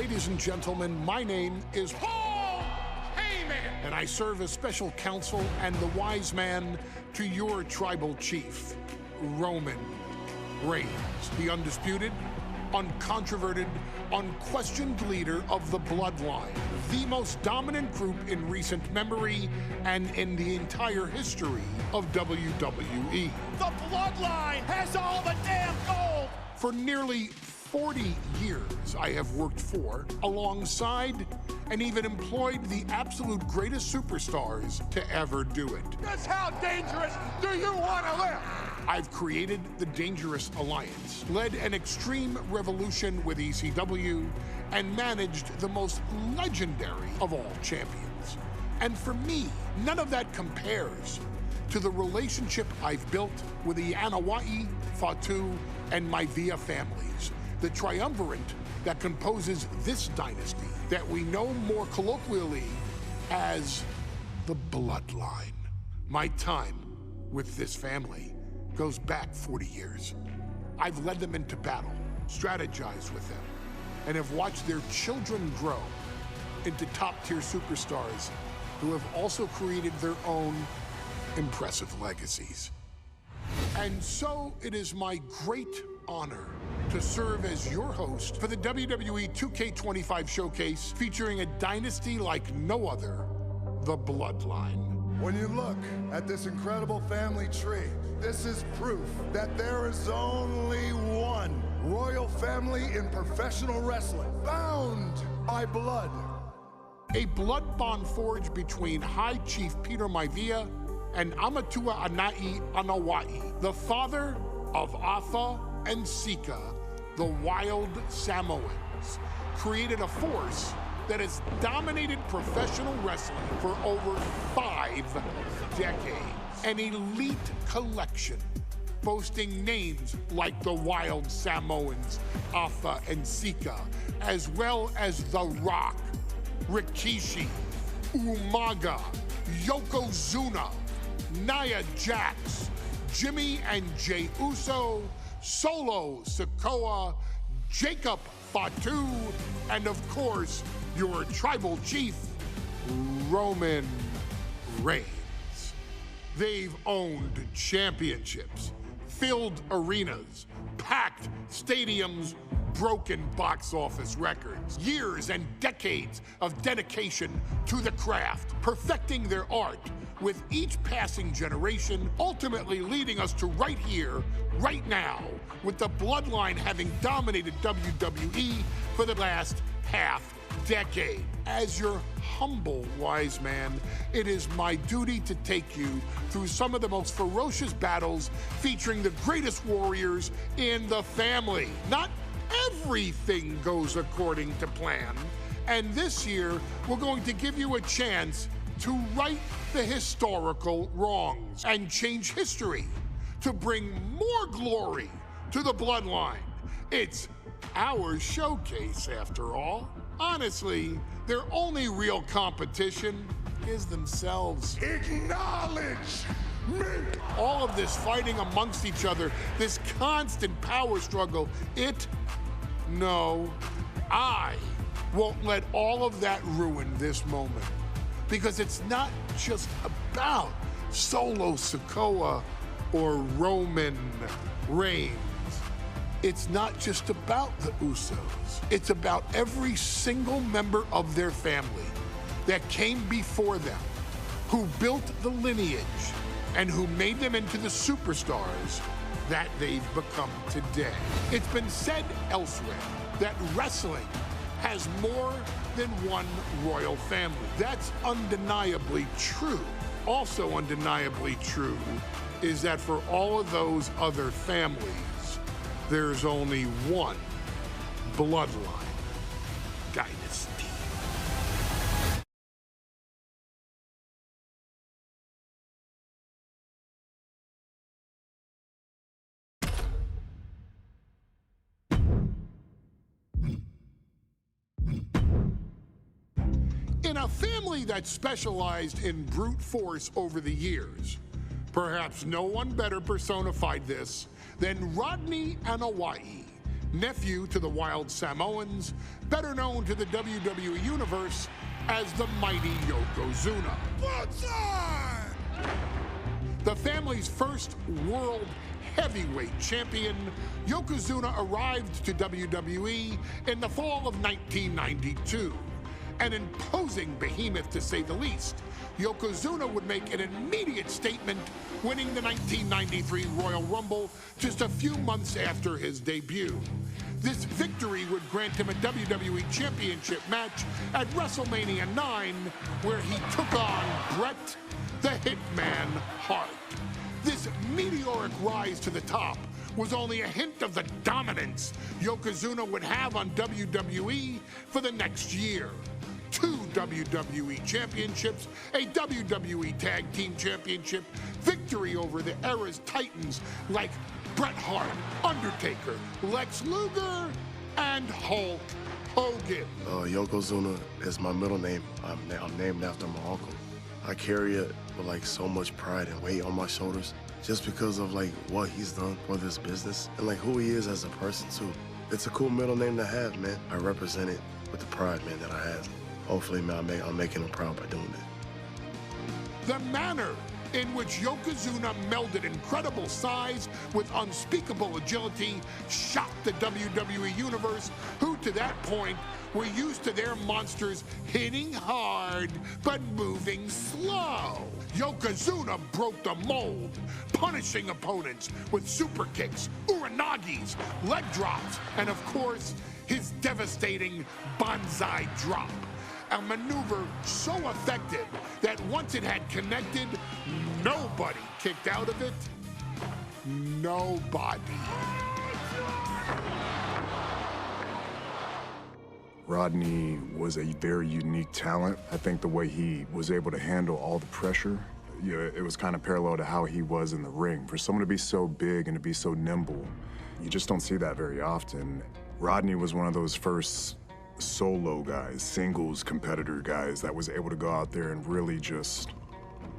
Ladies and gentlemen, my name is Paul Heyman, and I serve as special counsel and the wise man to your tribal chief, Roman Reigns, the undisputed, uncontroverted, unquestioned leader of the Bloodline, the most dominant group in recent memory and in the entire history of WWE. the Bloodline has all the damn gold! For nearly 40 years, I have worked for, alongside, and even employed the absolute greatest superstars to ever do it. Just how dangerous do you want to live? I've created the Dangerous Alliance, led an extreme revolution with ECW, and managed the most legendary of all champions. And for me, none of that compares to the relationship I've built with the Anoa'i, Fatu, and Maivia families, the triumvirate that composes this dynasty that we know more colloquially as the Bloodline. My time with this family goes back 40 years. I've led them into battle, strategized with them, and have watched their children grow into top-tier superstars who have also created their own impressive legacies. And so it is my great honor to serve as your host for the WWE 2K25 showcase featuring a dynasty like no other, the Bloodline. When you look at this incredible family tree, this is proof that there is only one royal family in professional wrestling, bound by blood. A blood bond forged between High Chief Peter Maivia and Amatua Anai Anoa'i, the father of Afa and Sika, the wild Samoans, created a force that has dominated professional wrestling for over 5 decades. An elite collection boasting names like the Wild Samoans, Afa and Sika, as well as The Rock, Rikishi, Umaga, Yokozuna, Nia Jax, Jimmy and Jey Uso, Solo Sikoa, Jacob Fatu, and of course, your tribal chief, Roman Reigns. They've owned championships, filled arenas, packed stadiums, broken box office records, years and decades of dedication to the craft, perfecting their art with each passing generation, ultimately leading us to right here, right now, with the Bloodline having dominated WWE for the last half decade. As your humble wise man, it is my duty to take you through some of the most ferocious battles featuring the greatest warriors in the family. Not everything goes according to plan, and this year we're going to give you a chance to right the historical wrongs and change history to bring more glory to the Bloodline. It's our showcase, after all. Honestly, their only real competition is themselves. Acknowledge me! All of this fighting amongst each other, this constant power struggle, I won't let all of that ruin this moment. Because it's not just about Solo Sikoa or Roman Reigns. It's not just about the Usos. It's about every single member of their family that came before them, who built the lineage and who made them into the superstars that they've become today. It's been said elsewhere that wrestling has more than one royal family. That's undeniably true. Also undeniably true is that for all of those other families, there's only one Bloodline dynasty. In a family that specialized in brute force over the years, perhaps no one better personified this than Rodney Anoa'i, nephew to the Wild Samoans, better known to the WWE Universe as the mighty Yokozuna. The family's first world heavyweight champion, Yokozuna arrived to WWE in the fall of 1992. An imposing behemoth, to say the least, Yokozuna would make an immediate statement, winning the 1993 Royal Rumble just a few months after his debut. This victory would grant him a WWE Championship match at WrestleMania 9, where he took on Bret the Hitman Hart. This meteoric rise to the top was only a hint of the dominance Yokozuna would have on WWE for the next year. 2 WWE championships, a WWE Tag Team Championship, victory over the era's titans like Bret Hart, Undertaker, Lex Luger, and Hulk Hogan. Yokozuna is my middle name. I'm named after my uncle. I carry it with like so much pride and weight on my shoulders just because of like what he's done for this business and like who he is as a person too. It's a cool middle name to have, man. I represent it with the pride, man, that I have. Hopefully, man, I'm making him proud by doing it. The manner in which Yokozuna melded incredible size with unspeakable agility shocked the WWE Universe, who to that point were used to their monsters hitting hard but moving slow. Yokozuna broke the mold, punishing opponents with super kicks, uranagis, leg drops, and of course, his devastating banzai drop. A maneuver so effective that once it had connected, nobody kicked out of it. Nobody. Rodney was a very unique talent. I think the way he was able to handle all the pressure, it was kind of parallel to how he was in the ring. For someone to be so big and to be so nimble, you just don't see that very often. Rodney was one of those first solo guys, singles competitor guys that was able to go out there and really just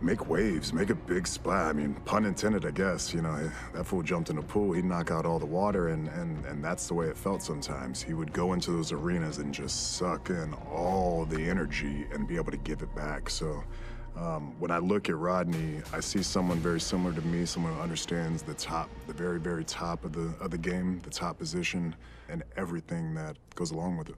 make waves, make a big splash. I mean, pun intended, I guess. You know, that fool jumped in a pool, he'd knock out all the water, and that's the way it felt sometimes. He would go into those arenas and just suck in all the energy and be able to give it back. So when I look at Rodney, I see someone very similar to me, someone who understands the top, the very, very top of the game, the top position, and everything that goes along with it.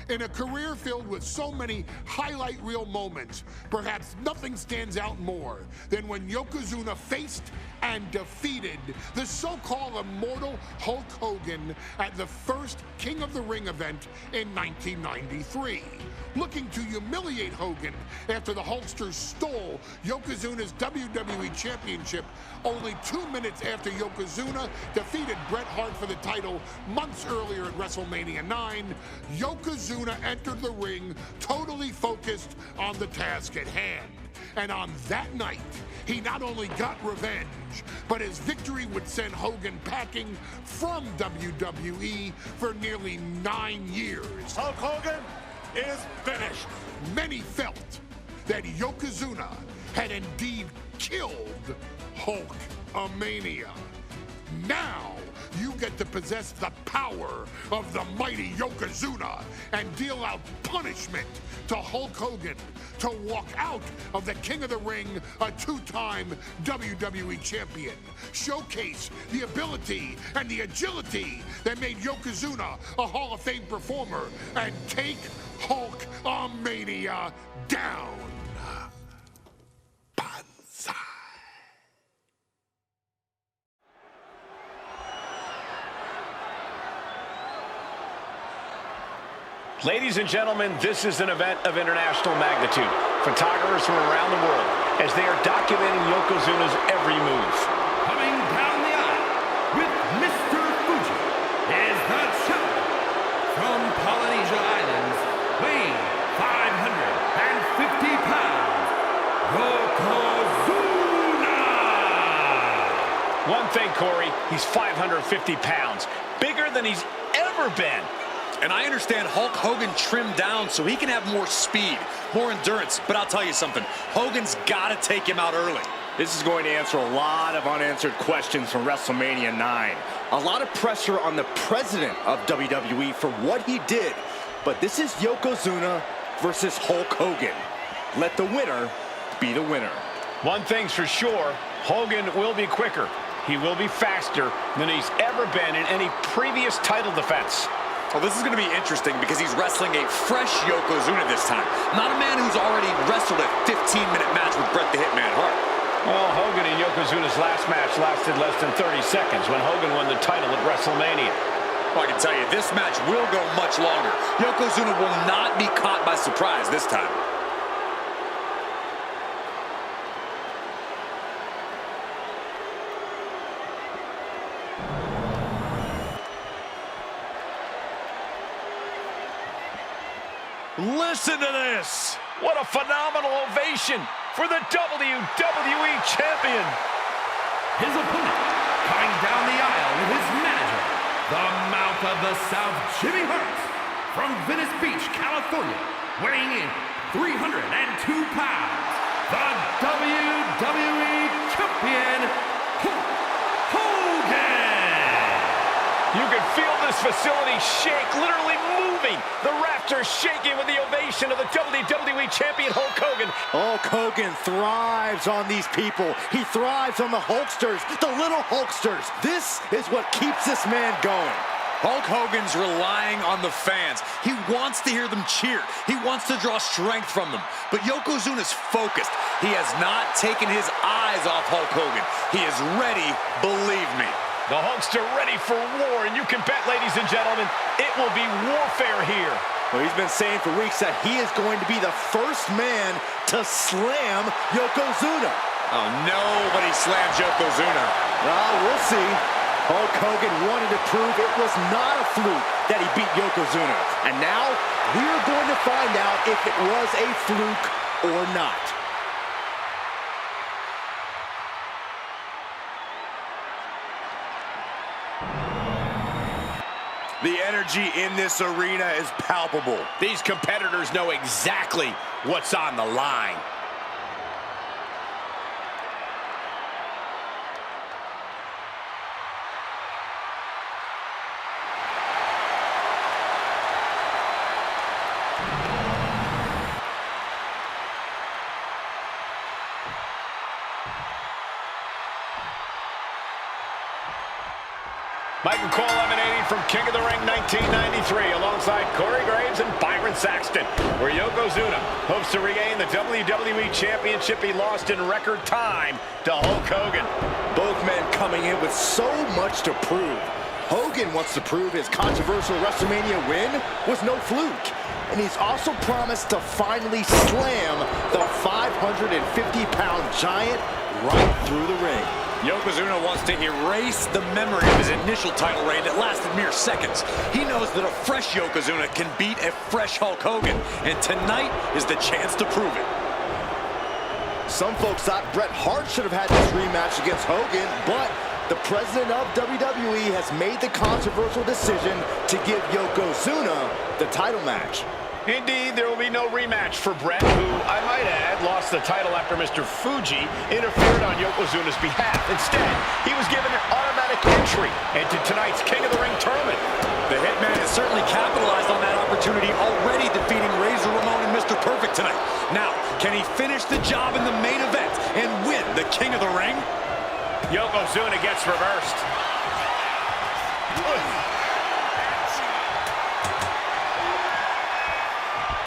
In a career filled with so many highlight reel moments, perhaps nothing stands out more than when Yokozuna faced and defeated the so-called immortal Hulk Hogan at the first King of the Ring event in 1993. Looking to humiliate Hogan after the Hulkster stole Yokozuna's WWE Championship only 2 minutes after Yokozuna defeated Bret Hart for the title months earlier at WrestleMania 9, Yokozuna entered the ring totally focused on the task at hand. And on that night, he not only got revenge, but his victory would send Hogan packing from WWE for nearly 9 years. Hulk Hogan is finished. Many felt that Yokozuna had indeed killed Hulkamania. Now, you get to possess the power of the mighty Yokozuna and deal out punishment to Hulk Hogan to walk out of the King of the Ring, a 2-time WWE champion. Showcase the ability and the agility that made Yokozuna a Hall of Fame performer and take Hulkamania down. Banzai. Ladies and gentlemen, this is an event of international magnitude. Photographers from around the world as they are documenting Yokozuna's every move. Coming down the aisle with Mr. Fuji is the champion from Polynesia Islands, weighing 550 pounds, Yokozuna! One thing, Corey, he's 550 pounds, bigger than he's ever been. And I understand Hulk Hogan trimmed down so he can have more speed, more endurance. But I'll tell you something, Hogan's got to take him out early. This is going to answer a lot of unanswered questions from WrestleMania 9. A lot of pressure on the president of WWE for what he did. But this is Yokozuna versus Hulk Hogan. Let the winner be the winner. One thing's for sure, Hogan will be quicker. He will be faster than he's ever been in any previous title defense. Well, this is going to be interesting because he's wrestling a fresh Yokozuna this time. Not a man who's already wrestled a 15-minute match with Bret the Hitman Hart. Well, Hogan and Yokozuna's last match lasted less than 30 seconds when Hogan won the title at WrestleMania. Well, I can tell you, this match will go much longer. Yokozuna will not be caught by surprise this time. Listen to this. What a phenomenal ovation for the WWE Champion. His opponent, coming down the aisle with his manager, the Mouth of the South, Jimmy Hart, from Venice Beach, California, weighing in 302 pounds, the WWE Champion, Hulk Hogan. You can feel this facility shake, literally moving. The rafters shaking with the ovation of the WWE Champion, Hulk Hogan. Hulk Hogan thrives on these people. He thrives on the Hulksters, the little Hulksters. This is what keeps this man going. Hulk Hogan's relying on the fans. He wants to hear them cheer. He wants to draw strength from them. But Yokozuna's focused. He has not taken his eyes off Hulk Hogan. He is ready, believe me. The Hulkster ready for war, and you can bet, ladies and gentlemen, it will be warfare here. Well, he's been saying for weeks that he is going to be the first man to slam Yokozuna. Oh, nobody slams Yokozuna. Well, we'll see. Hulk Hogan wanted to prove it was not a fluke that he beat Yokozuna. And now, we're going to find out if it was a fluke or not. The energy in this arena is palpable. These competitors know exactly what's on the line. Michael Cole emanating from King of the Ring 1993 alongside Corey Graves and Byron Saxton, where Yokozuna hopes to regain the WWE Championship he lost in record time to Hulk Hogan. Both men coming in with so much to prove. Hogan wants to prove his controversial WrestleMania win was no fluke. And he's also promised to finally slam the 550-pound giant right through the ring. Yokozuna wants to erase the memory of his initial title reign that lasted mere seconds. He knows that a fresh Yokozuna can beat a fresh Hulk Hogan, and tonight is the chance to prove it. Some folks thought Bret Hart should have had this rematch against Hogan, but the president of WWE has made the controversial decision to give Yokozuna the title match. Indeed, there will be no rematch for Bret, who, I might add, lost the title after Mr. Fuji interfered on Yokozuna's behalf. Instead, he was given an automatic entry into tonight's King of the Ring tournament. The Hitman has certainly capitalized on that opportunity, already defeating Razor Ramon and Mr. Perfect tonight. Now, can he finish the job in the main event and win the King of the Ring? Yokozuna gets reversed.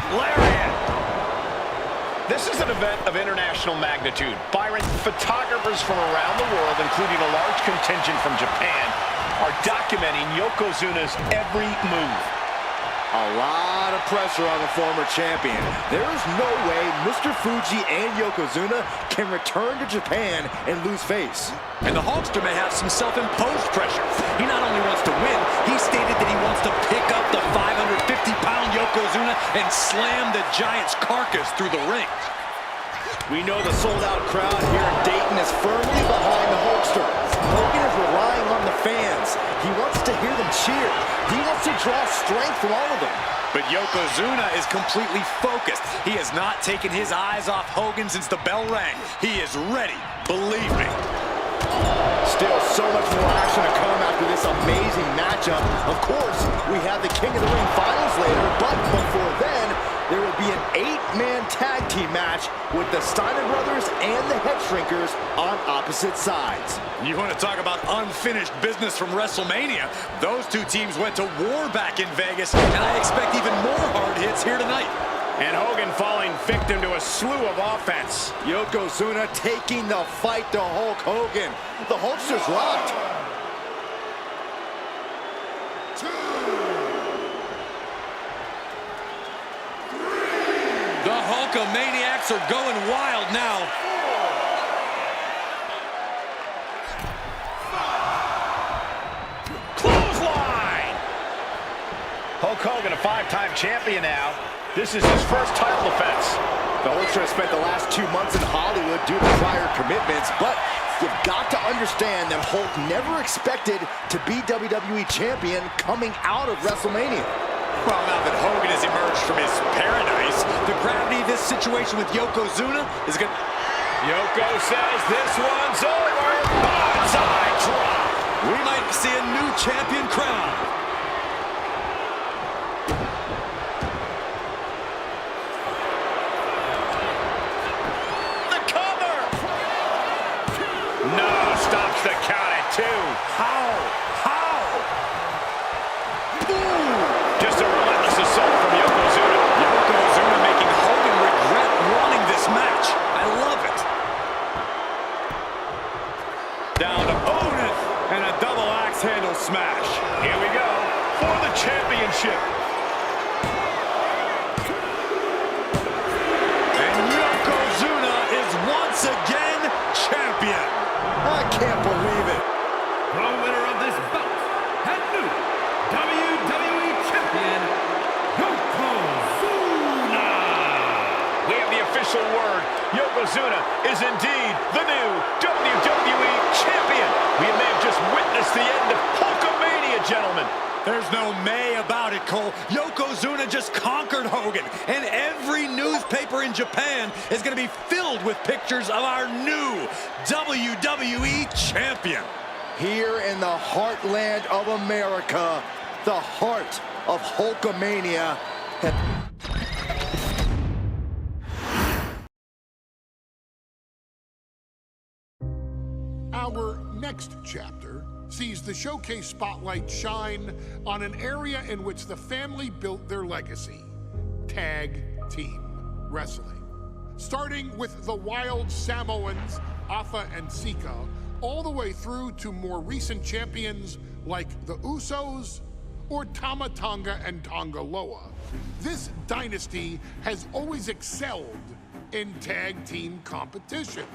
Lariat! This is an event of international magnitude. Byron, photographers from around the world, including a large contingent from Japan, are documenting Yokozuna's every move. A lot of pressure on the former champion. There is no way Mr. Fuji and Yokozuna can return to Japan and lose face. And the Hulkster may have some self-imposed pressure. He not only wants to win, he stated that he wants to pick up the 550-pound Yokozuna and slam the Giant's carcass through the ring. We know the sold-out crowd here in Dayton is firmly behind the Hulkster. Hogan is relying on the fans. He wants to hear them cheer. He wants to draw strength from all of them. But Yokozuna is completely focused. He has not taken his eyes off Hogan since the bell rang. He is ready, believe me. Still so much more action to come after this amazing matchup. Of course, we have the King of the Ring finals later, but before then, there will be an 8-man tag team match with the Steiner brothers and the Head Shrinkers on opposite sides. You want to talk about unfinished business from WrestleMania? Those two teams went to war back in Vegas, and I expect even more hard hits here tonight. And Hogan falling victim to a slew of offense. Yokozuna taking the fight to Hulk Hogan. The Hulkster's locked. The Hulkamaniacs are going wild now. Clothesline! Hulk Hogan, a 5-time champion now. This is his first title defense. The Hulkster has spent the last 2 months in Hollywood due to prior commitments, but you've got to understand that Hulk never expected to be WWE champion coming out of WrestleMania. Well, now that Hogan has emerged from his paradise, the gravity of this situation with Yokozuna is going to... Yoko says this one's over. Bonsai drop. We might see a new champion crown. No, stops the count at 2. How? Boom! Just a relentless assault from Yokozuna. Yokozuna making Hogan regret wanting this match. I love it. Down to Otis and a double axe handle smash. Here we go for the championship. And Yokozuna is once again champion. I can't believe it. The winner of this bout and new WWE Champion, Yokozuna. We have the official word. Yokozuna is indeed the new WWE Champion. We may have just witnessed the end of Hulkamania, gentlemen. There's no may about it, Cole. Yokozuna just conquered Hogan, and every newspaper in Japan is going to be filled with pictures of our new WWE Champion. Here in the heartland of America, the heart of Hulkamania. Our next chapter sees the showcase spotlight shine on an area in which the family built their legacy: tag team wrestling. Starting with the wild Samoans, Afa and Sika, all the way through to more recent champions like the Usos or Tama Tonga and Tonga Loa. This dynasty has always excelled in tag team competition,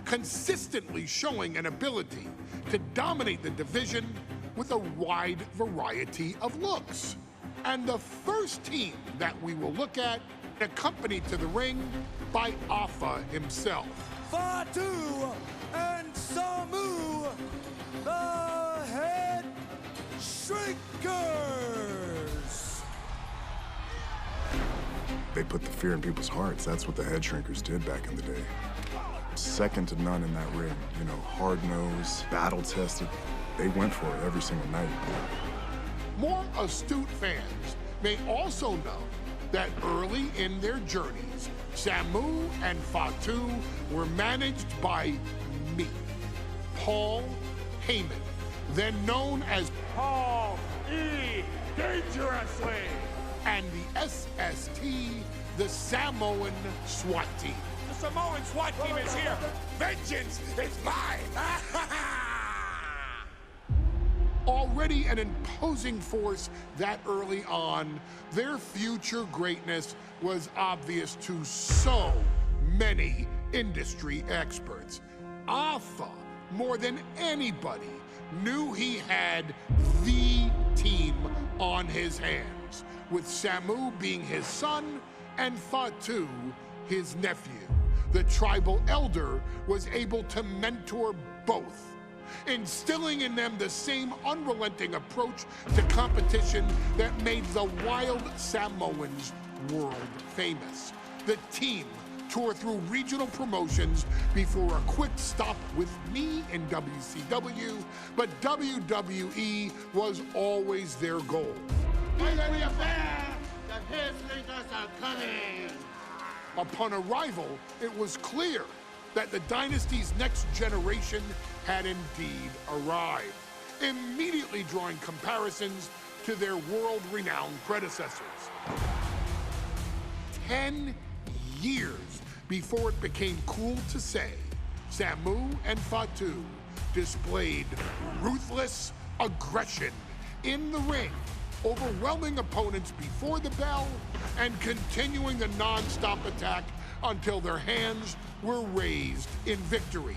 consistently showing an ability to dominate the division with a wide variety of looks. And the first team that we will look at, accompanied to the ring by Afa himself. Fatu and Samu, the Head Shrinkers. They put the fear in people's hearts. That's what the Head Shrinkers did back in the day. Second to none in that ring. You know, hard-nosed, battle-tested. They went for it every single night. More astute fans may also know that early in their journeys, Samu and Fatu were managed by me, Paul Heyman, then known as Paul E. Dangerously. and the SST, the Samoan SWAT team. The Samoan SWAT team is here. Vengeance is mine. Already an imposing force that early on, their future greatness was obvious to so many industry experts. Afa, more than anybody, knew he had the team on his hands, with Samu being his son and Fatu his nephew. The tribal elder was able to mentor both, instilling in them the same unrelenting approach to competition that made the wild Samoans world famous. The team tour through regional promotions before a quick stop with me in WCW, but WWE was always their goal. Upon arrival, it was clear that the dynasty's next generation had indeed arrived, immediately drawing comparisons to their world-renowned predecessors. 10 years before it became cool to say, Samu and Fatu displayed ruthless aggression in the ring, overwhelming opponents before the bell and continuing the non-stop attack until their hands were raised in victory.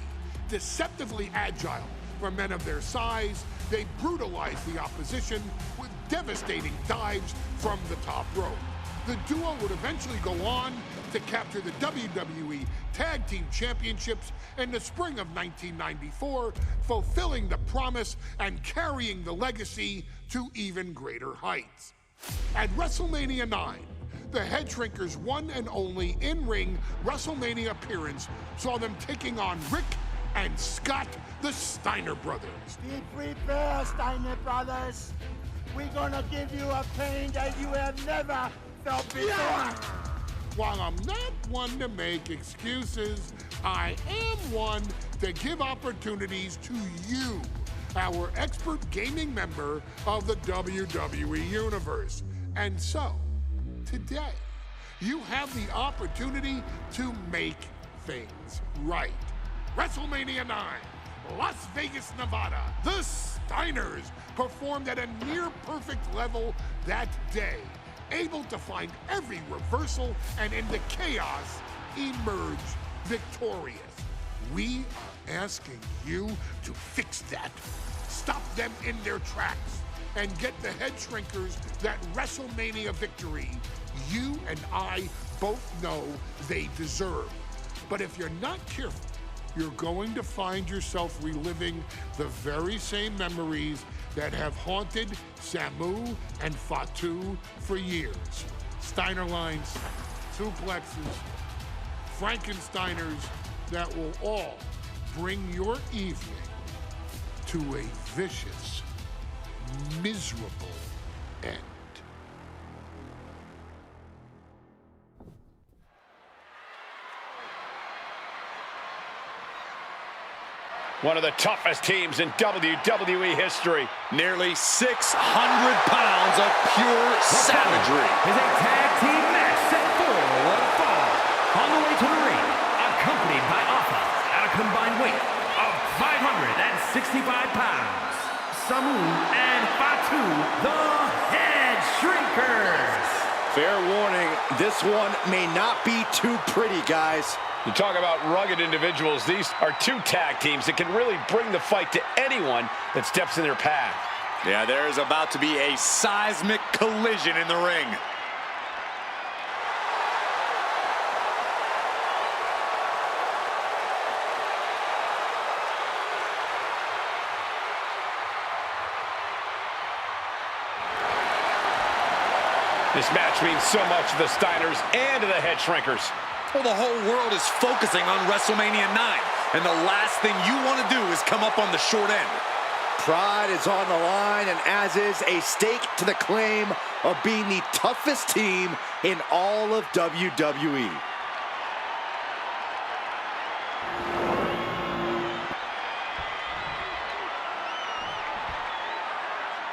Deceptively agile for men of their size, they brutalized the opposition with devastating dives from the top rope. The duo would eventually go on to capture the WWE Tag Team Championships in the spring of 1994, fulfilling the promise and carrying the legacy to even greater heights. At WrestleMania 9, the Head Shrinkers' one and only in-ring WrestleMania appearance saw them taking on Rick and Scott, the Steiner brothers. Be prepared, Steiner brothers. We're gonna give you a pain that you have never felt before. While I'm not one to make excuses, I am one to give opportunities to you, our expert gaming member of the WWE Universe. And so, today, you have the opportunity to make things right. WrestleMania 9, Las Vegas, Nevada. The Steiners performed at a near-perfect level that day, able to find every reversal and in the chaos emerge victorious. We are asking you to fix that, stop them in their tracks, and get the Head Shrinkers that WrestleMania victory you and I both know they deserve. But if you're not careful, you're going to find yourself reliving the very same memories that have haunted Samu and Fatu for years. Steiner lines, suplexes, Frankensteiners that will all bring your evening to a vicious, miserable end. One of the toughest teams in WWE history. Nearly 600 pounds of pure savagery. Is a tag team match set for one fall. On the way to the ring, accompanied by Alpha at a combined weight of 565 pounds. Samu and Fatu, the Head Shrinkers. Fair warning, this one may not be too pretty, guys. You talk about rugged individuals. These are two tag teams that can really bring the fight to anyone that steps in their path. Yeah, there's about to be a seismic collision in the ring. This match means so much to the Steiners and to the Head Shrinkers. Well, the whole world is focusing on WrestleMania 9, and the last thing you want to do is come up on the short end. Pride is on the line, and as is a stake to the claim of being the toughest team in all of WWE.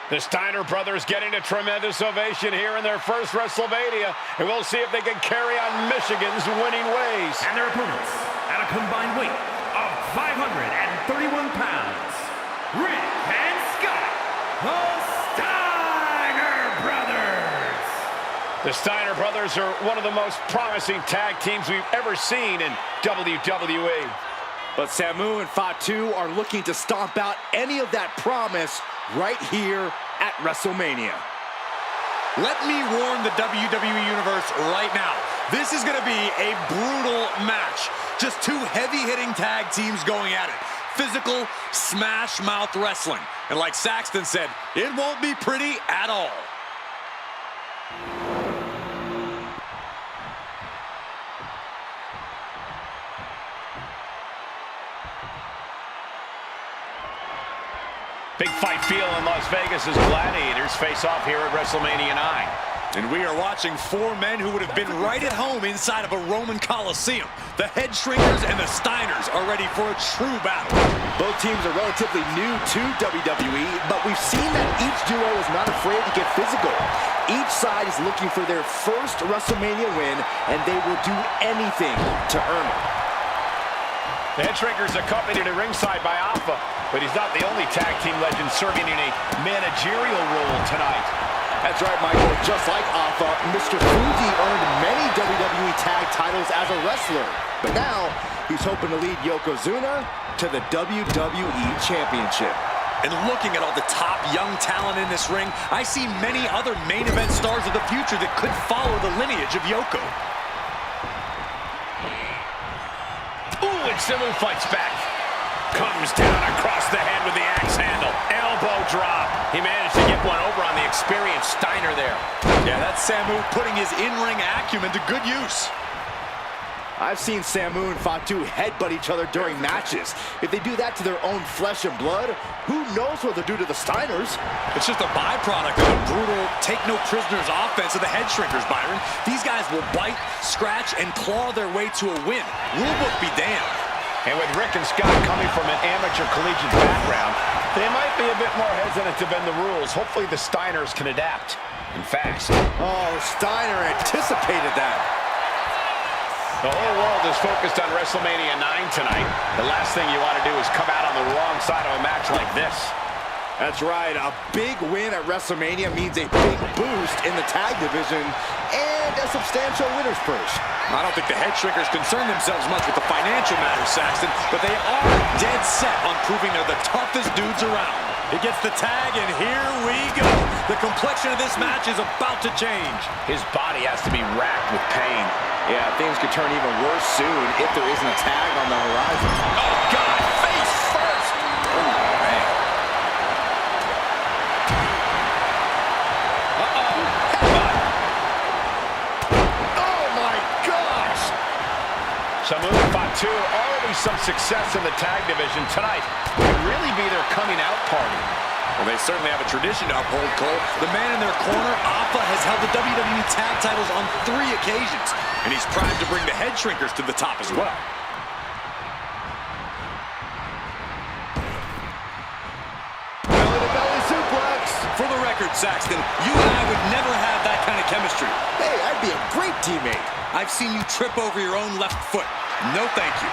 The Steiner brothers getting a tremendous ovation here in their first WrestleMania, and we'll see if they can carry on Michigan's winning ways. And their opponents, at a combined weight of 531 pounds, Rick and Scott, the Steiner brothers. The Steiner brothers are one of the most promising tag teams we've ever seen in WWE. But Samu and Fatu are looking to stomp out any of that promise right here at WrestleMania. Let me warn the WWE Universe right now. This is going to be a brutal match. Just two heavy-hitting tag teams going at it. Physical, smash-mouth wrestling. And like Saxton said, it won't be pretty at all. Big fight feel in Las Vegas as gladiators face off here at WrestleMania 9. And we are watching four men who would have been right at home inside of a Roman Coliseum. The Head Shrinkers and the Steiners are ready for a true battle. Both teams are relatively new to WWE, but we've seen that each duo is not afraid to get physical. Each side is looking for their first WrestleMania win, and they will do anything to earn it. The Head Shrinkers accompanied at ringside by Alpha, but he's not the only tag team legend serving in a managerial role tonight. That's right, Michael. Just like Alpha, Mr. Fuji earned many WWE tag titles as a wrestler. But now, he's hoping to lead Yokozuna to the WWE Championship. And looking at all the top young talent in this ring, I see many other main event stars of the future that could follow the lineage of Yoko. Ooh, and Samu fights back. Comes down across the head with the axe handle. Elbow drop. He managed to get one over on the experienced Steiner there. Yeah, that's Samu putting his in-ring acumen to good use. I've seen Samu and Fatu headbutt each other during matches. If they do that to their own flesh and blood, who knows what they'll do to the Steiners? It's just a byproduct of the brutal take-no-prisoners offense of the Head Shrinkers, Byron. These guys will bite, scratch, and claw their way to a win. Rulebook be damned. And with Rick and Scott coming from an amateur collegiate background, they might be a bit more hesitant to bend the rules. Hopefully the Steiners can adapt, and fast. Oh, Steiner anticipated that. The whole world is focused on WrestleMania 9 tonight. The last thing you want to do is come out on the wrong side of a match like this. That's right. A big win at WrestleMania means a big boost in the tag division and a substantial winner's purse. I don't think the Head Shrinkers concern themselves much with the financial matters, Saxton, but they are dead set on proving they're the toughest dudes around. He gets the tag, and here we go. The complexion of this match is about to change. His body has to be racked with pain. Yeah, things could turn even worse soon if there isn't a tag on the horizon. Oh, God, face first! Oh, man. Uh-oh, headbutt. Oh, my gosh! Samu and Fatu, already some success in the tag division tonight. Could really be their coming out party. Well, they certainly have a tradition to uphold, Cole. The man in their corner, Alpha, has held the WWE tag titles on 3 occasions, and he's primed to bring the Head Shrinkers to the top as well. Belly-to-belly suplex. For the record, Saxton, you and I would never have that kind of chemistry. Hey, I'd be a great teammate. I've seen you trip over your own left foot. No, thank you.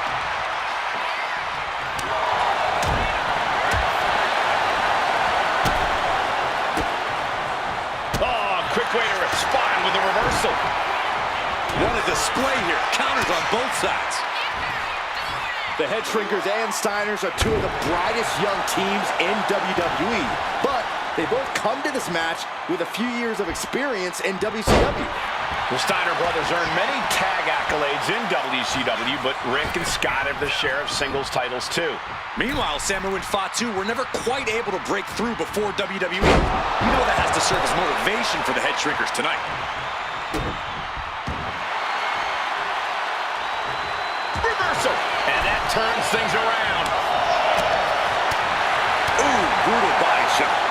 Quick way to respond with a reversal. What a display here. Counters on both sides. The Head Shrinkers and Steiners are two of the brightest young teams in WWE. But they both come to this match with a few years of experience in WCW. The Steiner brothers earned many tag accolades in WCW, but Rick and Scott have their share of singles titles too. Meanwhile, Samu and Fatu were never quite able to break through before WWE. You know that has to serve as motivation for the Head Shrinkers tonight. Reversal! And that turns things around. Ooh, brutal body shot.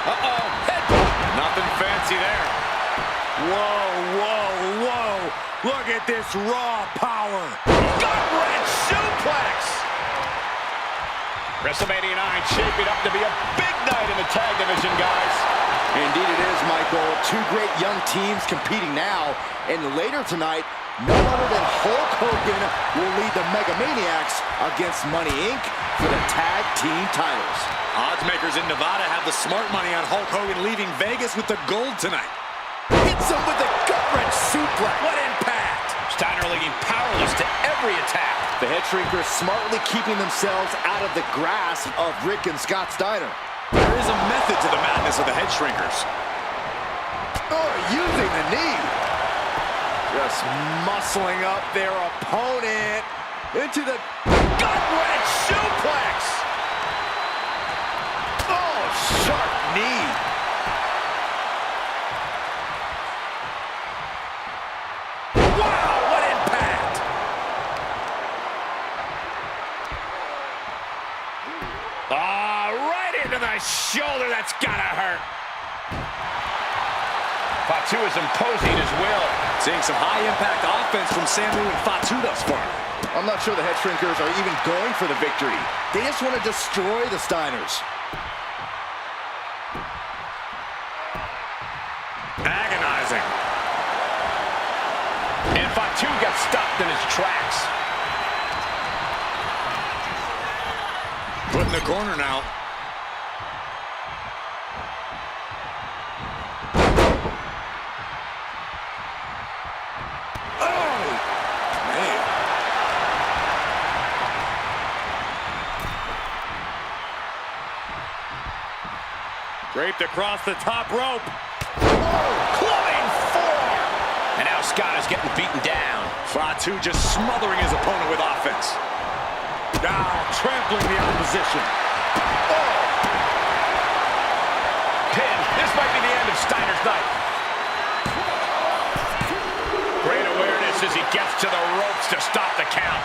Uh-oh, headbutt. Nothing fancy there. Whoa, whoa, whoa. Look at this raw power. Gut-wrench suplex. WrestleMania 9 shaping up to be a big night in the tag division, guys. Indeed it is, Michael. Two great young teams competing now. And later tonight, none other than Hulk Hogan will lead the Megamaniacs against Money Inc. for the tag team titles. Oddsmakers in Nevada have the smart money on Hulk Hogan leaving Vegas with the gold tonight. Hits him with the gut-wrench suplex. What impact! Steiner looking powerless to every attack. The Head Shrinkers smartly keeping themselves out of the grasp of Rick and Scott Steiner. There is a method to the madness of the Head Shrinkers. Oh, using the knee. Just muscling up their opponent into the Gut-wrench suplex. oh, sharp knee. Wow, what impact! Right into the shoulder. That's gotta hurt. Fatu is imposing his will. Seeing some high-impact offense from Samu and Fatu thus far. I'm not sure the head shrinkers are even going for the victory. They just want to destroy the Steiners. Agonizing. And Fatu gets stopped in his tracks. Put in the corner now. Draped across the top rope. Clubbing forearm. And now Scott is getting beaten down. Fatu just smothering his opponent with offense. Now trampling the opposition. Pin. This might be the end of Steiner's night. Great awareness as he gets to the ropes to stop the count.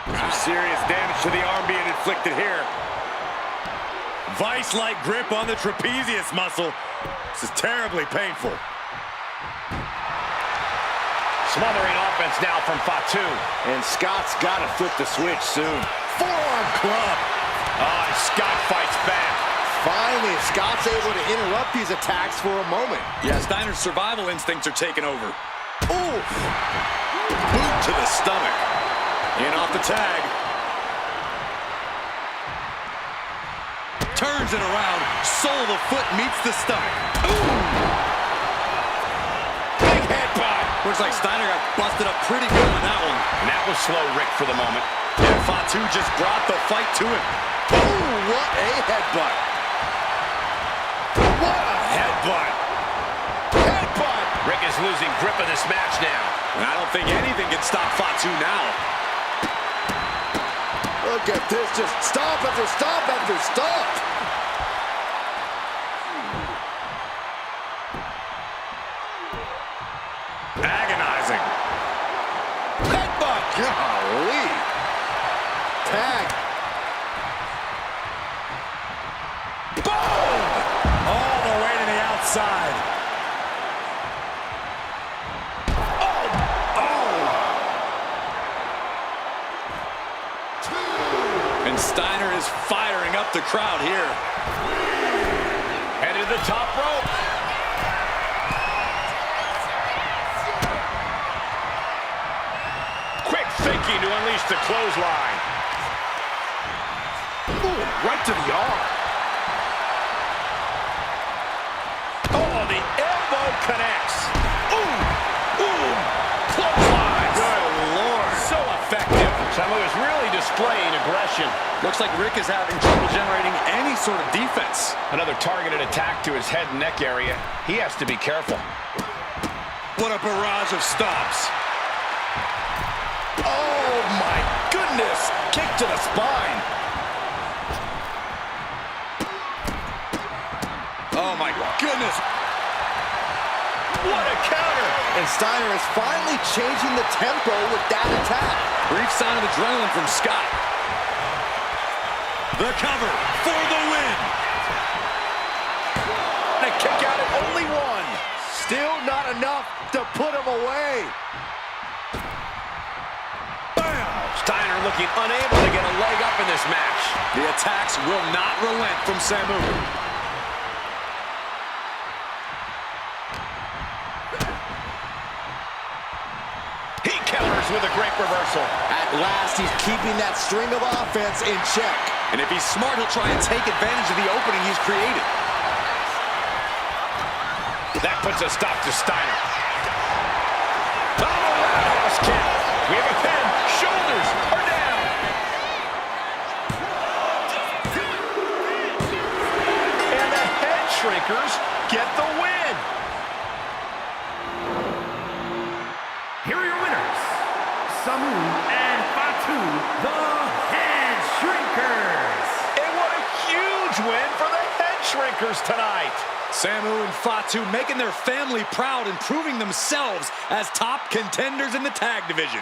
Some serious damage to the arm being inflicted here. Vice-like grip on the trapezius muscle. This is terribly painful. Smothering offense now from Fatu. And Scott's got to flip the switch soon. Forearm club. Scott fights back. Finally, Scott's able to interrupt these attacks for a moment. Yeah, Steiner's survival instincts are taking over. Oof! Boot to the stomach. In off the tag. Turns it around. Sole of the foot meets the stomach. Ooh! Big headbutt. Looks like Steiner got busted up pretty good on that one. And that was slow Rick for the moment. And Fatu just brought the fight to him. Ooh, what a headbutt. What a headbutt. Headbutt. Rick is losing grip of this match now. And I don't think anything can stop Fatu now. Look at this, just stop after stop after stop. Agonizing. Headbutt. Golly. Tag. Boom! All the way to the outside. And Steiner is firing up the crowd here. Headed to the top rope. Quick thinking to unleash the clothesline. Ooh, right to the arm. Oh, the elbow connects. Ooh, ooh, clothesline. Good Lord. So effective. Samu is really displaying aggression. Looks like Rick is having trouble generating any sort of defense. Another targeted attack to his head and neck area. He has to be careful. What a barrage of stomps. Oh, my goodness. Kick to the spine. Oh, my goodness. What a counter. And Steiner is finally changing the tempo with that attack. Brief sign of adrenaline from Scott. The cover for the win. And a kick out at only one. Still not enough to put him away. Bam! Steiner looking unable to get a leg up in this match. The attacks will not relent from Samu. He counters with a great reversal. At last, he's keeping that string of offense in check. And if he's smart, he'll try and take advantage of the opening he's created. That puts a stop to Steiner. Oh, roundhouse kick. We have a pin. Shoulders are down. And the head shrinkers get the win. Here are your winners, Samu and Fatu, the Head Shrinkers. And what a huge win for the head shrinkers tonight. Samu and Fatu making their family proud and proving themselves as top contenders in the tag division.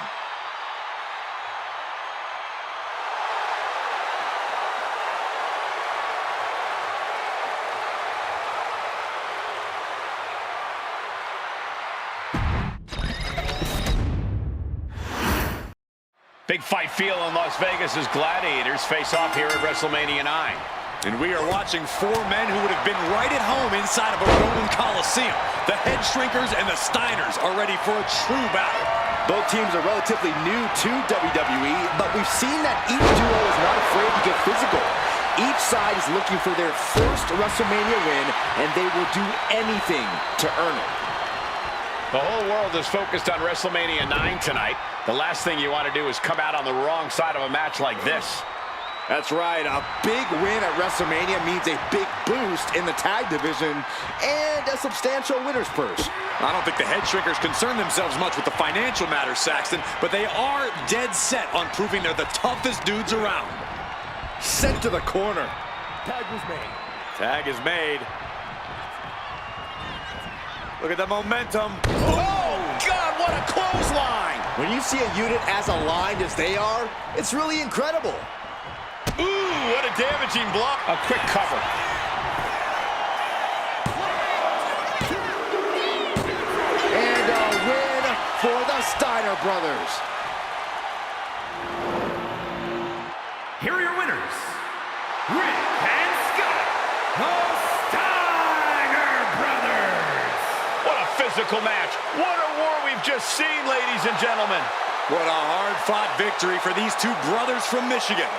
Big fight feel in Las Vegas as gladiators face off here at WrestleMania 9. And we are watching four men who would have been right at home inside of a Roman Coliseum. The Head Shrinkers and the Steiners are ready for a true battle. Both teams are relatively new to WWE, but we've seen that each duo is not afraid to get physical. Each side is looking for their first WrestleMania win, and they will do anything to earn it. The whole world is focused on WrestleMania 9 tonight. The last thing you want to do is come out on the wrong side of a match like this. That's right. A big win at WrestleMania means a big boost in the tag division and a substantial winner's purse. I don't think the Head Shrinkers concern themselves much with the financial matters, Saxton, but they are dead set on proving they're the toughest dudes around. Sent to the corner. Tag was made. Tag is made. Look at the momentum. Oh, God, what a clothesline! When you see a unit as aligned as they are, it's really incredible. Ooh, what a damaging blow. A quick cover. And a win for the Steiner brothers. Here are your winners, Rick and Scott, the Steiner Brothers. What a physical match. What a war we've just seen, ladies and gentlemen. What a hard-fought victory for these two brothers from Michigan.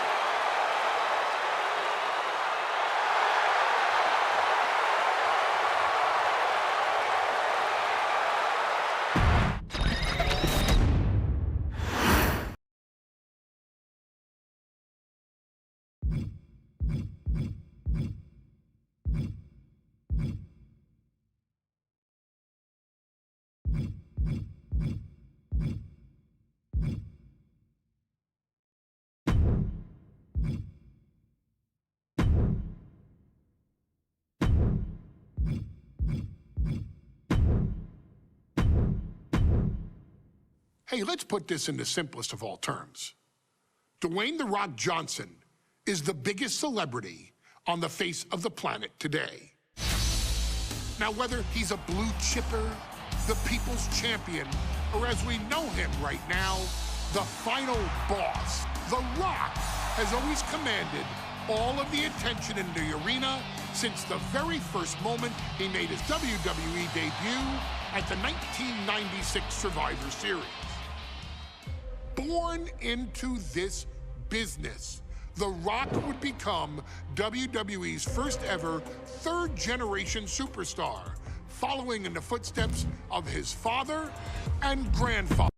Hey, let's put this in the simplest of all terms. Dwayne "The Rock" Johnson is the biggest celebrity on the face of the planet today. Now, whether he's a blue chipper, the people's champion, or as we know him right now, the final boss, The Rock has always commanded all of the attention in the arena since the very first moment he made his WWE debut at the 1996 Survivor Series. Born into this business, The Rock would become WWE's first ever third-generation superstar, following in the footsteps of his father and grandfather.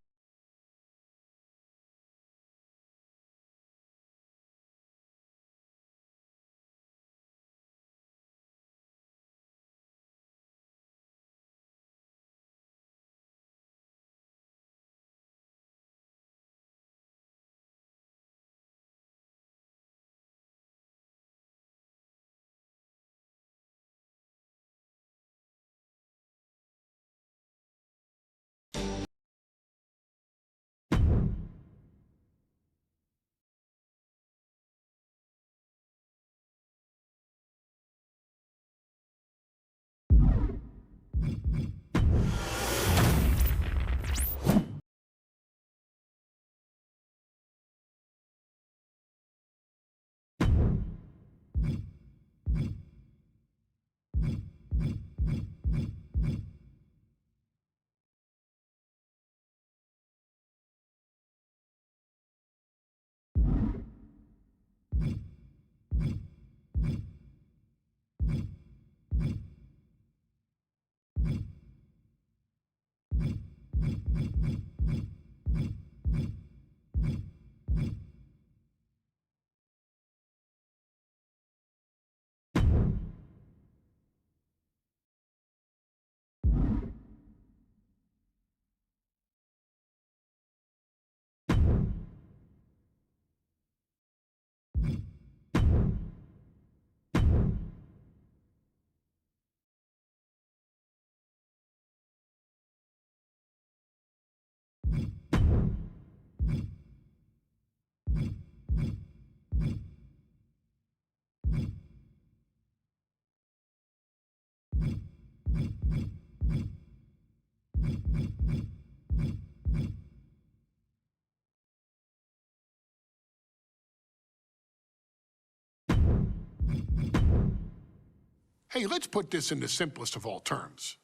Hey, let's put this in the simplest of all terms.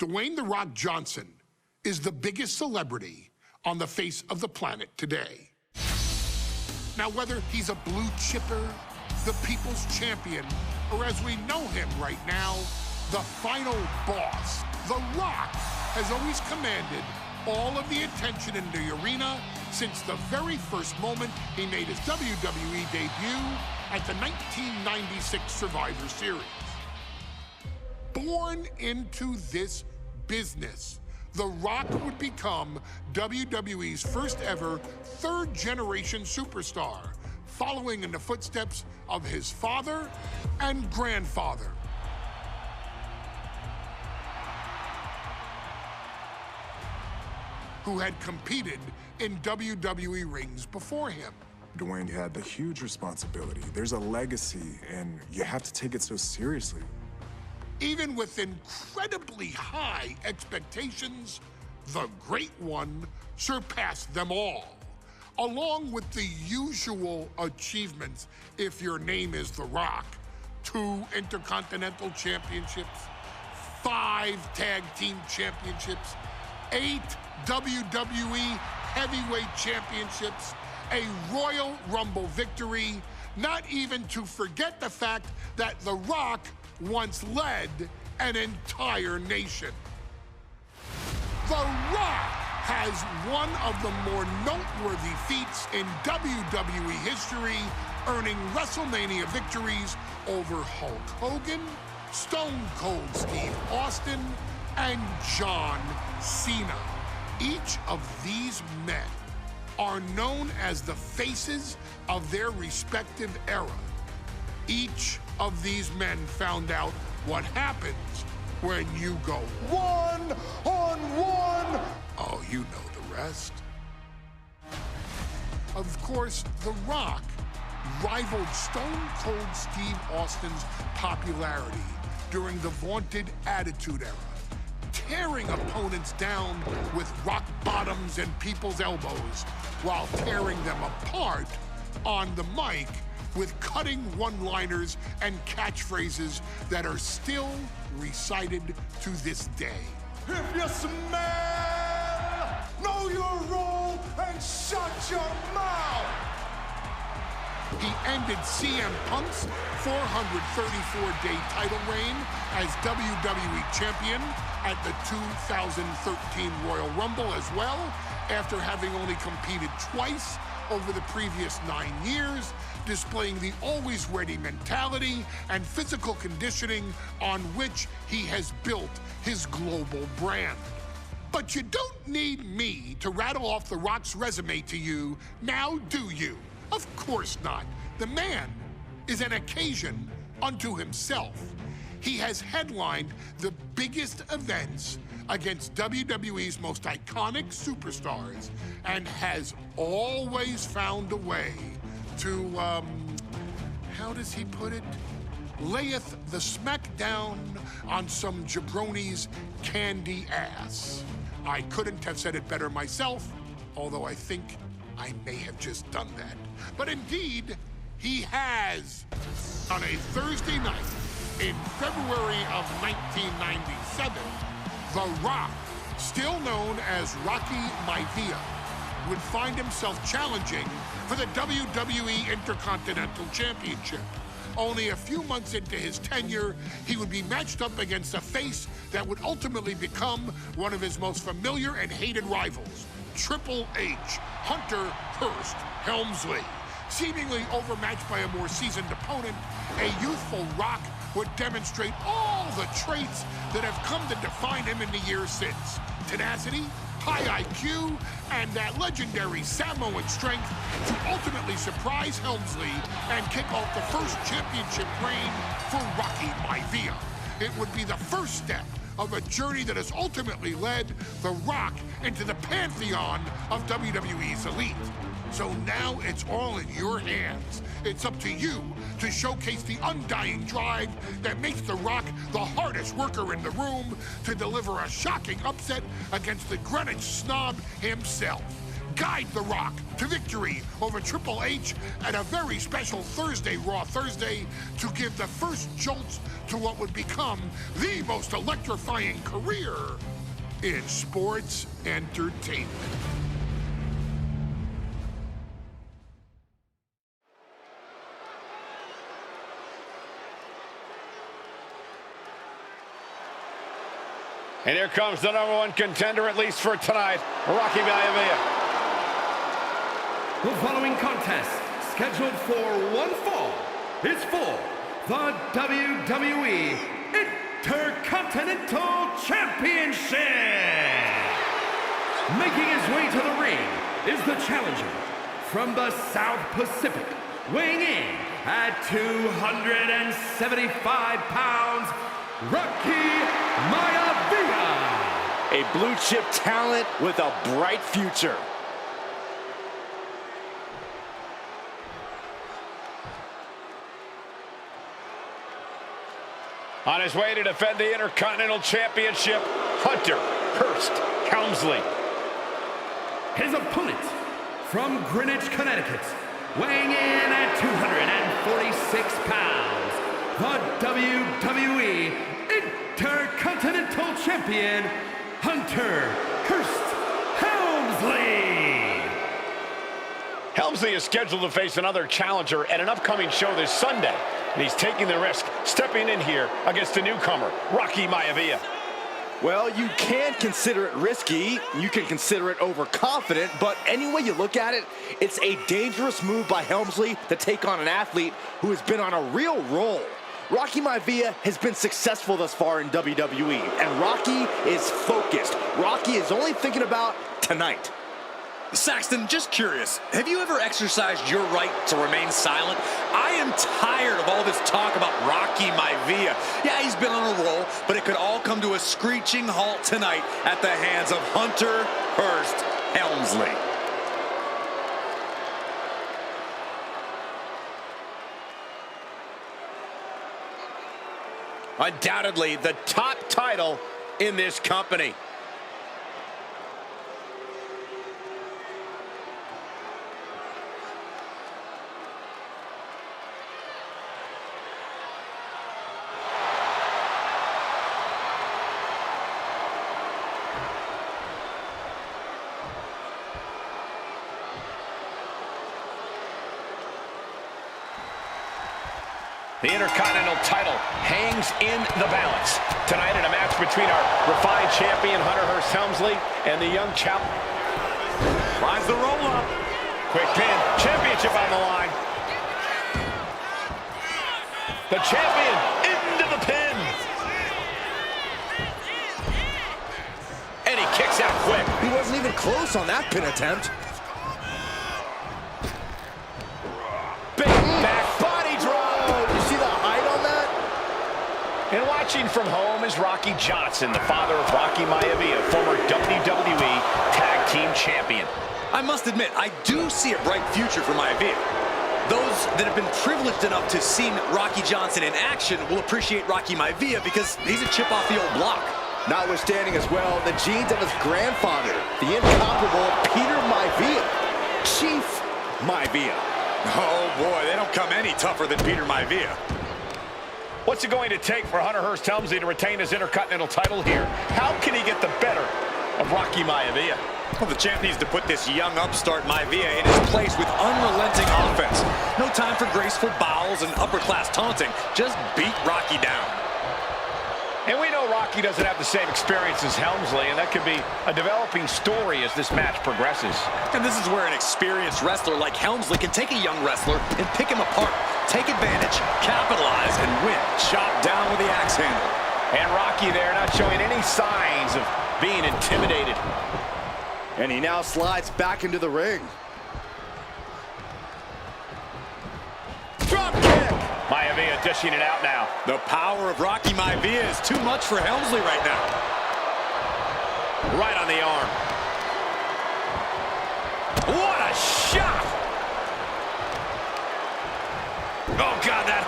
Dwayne "The Rock" Johnson is the biggest celebrity on the face of the planet today. Now, whether he's a blue chipper, the people's champion, or as we know him right now, the final boss, The Rock has always commanded all of the attention in the arena since the very first moment he made his WWE debut at the 1996 Survivor Series. Born into this business, The Rock would become WWE's first ever third-generation superstar, following in the footsteps of his father and grandfather. Who had competed in WWE rings before him. Dwayne had the huge responsibility. There's a legacy, and you have to take it so seriously. Even with incredibly high expectations, the Great One surpassed them all, along with the usual achievements if your name is The Rock: 2 Intercontinental Championships, 5 Tag Team Championships, 8 WWE Heavyweight Championships, a Royal Rumble victory, not even to forget the fact that The Rock once led an entire nation. The Rock has one of the more noteworthy feats in WWE history, earning WrestleMania victories over Hulk Hogan, Stone Cold Steve Austin, and John Cena. Each of these men are known as the faces of their respective era. Each of these men found out what happens when you go one-on-one. Oh, you know the rest. Of course, The Rock rivaled Stone Cold Steve Austin's popularity during the vaunted Attitude Era, tearing opponents down with rock bottoms and people's elbows while tearing them apart on the mic with cutting one-liners and catchphrases that are still recited to this day. If you smell, know your role and shut your mouth. He ended CM Punk's 434-day title reign as WWE Champion at the 2013 Royal Rumble as well, after having only competed twice over the previous 9 years, displaying the always-ready mentality and physical conditioning on which he has built his global brand. But you don't need me to rattle off The Rock's resume to you, now do you? Of course not. The man is an occasion unto himself. He has headlined the biggest events against WWE's most iconic superstars and has always found a way to, how does he put it? Layeth the smackdown on some jabroni's candy ass. I couldn't have said it better myself, although I think I may have just done that. But indeed, he has. On a Thursday night in February of 1997, The Rock, still known as Rocky Maivia, would find himself challenging for the WWE Intercontinental Championship. Only a few months into his tenure, he would be matched up against a face that would ultimately become one of his most familiar and hated rivals, Triple H, Hunter Hearst Helmsley. Seemingly overmatched by a more seasoned opponent, a youthful Rock would demonstrate all the traits that have come to define him in the years since. Tenacity, high IQ, and that legendary Samoan strength to ultimately surprise Helmsley and kick off the first championship reign for Rocky Maivia. It would be the first step of a journey that has ultimately led The Rock into the pantheon of WWE's elite. So now it's all in your hands. It's up to you to showcase the undying drive that makes The Rock the hardest worker in the room to deliver a shocking upset against the Greenwich snob himself. Guide The Rock to victory over Triple H at a very special Thursday Raw Thursday to give the first jolts to what would become the most electrifying career in sports entertainment. And here comes the #1 contender, at least for tonight, Rocky Maivia. The following contest, scheduled for one fall, is for the WWE Intercontinental Championship. Making his way to the ring is the challenger from the South Pacific, weighing in at 275 pounds, Rocky Maivia. A blue chip talent with a bright future. On his way to defend the Intercontinental Championship, Hunter Hearst Helmsley. His opponent from Greenwich, Connecticut, weighing in at 246 pounds, the WWE Intercontinental Champion, Hunter Hearst Helmsley. Helmsley is scheduled to face another challenger at an upcoming show this Sunday, and he's taking the risk, stepping in here against the newcomer, Rocky Maivia. Well, you can consider it risky, you can consider it overconfident, but any way you look at it, it's a dangerous move by Helmsley to take on an athlete who has been on a real roll. Rocky Maivia has been successful thus far in WWE, and Rocky is focused. Rocky is only thinking about tonight. Saxton, just curious, have you ever exercised your right to remain silent? I am tired of all this talk about Rocky Maivia. Yeah, he's been on a roll, but it could all come to a screeching halt tonight at the hands of Hunter Hearst Helmsley. Undoubtedly the top title in this company. The Intercontinental title hangs in the balance. Tonight in a match between our refined champion, Hunter Hearst Helmsley, and the young chap. Finds the roll-up. Quick pin. Championship on the line. The champion into the pin. And he kicks out quick. He wasn't even close on that pin attempt. Big back body drop. You see the height on that? And watching from home is Rocky Johnson, the father of Rocky Maivia, former WWE Tag Team Champion. I must admit, I do see a bright future for Maivia. Those that have been privileged enough to see Rocky Johnson in action will appreciate Rocky Maivia because he's a chip off the old block. Notwithstanding as well the genes of his grandfather, the incomparable Peter Maivia, Chief Maivia. Oh boy, they don't come any tougher than Peter Maivia. What's it going to take for Hunter Hearst Helmsley to retain his Intercontinental title here? How can he get the better of Rocky Maivia? Well, the champ needs to put this young upstart Maivia in his place with unrelenting offense. No time for graceful bows and upper-class taunting. Just beat Rocky down. And we know Rocky doesn't have the same experience as Helmsley, and that could be a developing story as this match progresses. And this is where an experienced wrestler like Helmsley can take a young wrestler and pick him apart, take advantage, capitalize, and win. Chop down with the axe handle. And Rocky there not showing any signs of being intimidated. And he now slides back into the ring. Drop kick! Maivia dishing it out now. The power of Rocky Maivia is too much for Helmsley right now. Right on the arm. What a shot!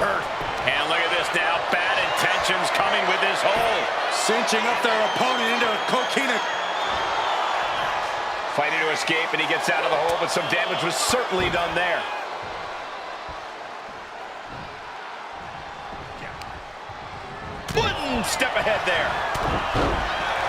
hurt. And look at this now. Bad intentions coming with this hold. Cinching up their opponent into a coquina. Fighting to escape, and he gets out of the hole, but some damage was certainly done there. Wooden step ahead there.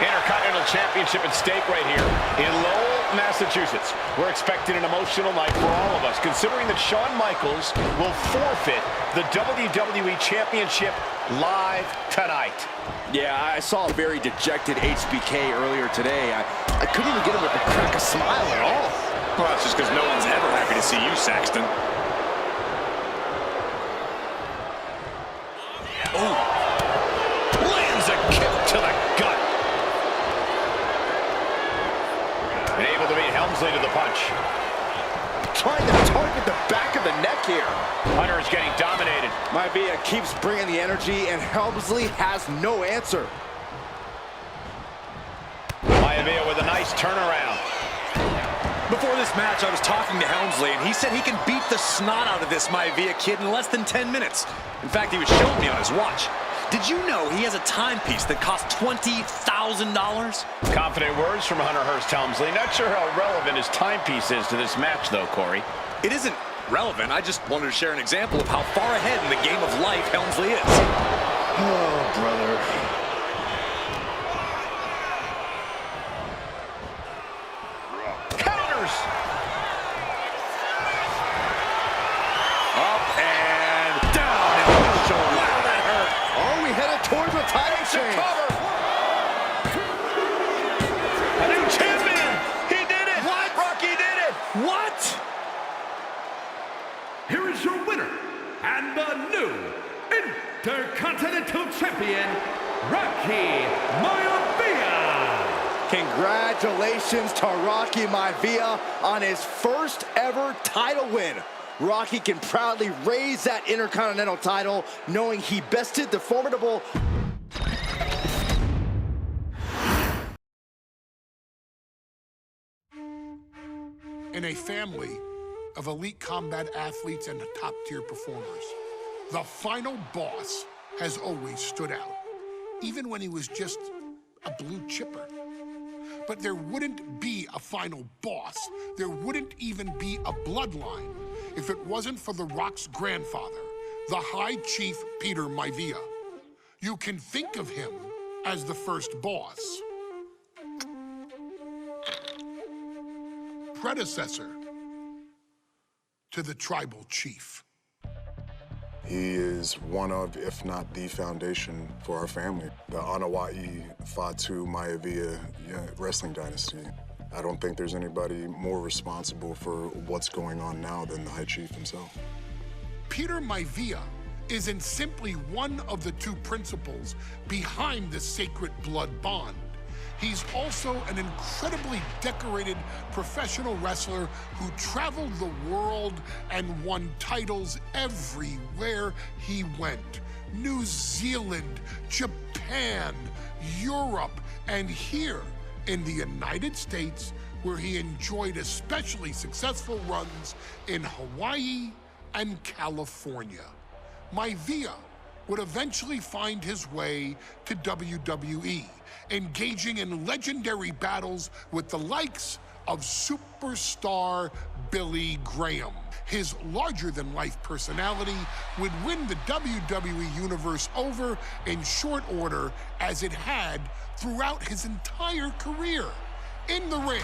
Intercontinental Championship at stake right here in Lowell, Massachusetts. We're expecting an emotional night for all of us, considering that Shawn Michaels will forfeit the WWE Championship live tonight. Yeah, I saw a very dejected HBK earlier today. I couldn't even get him to crack a smile at all. Well, that's just because no one's ever happy to see you, Saxton. Oh, lands a kick to the gut. And able to beat Helmsley to the punch. Trying to target the back of the neck here. Hunter is getting dominated. Maivia keeps bringing the energy, and Helmsley has no answer. Maivia with a nice turnaround. Before this match, I was talking to Helmsley, and he said he can beat the snot out of this Maivia kid in less than 10 minutes. In fact, he was showing me on his watch. Did you know he has a timepiece that costs $20,000? Confident words from Hunter Hearst Helmsley. Not sure how relevant his timepiece is to this match, though, Corey. It isn't relevant. I just wanted to share an example of how far ahead in the game of life Helmsley is. Oh, brother. Counters! Up and down into the shoulder. Wow, that hurt. Are we headed towards the title change? A new champion! He did it! What? Rocky did it! What? Here is your winner, and the new Intercontinental Champion, Rocky Maivia. Congratulations to Rocky Maivia on his first ever title win. Rocky can proudly raise that Intercontinental title, knowing he bested the formidable... In a family of elite combat athletes and top-tier performers, the final boss has always stood out, even when he was just a blue chipper. But there wouldn't be a final boss, there wouldn't even be a bloodline if it wasn't for The Rock's grandfather, the High Chief Peter Maivia. You can think of him as the first boss. Predecessor to the tribal chief. He is one of, if not the foundation for our family. The Anoa'i Fatu Maivia wrestling dynasty. I don't think there's anybody more responsible for what's going on now than the High Chief himself. Peter Maivia isn't simply one of the two principals behind the sacred blood bond. He's also an incredibly decorated professional wrestler who traveled the world and won titles everywhere he went. New Zealand, Japan, Europe, and here in the United States, where he enjoyed especially successful runs in Hawaii and California. Maivia would eventually find his way to WWE, engaging in legendary battles with the likes of superstar Billy Graham. His larger-than-life personality would win the WWE Universe over in short order, as it had throughout his entire career. In the ring,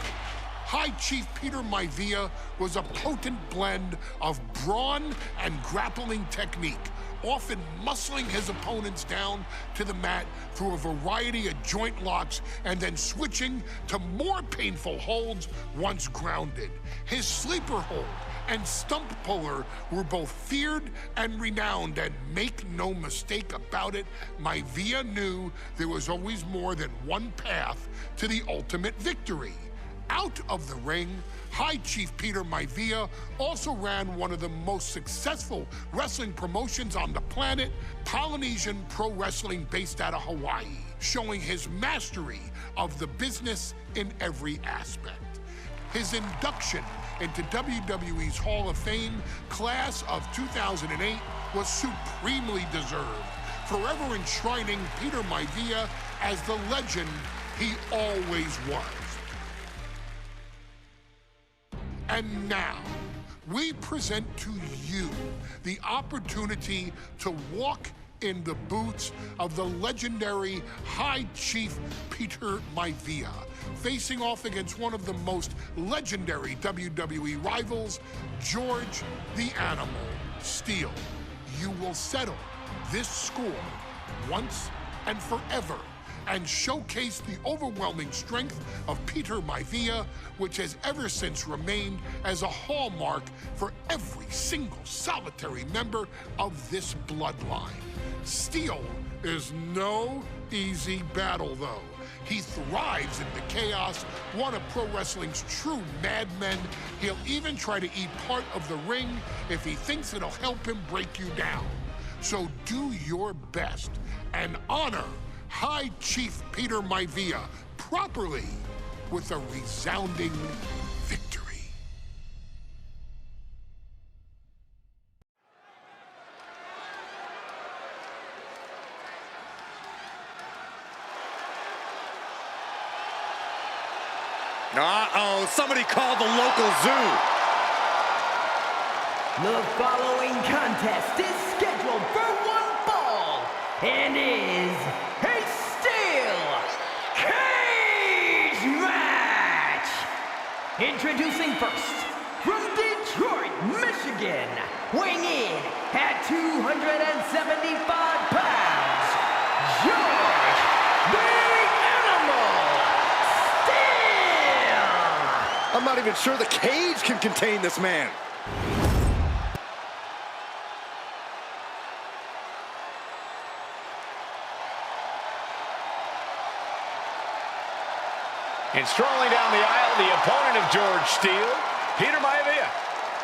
High Chief Peter Maivia was a potent blend of brawn and grappling technique, often muscling his opponents down to the mat through a variety of joint locks and then switching to more painful holds once grounded. His sleeper hold and stump puller were both feared and renowned, and make no mistake about it, Maivia knew there was always more than one path to the ultimate victory. Out of the ring, High Chief Peter Maivia also ran one of the most successful wrestling promotions on the planet, Polynesian Pro Wrestling, based out of Hawaii, showing his mastery of the business in every aspect. His induction into WWE's Hall of Fame class of 2008 was supremely deserved, forever enshrining Peter Maivia as the legend he always was. And now, we present to you the opportunity to walk in the boots of the legendary High Chief Peter Maivia, facing off against one of the most legendary WWE rivals, George the Animal Steele. You will settle this score once and forever and showcase the overwhelming strength of Peter Maivia, which has ever since remained as a hallmark for every single solitary member of this bloodline. Steele is no easy battle, though. He thrives in the chaos, one of pro wrestling's true madmen. He'll even try to eat part of the ring if he thinks it'll help him break you down. So do your best and honor High Chief Peter Maivia properly with a resounding victory. Uh-oh, somebody called the local zoo. The following contest is scheduled for one fall and is a steel cage match. Introducing first, from Detroit, Michigan, weighing in at 275 pounds, George the Animal Steele. I'm not even sure the cage can contain this man. And strolling down the aisle, the opponent of George Steele, Peter Maivia.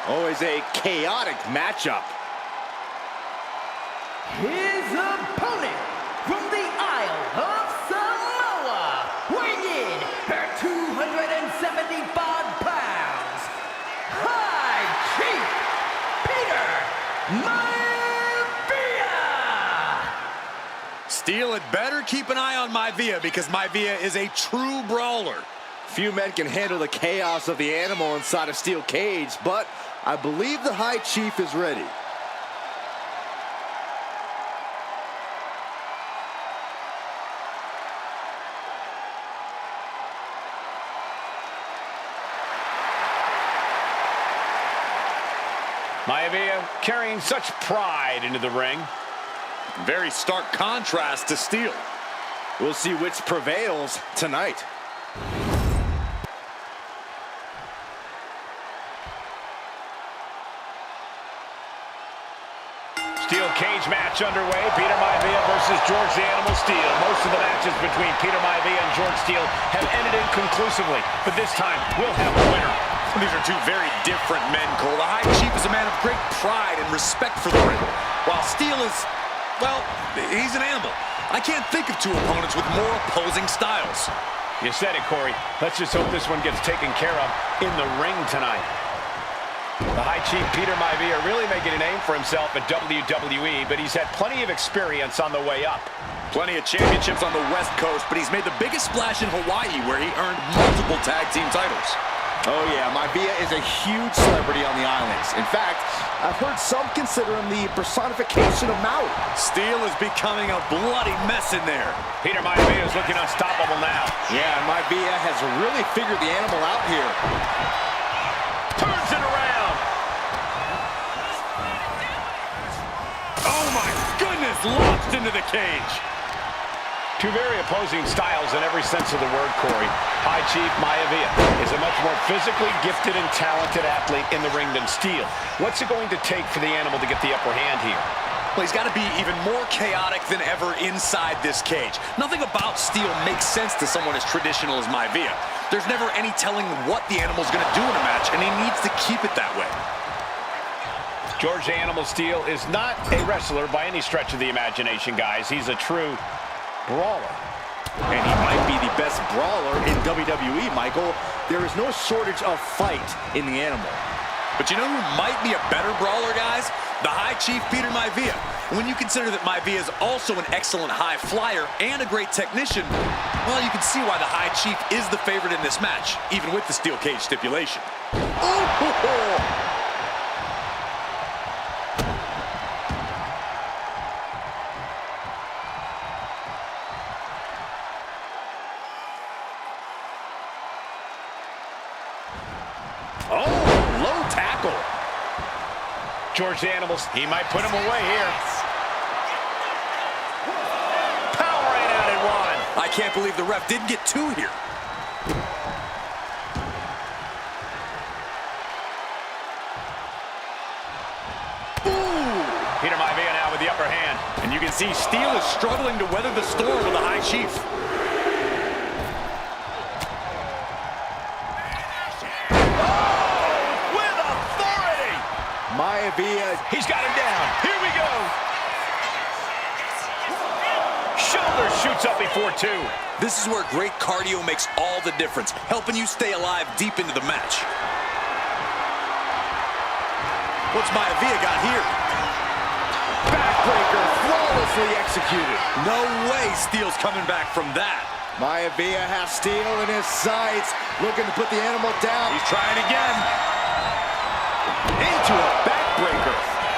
Always a chaotic matchup. His opponent from the Isle of Samoa, weighing in at 275 pounds, High Chief Peter Maivia. Steele had better keep an eye on Maivia because Maivia is a true brawler. Few men can handle the chaos of the animal inside a steel cage, but I believe the High Chief is ready. Maivia carrying such pride into the ring. Very stark contrast to Steele. We'll see which prevails tonight. Steel cage match underway. Peter Maivia versus George the Animal Steele. Most of the matches between Peter Maivia and George Steele have ended inconclusively, but this time we'll have a winner. These are two very different men, Cole. The High Chief is a man of great pride and respect for the ring, while Steele is, well, he's an animal. I can't think of two opponents with more opposing styles. You said it, Corey. Let's just hope this one gets taken care of in the ring tonight. The High Chief Peter Maivia really making a name for himself at WWE, but he's had plenty of experience on the way up. Plenty of championships on the West Coast, but he's made the biggest splash in Hawaii, where he earned multiple tag team titles. Oh yeah, Maivia is a huge celebrity on the islands. In fact, I've heard some consider him the personification of Maui. Steele is becoming a bloody mess in there. Peter Maivia is looking unstoppable now. Yeah, Maivia has really figured the animal out here. Turns it around. Oh my goodness, launched into the cage. Two very opposing styles in every sense of the word, Corey. High Chief Maivia is a much more physically gifted and talented athlete in the ring than Steele. What's it going to take for the animal to get the upper hand here? Well, he's got to be even more chaotic than ever inside this cage. Nothing about Steele makes sense to someone as traditional as Maivia. There's never any telling what the animal's going to do in a match, and he needs to keep it that way. George the Animal Steele is not a wrestler by any stretch of the imagination, guys. He's a true brawler. And he might be the best brawler in WWE, Michael. There is no shortage of fight in the animal. But you know who might be a better brawler, guys? the High Chief Peter Maivia. When you consider that Maivia is also an excellent high flyer and a great technician, well, you can see why the High Chief is the favorite in this match, even with the steel cage stipulation. Oh, low tackle. George the Animals, he might put him away here. Powering out at one. I can't believe the ref didn't get two here. Peter Maivia now with the upper hand. And you can see Steel is struggling to weather the storm with the High Chief. Oh, with authority. Maivia. He's got him down. Here we go. Shoulder shoots up before two. This is where great cardio makes all the difference, helping you stay alive deep into the match. What's Maivia got here? Backbreaker flawlessly executed. No way Steel's coming back from that. Maivia has Steel in his sights, looking to put the animal down. He's trying again. Into a backbreaker.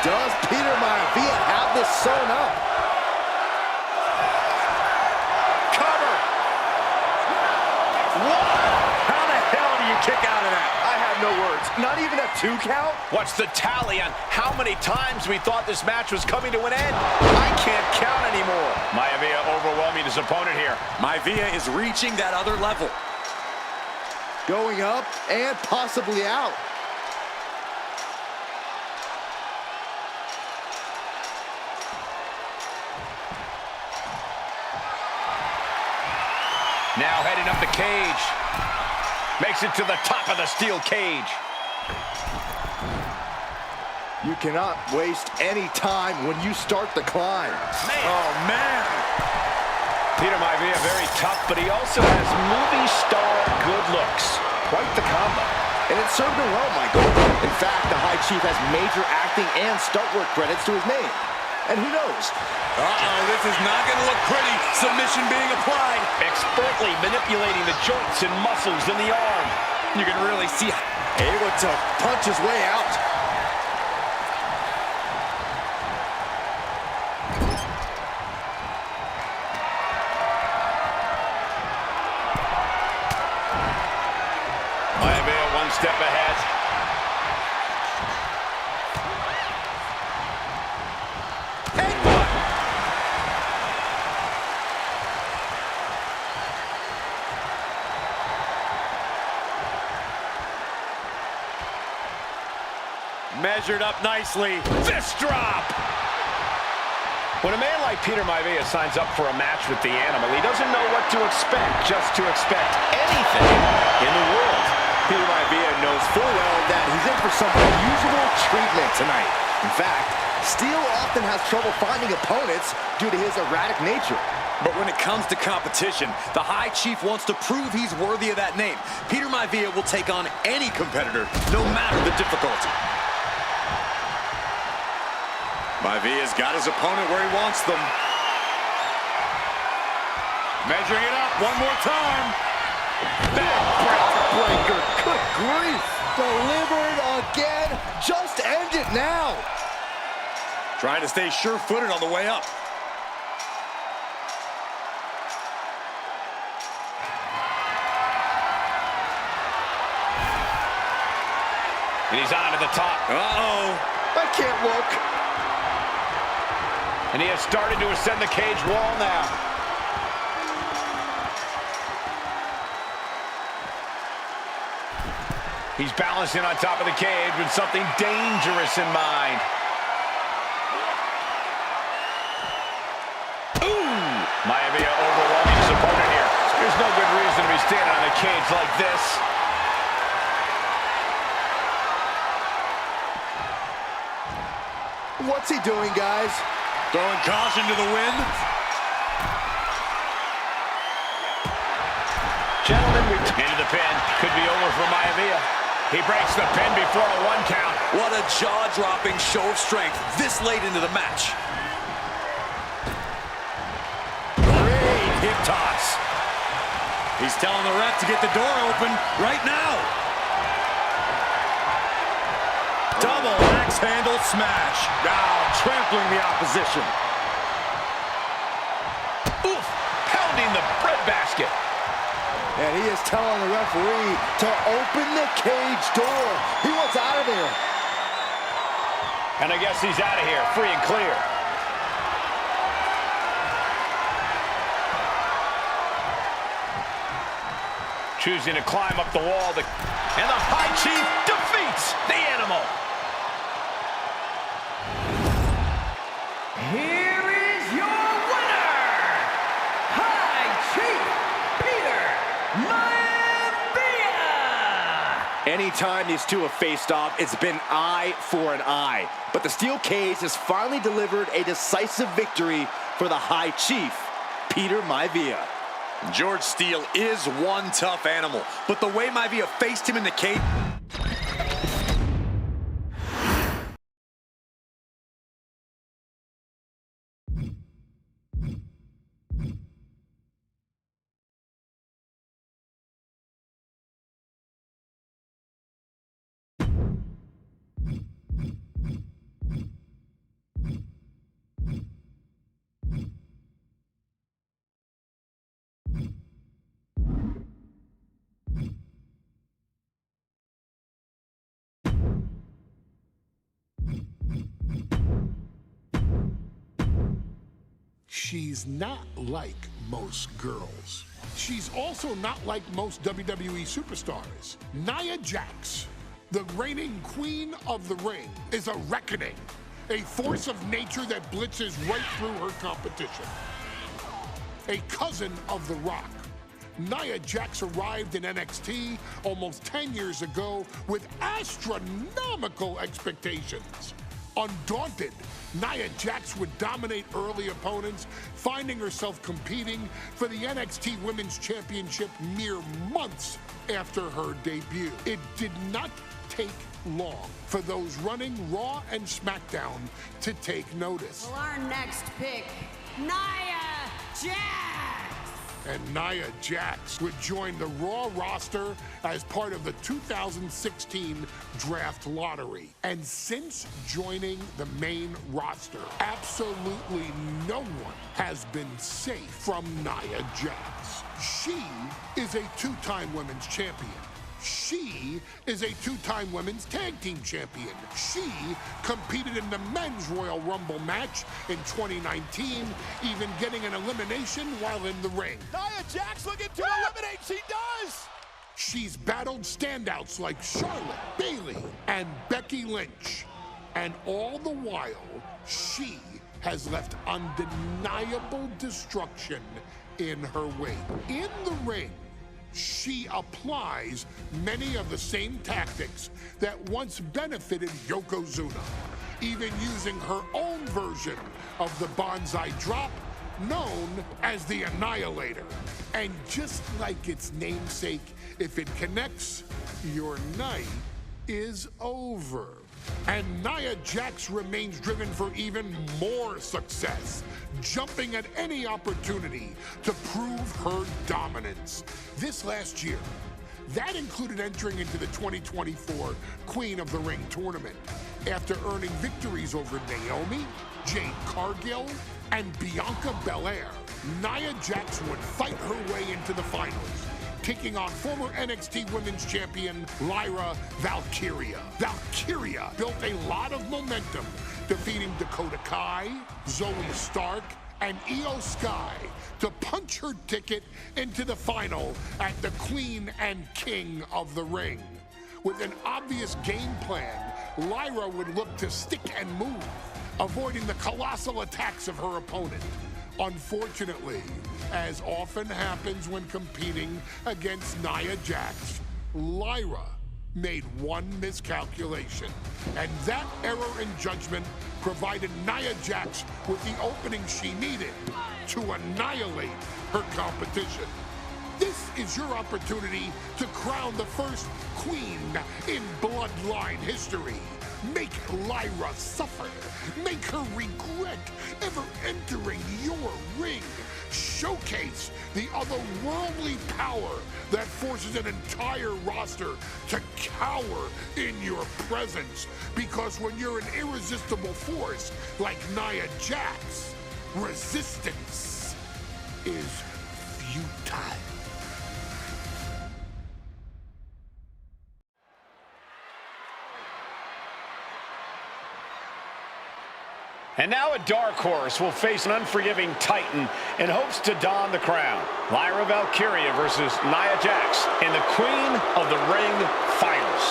Does Peter Maivia have this sewn up? Cover. What? How the hell do you kick out of that? I have no words. Not even a 2 count? What's the tally on how many times we thought this match was coming to an end? I can't count anymore. Maivia overwhelming his opponent here. Maivia is reaching that other level. Going up and possibly out. Now heading up the cage. Makes it to the top of the steel cage. You cannot waste any time when you start the climb. Man. Oh, man. Peter Maivia very tough, but he also has movie star good looks. Quite the combo. And it served him well, Michael. In fact, the High Chief has major acting and stunt work credits to his name. And who knows? Uh-oh, this is not going to look pretty. Submission being applied. Expertly manipulating the joints and muscles in the arm. You can really see able to punch his way out. Maivia one step ahead. and one. Measured up nicely. Fist drop! When a man like Peter Maivia signs up for a match with the Animal, he doesn't know what to expect, just to expect anything in the world. Peter Maivia knows full well that he's in for some unusual treatment tonight. In fact, Steel often has trouble finding opponents due to his erratic nature. But when it comes to competition, the High Chief wants to prove he's worthy of that name. Peter Maivia will take on any competitor, no matter the difficulty. Maivia's got his opponent where he wants them. Measuring it up one more time. Backbreaker, good grief. Delivered again. Just end it now. Trying to stay sure-footed on the way up. And he's on to the top. Uh-oh. I can't look. And he has started to ascend the cage wall now. He's balancing on top of the cage with something dangerous in mind. Ooh! Maivia overwhelming his opponent here. There's no good reason to be standing on the cage like this. What's he doing, guys? Throwing caution to the wind. Gentlemen, we've into the pin. Could be over for Maivia. He breaks the pin before a 1 count. What a jaw-dropping show of strength this late into the match. Great hip toss. He's telling the ref to get the door open right now. Double axe handle smash. Now trampling the opposition. Oof, pounding the breadbasket. And he is telling the referee to open the cage door. He wants out of there. And I guess he's out of here, free and clear. Choosing to climb up the wall. And the High Chief defeats the Animal. Here is your winner, High Chief Peter Maivia! Anytime these two have faced off, it's been eye for an eye. But the steel cage has finally delivered a decisive victory for the High Chief, Peter Maivia. George Steele is one tough animal, but the way Maivia faced him in the cage... She's not like most girls. She's also not like most WWE superstars. Nia Jax, the reigning queen of the ring, is a reckoning, a force of nature that blitzes right through her competition. A cousin of The Rock, Nia Jax arrived in NXT almost 10 years ago with astronomical expectations. Undaunted, Nia Jax would dominate early opponents, finding herself competing for the NXT Women's Championship mere months after her debut. It did not take long for those running Raw and SmackDown to take notice. Well, our next pick, Nia Jax! And Nia Jax would join the Raw roster as part of the 2016 Draft Lottery. And since joining the main roster, absolutely no one has been safe from Nia Jax. She is a 2-time women's champion. She is a 2-time women's tag team champion. She competed in the men's Royal Rumble match in 2019, even getting an elimination while in the ring. Nia Jax looking to eliminate. She does. She's battled standouts like Charlotte, Bayley, and Becky Lynch. And all the while, she has left undeniable destruction in her wake. In the ring, she applies many of the same tactics that once benefited Yokozuna, even using her own version of the Bonsai Drop, known as the Annihilator. And just like its namesake, if it connects, your night is over. And Nia Jax remains driven for even more success, jumping at any opportunity to prove her dominance. This last year, that included entering into the 2024 Queen of the Ring tournament after earning victories over Naomi, Jade Cargill, and Bianca Belair. Nia Jax would fight her way into the finals, taking on former NXT Women's Champion Lyra Valkyria. Valkyria built a lot of momentum, defeating Dakota Kai, Zoe Stark, and Io Sky to punch her ticket into the final at the Queen and King of the Ring. With an obvious game plan, Lyra would look to stick and move, avoiding the colossal attacks of her opponent. Unfortunately, as often happens when competing against Nia Jax, Lyra made one miscalculation, and that error in judgment provided Nia Jax with the opening she needed to annihilate her competition. This is your opportunity to crown the first queen in Bloodline history. Make Lyra suffer. Make her regret ever entering your ring. Showcase the otherworldly power that forces an entire roster to cower in your presence. Because when you're an irresistible force like Nia Jax, resistance is futile. And now a dark horse will face an unforgiving titan in hopes to don the crown. Lyra Valkyria versus Nia Jax in the Queen of the Ring Finals.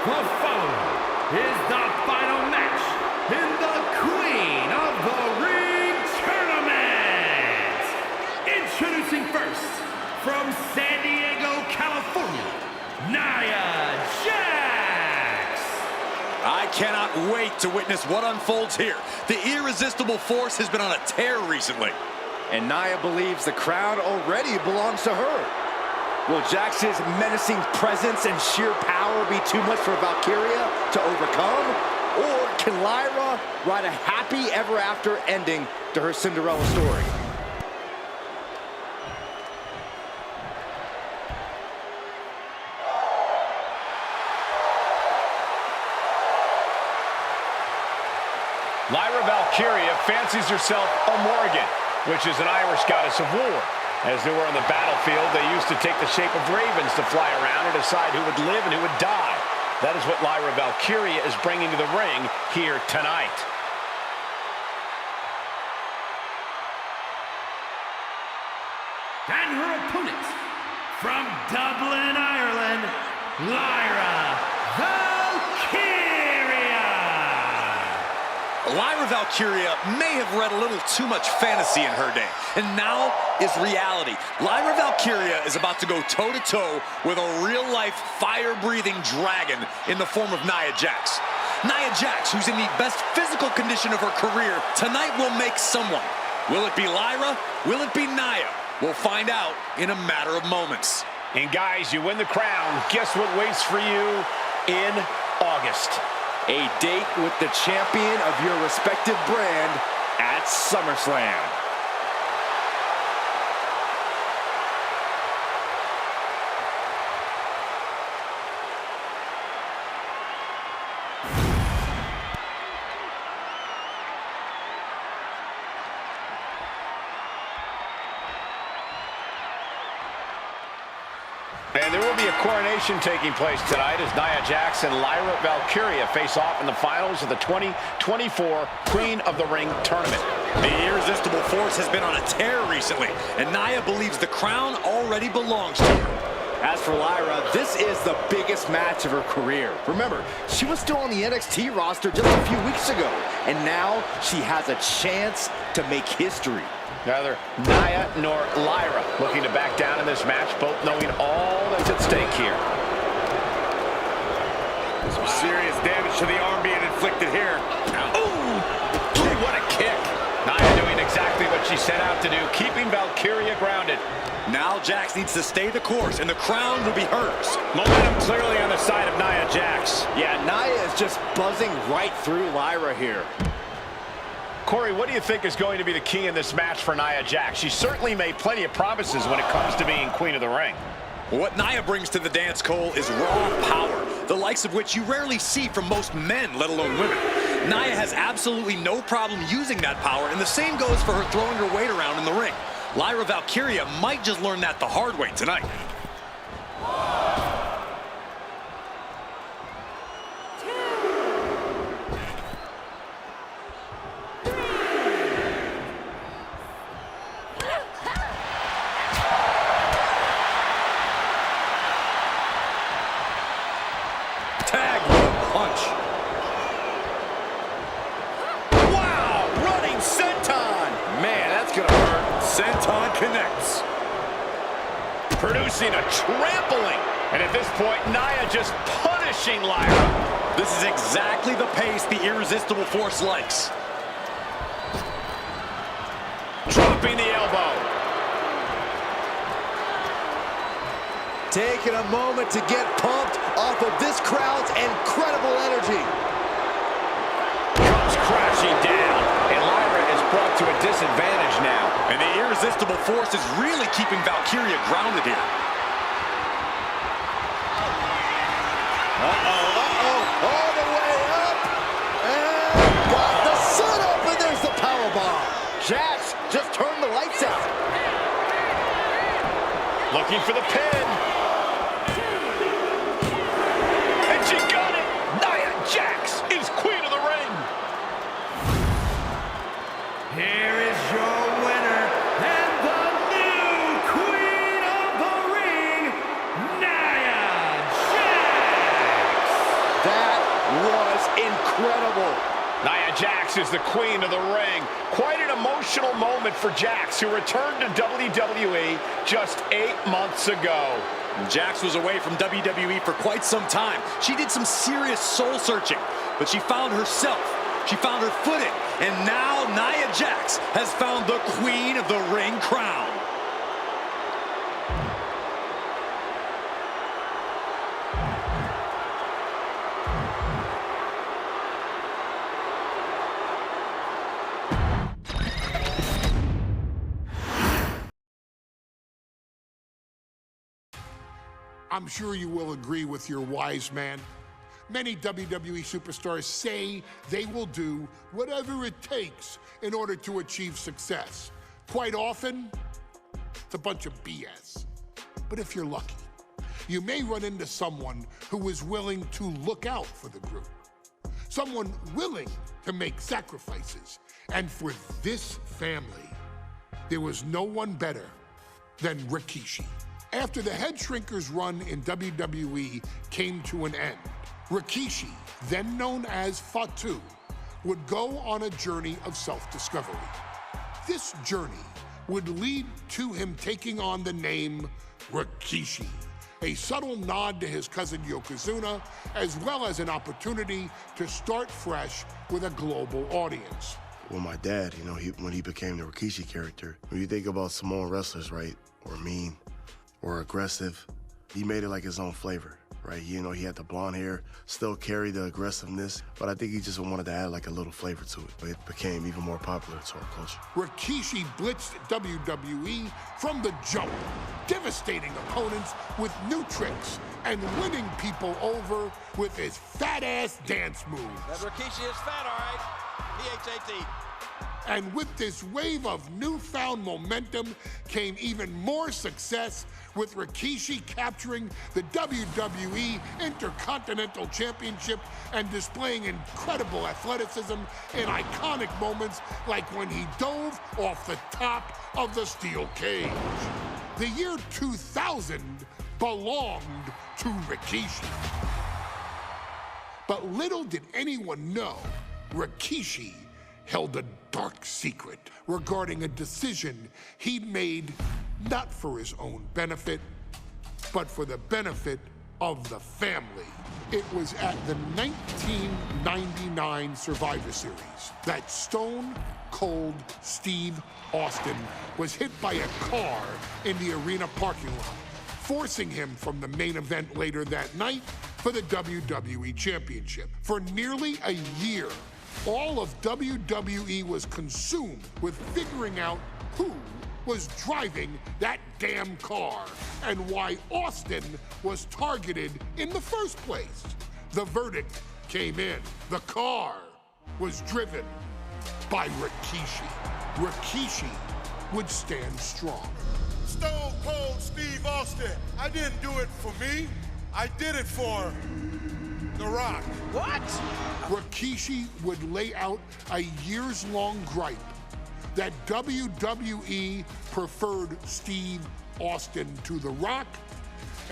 The following is the final match in the Queen of the Ring Tournament. Introducing first, from San Diego, California, Nia Jax. I cannot wait to witness what unfolds here. The irresistible force has been on a tear recently. And Nia believes the crown already belongs to her. Will Jax's menacing presence and sheer power be too much for Valkyria to overcome? Or can Lyra write a happy ever after ending to her Cinderella story? Lyra Valkyria fancies herself a Morrigan, which is an Irish goddess of war. As they were on the battlefield, they used to take the shape of ravens to fly around and decide who would live and who would die. That is what Lyra Valkyria is bringing to the ring here tonight. And her opponent, from Dublin, Ireland, Lyra Valkyria. Lyra Valkyria may have read a little too much fantasy in her day, and now is reality. Lyra Valkyria is about to go toe-to-toe with a real-life, fire-breathing dragon in the form of Nia Jax. Nia Jax, who's in the best physical condition of her career, tonight will make someone. Will it be Lyra? Will it be Nia? We'll find out in a matter of moments. And guys, you win the crown. Guess what waits for you in August? A date with the champion of your respective brand at SummerSlam. And there will be a coronation taking place tonight as Nia Jax and Lyra Valkyria face off in the finals of the 2024 Queen of the Ring Tournament. The irresistible force has been on a tear recently, and Nia believes the crown already belongs to her. As for Lyra, this is the biggest match of her career. Remember, she was still on the NXT roster just a few weeks ago, and now she has a chance to make history. Neither Nia nor Lyra looking to back down in this match, both knowing all that's at stake here. Some serious damage to the arm being inflicted here. Ooh, what a kick. Nia doing exactly what she set out to do, keeping Valkyria grounded. Now Jax needs to stay the course, and the crown will be hers. Momentum clearly on the side of Nia Jax. Yeah, Nia is just buzzing right through Lyra here. Corey, what do you think is going to be the key in this match for Nia Jax? She certainly made plenty of promises when it comes to being Queen of the Ring. What Nia brings to the dance, Cole, is raw power, the likes of which you rarely see from most men, let alone women. Nia has absolutely no problem using that power, and the same goes for her throwing her weight around in the ring. Lyra Valkyria might just learn that the hard way tonight. Tag punch. Wow, running senton. Man, that's gonna hurt. Senton connects. Producing a trampling. And at this point, Nia just punishing Lyra. This is exactly the pace the irresistible force likes. Dropping the elbow. taking a moment to get pumped off of this crowd's incredible energy. Comes crashing down, and Lyra is brought to a disadvantage now. And the irresistible force is really keeping Valkyria grounded here. All the way up, and got the setup, and there's the powerbomb. Jax just turned the lights out. Looking for the pin. And she got it! Nia Jax is queen of the ring. Here is your winner and the new queen of the ring, Nia Jax. That was incredible. Nia Jax is the queen of the ring. Quite an emotional moment for Jax, who returned to WWE just 8 months ago. Jax was away from WWE for quite some time. She did some serious soul searching, but she found herself. She found her footing, and now Nia Jax has found the queen of the ring crown. I'm sure you will agree with your wise man. Many WWE superstars say they will do whatever it takes in order to achieve success. Quite often, it's a bunch of BS. But if you're lucky, you may run into someone who is willing to look out for the group. Someone willing to make sacrifices. And for this family, there was no one better than Rikishi. After the Head Shrinkers run in WWE came to an end, Rikishi, then known as Fatu, would go on a journey of self-discovery. This journey would lead to him taking on the name Rikishi, a subtle nod to his cousin Yokozuna, as well as an opportunity to start fresh with a global audience. Well, my dad, when he became the Rikishi character, when you think about Samoan wrestlers, right, or mean, or aggressive, he made it like his own flavor, right? He had the blonde hair, still carried the aggressiveness, but I think he just wanted to add like a little flavor to it. But it became even more popular to our culture. Rikishi blitzed WWE from the jump, devastating opponents with new tricks and winning people over with his fat-ass dance moves. That Rikishi is fat, all right. P-H-A-T. And with this wave of newfound momentum came even more success, with Rikishi capturing the WWE Intercontinental Championship and displaying incredible athleticism in iconic moments like when he dove off the top of the steel cage. The year 2000 belonged to Rikishi. But little did anyone know, Rikishi held a dark secret regarding a decision he'd made not for his own benefit, but for the benefit of the family. It was at the 1999 Survivor Series that Stone Cold Steve Austin was hit by a car in the arena parking lot, forcing him from the main event later that night for the WWE Championship. For nearly a year, all of WWE was consumed with figuring out who was driving that damn car and why Austin was targeted in the first place. The verdict came in. The car was driven by Rikishi. Rikishi would stand strong. Stone Cold Steve Austin, I didn't do it for me. I did it for The Rock. What? Rikishi would lay out a years-long gripe that WWE preferred Steve Austin to The Rock,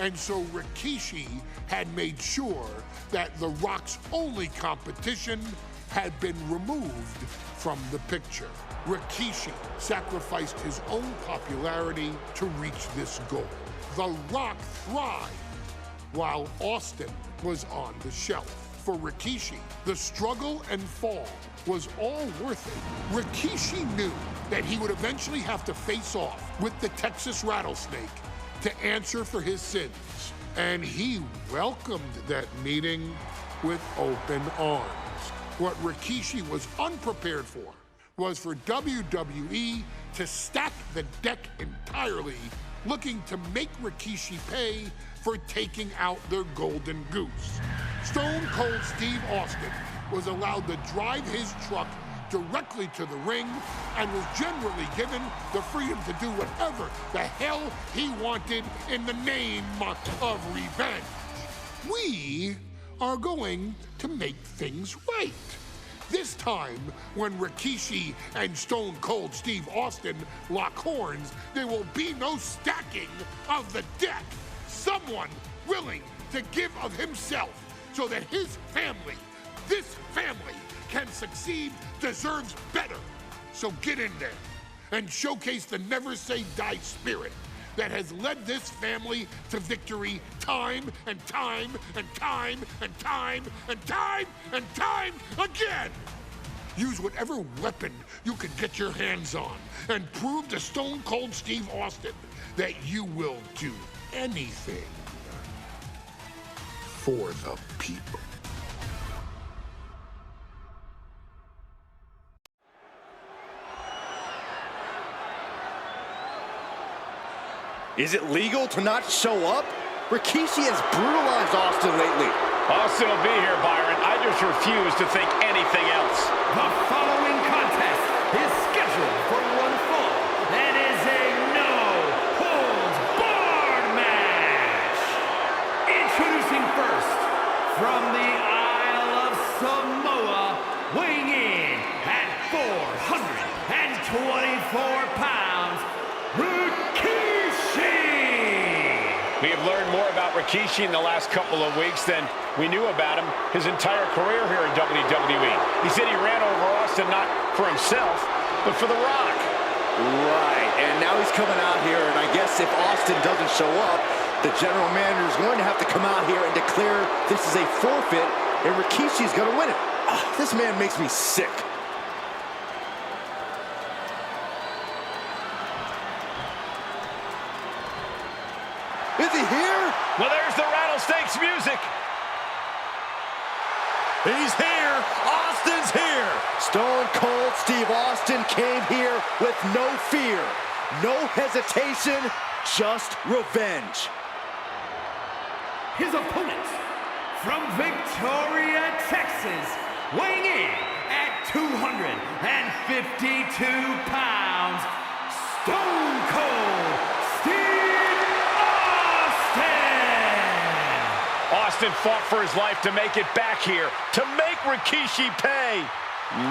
and so Rikishi had made sure that The Rock's only competition had been removed from the picture. Rikishi sacrificed his own popularity to reach this goal. The Rock thrived while Austin was on the shelf. For Rikishi, the struggle and fall was all worth it. Rikishi knew that he would eventually have to face off with the Texas Rattlesnake to answer for his sins. And he welcomed that meeting with open arms. What Rikishi was unprepared for was for WWE to stack the deck entirely, looking to make Rikishi pay for taking out their golden goose. Stone Cold Steve Austin was allowed to drive his truck directly to the ring and was generally given the freedom to do whatever the hell he wanted in the name of revenge. We are going to make things right. This time, when Rikishi and Stone Cold Steve Austin lock horns, there will be no stacking of the deck. Someone willing to give of himself so that his family, this family, can succeed, deserves better. So get in there and showcase the never say die spirit that has led this family to victory time and time and time and time and time and time again. Use whatever weapon you can get your hands on and prove to Stone Cold Steve Austin that you will do anything for the people. Is it legal to not show up? Rikishi has brutalized Austin lately. Austin will be here, Byron. I just refuse to think anything else. The following contest is scheduled for one fall and is a no-holds-barred match. Introducing first, from the Isle of Samoa, weighing in at 424 pounds, We have learned more about Rikishi in the last couple of weeks than we knew about him his entire career here in WWE. He said he ran over Austin not for himself, but for The Rock. Right, and now he's coming out here, and I guess if Austin doesn't show up, the general manager is going to have to come out here and declare this is a forfeit, and Rikishi's going to win it. This man makes me sick. Is he here? Well, there's the Rattlesnakes music. He's here. Austin's here. Stone Cold Steve Austin came here with no fear, no hesitation, just revenge. His opponent, from Victoria, Texas, weighing in at 252 pounds, Stone Cold Steve Austin fought for his life to make it back here, to make Rikishi pay.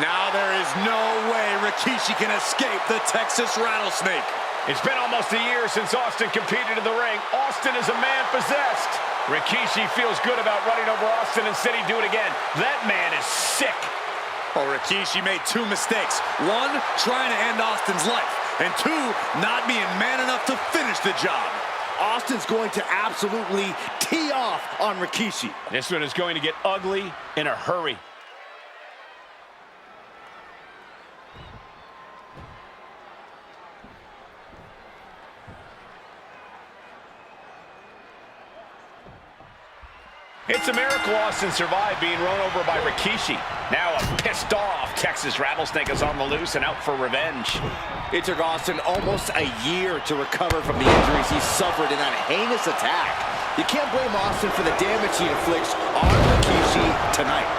Now there is no way Rikishi can escape the Texas Rattlesnake. It's been almost a year since Austin competed in the ring. Austin is a man possessed. Rikishi feels good about running over Austin and said he'd do it again. That man is sick. Oh, Rikishi made two mistakes. One, trying to end Austin's life. And two, not being man enough to finish the job. Austin's going to absolutely tee off on Rikishi. This one is going to get ugly in a hurry. It's a miracle Austin survived being run over by Rikishi. Now a pissed off Texas Rattlesnake is on the loose and out for revenge. It took Austin almost a year to recover from the injuries he suffered in that heinous attack. You can't blame Austin for the damage he inflicts on Rikishi tonight.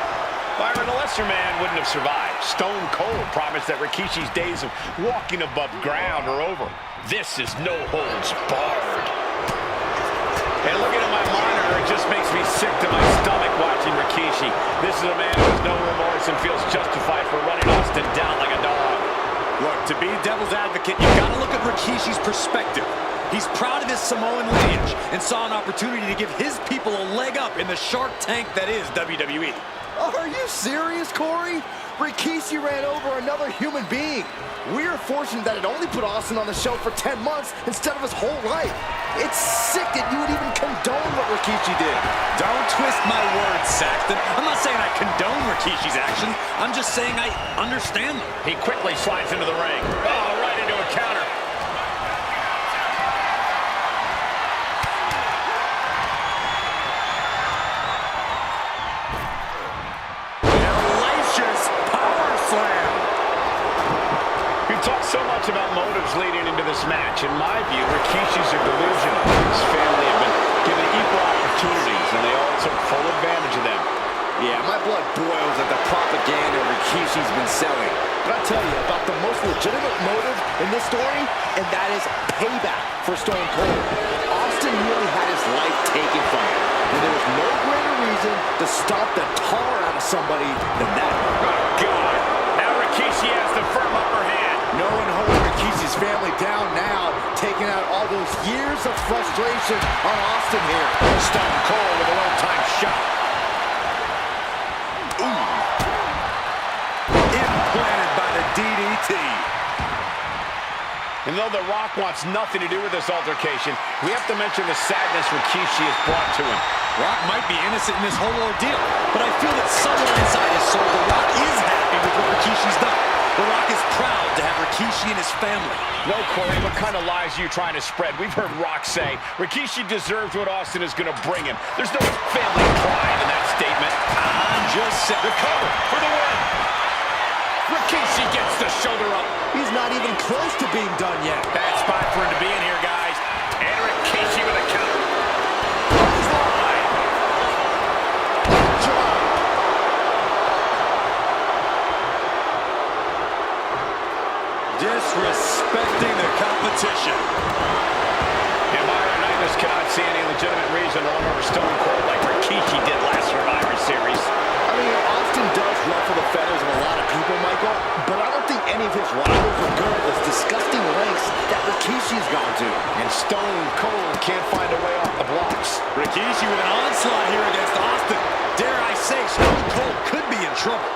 Byron, a lesser man wouldn't have survived. Stone Cold promised that Rikishi's days of walking above ground are over. This is no holds barred. And looking at my monitor, it just makes me sick to my stomach watching Rikishi. This is a man who has no remorse and feels justified for running Austin down like a dog. Look, to be devil's advocate, you gotta look at Rikishi's perspective. He's proud of his Samoan lineage and saw an opportunity to give his people a leg up in the Shark Tank that is WWE. Are you serious, Corey? Rikishi ran over another human being. We're fortunate that it only put Austin on the show for 10 months instead of his whole life. It's sick that you would even condone what Rikishi did. Don't twist my words, Saxton. I'm not saying I condone Rikishi's actions. I'm just saying I understand them. He quickly slides into the ring. Oh, right into a counter. moves leading into this match. In my view, Rikishi's a delusional. His family have been given equal opportunities, and they all took full advantage of them. Yeah, my blood boils at the propaganda Rikishi's been selling. But I'll tell you about the most legitimate motive in this story, and that is payback for Stone Cold. Austin really had his life taken from him, and there was no greater reason to stomp the tar out of somebody than that. Oh, God. Now Rikishi has the firm upper hand. No one holding Rikishi's family down now, taking out all those years of frustration on Austin here. Stone Cold with a low-time shot. Implanted by the DDT. And though The Rock wants nothing to do with this altercation, we have to mention the sadness Rikishi has brought to him. Rock might be innocent in this whole ordeal, but I feel that somewhere inside his soul, The Rock is happy with what Rikishi's done. The Rock is proud to have Rikishi and his family. No, Corey, what kind of lies are you trying to spread? We've heard Rock say Rikishi deserves what Austin is going to bring him. There's no family pride in that statement. I'm just saying. The cover for the win. Rikishi gets the shoulder up. He's not even close to being done yet. Bad spot for him to be in here, guys. And Rikishi with a counter. Clothesline. Disrespecting the competition. And Byron, I just cannot see any legitimate reason to run over Stone Cold like Rikishi did last Survivor Series. I mean, Austin does ruffle the feathers of a lot of people, Michael, but I don't think any of his rivals would go to those disgusting lengths that Rikishi's gone to. And Stone Cold can't find a way off the blocks. Rikishi with an onslaught here against Austin. Dare I say, Stone Cold could be in trouble.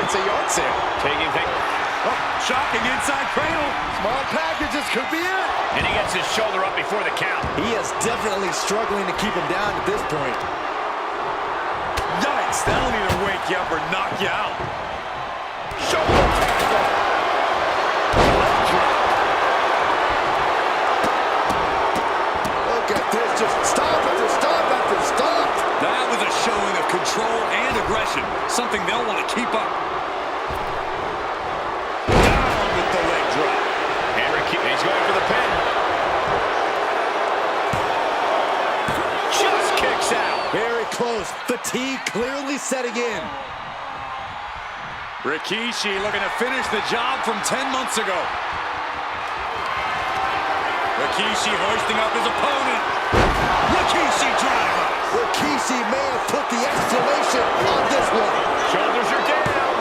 It's a yard sale. Taking things. Oh, shocking inside cradle. Small packages could be it. And he gets his shoulder up before the count. He is definitely struggling to keep him down at this point. Yikes, that'll either wake you up or knock you out. Shoulder tackle. Leg drop. Look at this, just stop after stop after stop. That was a showing of control and aggression, something they'll want to keep up. Down with the leg drop. And he's going for the pin. Just kicks out. Very close. Fatigue clearly setting in. Rikishi looking to finish the job from 10 months ago. Rikishi hoisting up his opponent. Rikishi driver. Rikishi may have put the exclamation on this one. Shoulders are down.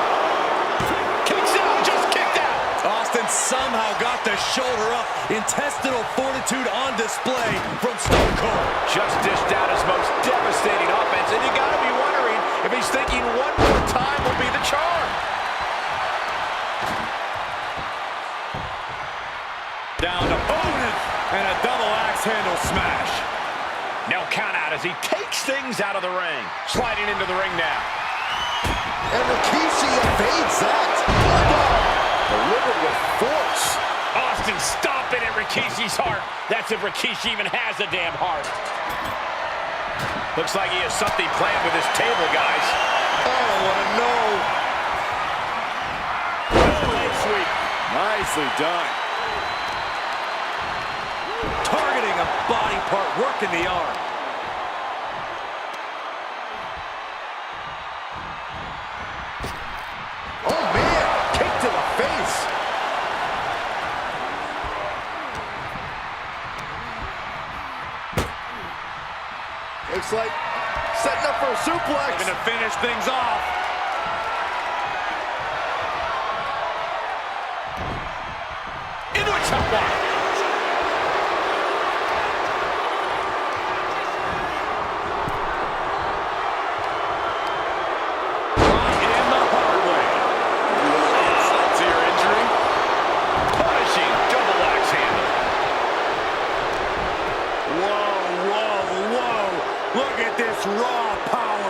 Kicks out, just kicked out. Austin somehow got the shoulder up. Intestinal fortitude on display from Stone Cold. Just dished out his most devastating offense, and you gotta be wondering if he's thinking one more time will be the charm. Down to opponent and a double axe handle smash. No count out as he takes things out of the ring. Sliding into the ring now. And Rikishi evades that. Delivered with force. Austin stomping at Rikishi's heart. That's if Rikishi even has a damn heart. Looks like he has something planned with his table, guys. Oh, what a no. Leg sweep. Nicely done. Targeting a body part, working the arm. Oh, man. Kick to the face. Looks like setting up for a suplex. Going to finish things off. Into a top line. Raw power.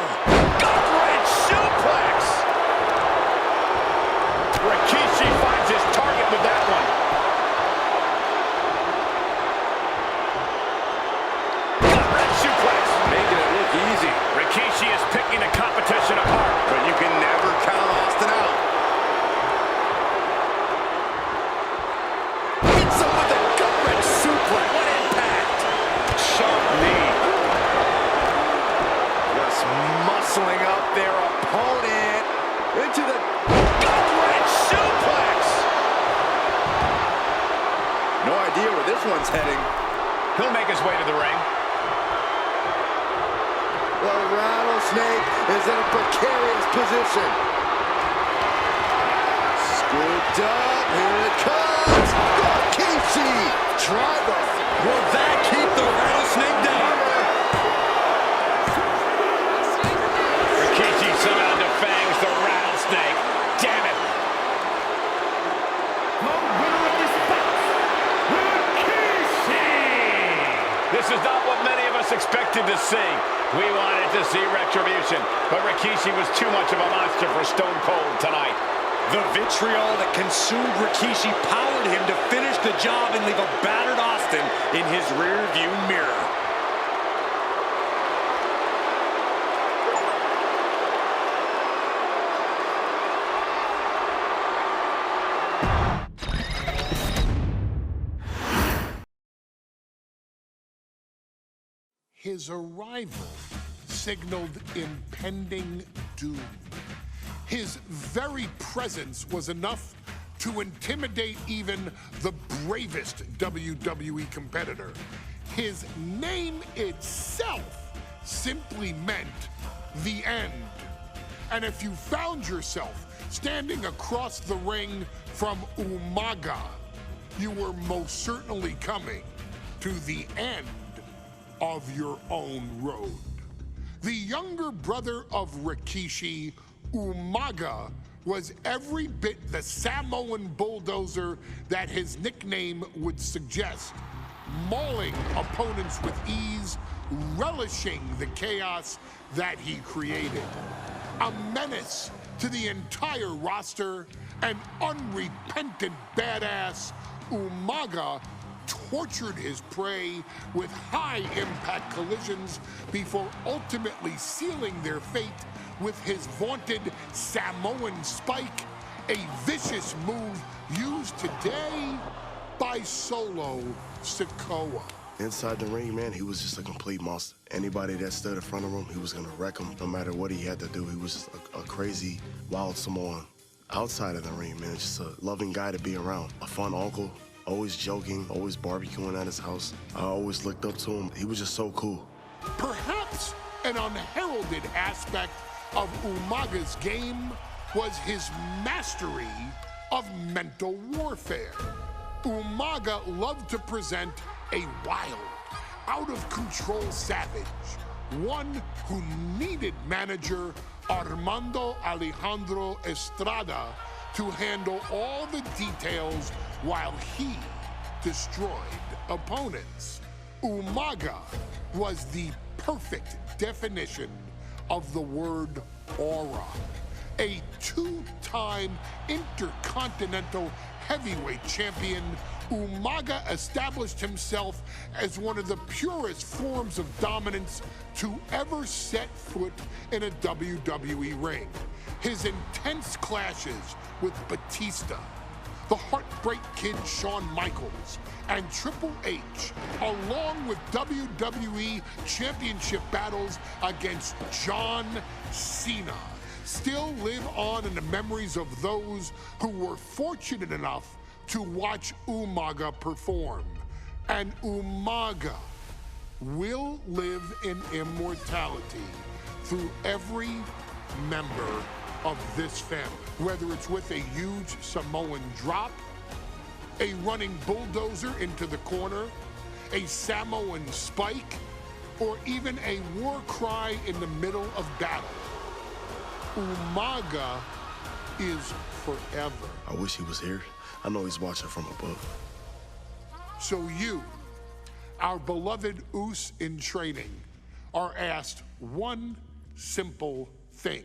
hits him with a gut-wrench suplex. What impact! Sharp knee. Just muscling up their opponent into the gut-wrench suplex. No idea where this one's heading. He'll make his way to the ring. The Rattlesnake is in a precarious position. Scooped up, here it comes. Rikishi, driver. Will that keep the Rattlesnake down? Rikishi somehow defangs the Rattlesnake. Damn it. The winner of this bout, Rikishi! This is not what many of us expected to see. We wanted to see retribution, but Rikishi was too much of a monster for Stone Cold tonight. The vitriol that consumed Rikishi powered him to finish the job and leave a battered Austin in his rearview mirror. His arrival signaled impending doom. His very presence was enough to intimidate even the bravest WWE competitor. His name itself simply meant the end. And if you found yourself standing across the ring from Umaga, you were most certainly coming to the end of your own road. The younger brother of Rikishi, Umaga, was every bit the Samoan bulldozer that his nickname would suggest, mauling opponents with ease, relishing the chaos that he created. A menace to the entire roster, an unrepentant badass, Umaga tortured his prey with high-impact collisions before ultimately sealing their fate with his vaunted Samoan spike, a vicious move used today by Solo Sikoa. Inside the ring, man, he was just a complete monster. Anybody that stood in front of him, he was gonna wreck him no matter what he had to do. He was just a crazy, wild Samoan. Outside of the ring, man, just a loving guy to be around. A fun uncle, always joking, always barbecuing at his house. I always looked up to him. He was just so cool. Perhaps an unheralded aspect of Umaga's game was his mastery of mental warfare. Umaga loved to present a wild, out-of-control savage, one who needed manager Armando Alejandro Estrada to handle all the details while he destroyed opponents. Umaga was the perfect definition of the word aura. A two-time intercontinental heavyweight champion, Umaga established himself as one of the purest forms of dominance to ever set foot in a WWE ring. His intense clashes with Batista, the Heartbreak Kid Shawn Michaels, and Triple H, along with WWE Championship battles against John Cena, still live on in the memories of those who were fortunate enough to watch Umaga perform. And Umaga will live in immortality through every member of this family, whether it's with a huge Samoan drop, a running bulldozer into the corner, a Samoan spike, or even a war cry in the middle of battle. Umaga is forever. I wish he was here. I know he's watching from above. So you, our beloved Us in training, are asked one simple thing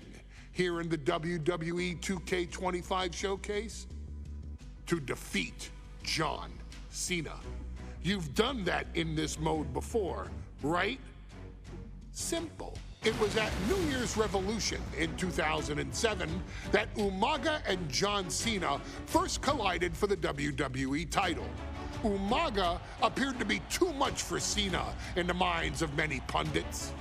here in the WWE 2K25 showcase: to defeat John Cena. You've done that in this mode before, right? Simple. It was at New Year's Revolution in 2007 that Umaga and John Cena first collided for the WWE title. Umaga appeared to be too much for Cena in the minds of many pundits.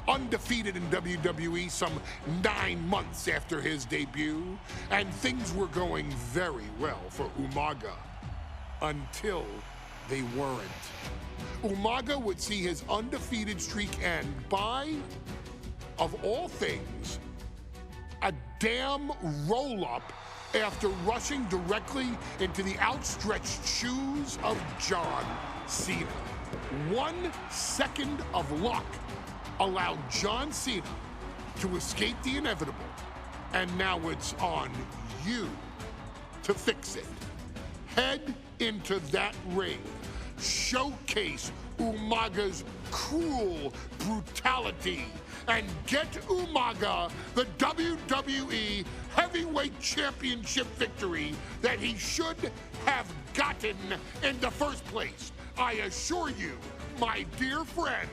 Undefeated in WWE some 9 months after his debut, and things were going very well for Umaga. Until they weren't. Umaga would see his undefeated streak end by, of all things, a damn roll-up after rushing directly into the outstretched shoes of John Cena. 1 second of luck allowed John Cena to escape the inevitable, and now it's on you to fix it. Head into that ring, showcase Umaga's cruel brutality, and get Umaga the WWE Heavyweight Championship victory that he should have gotten in the first place. I assure you, my dear friend,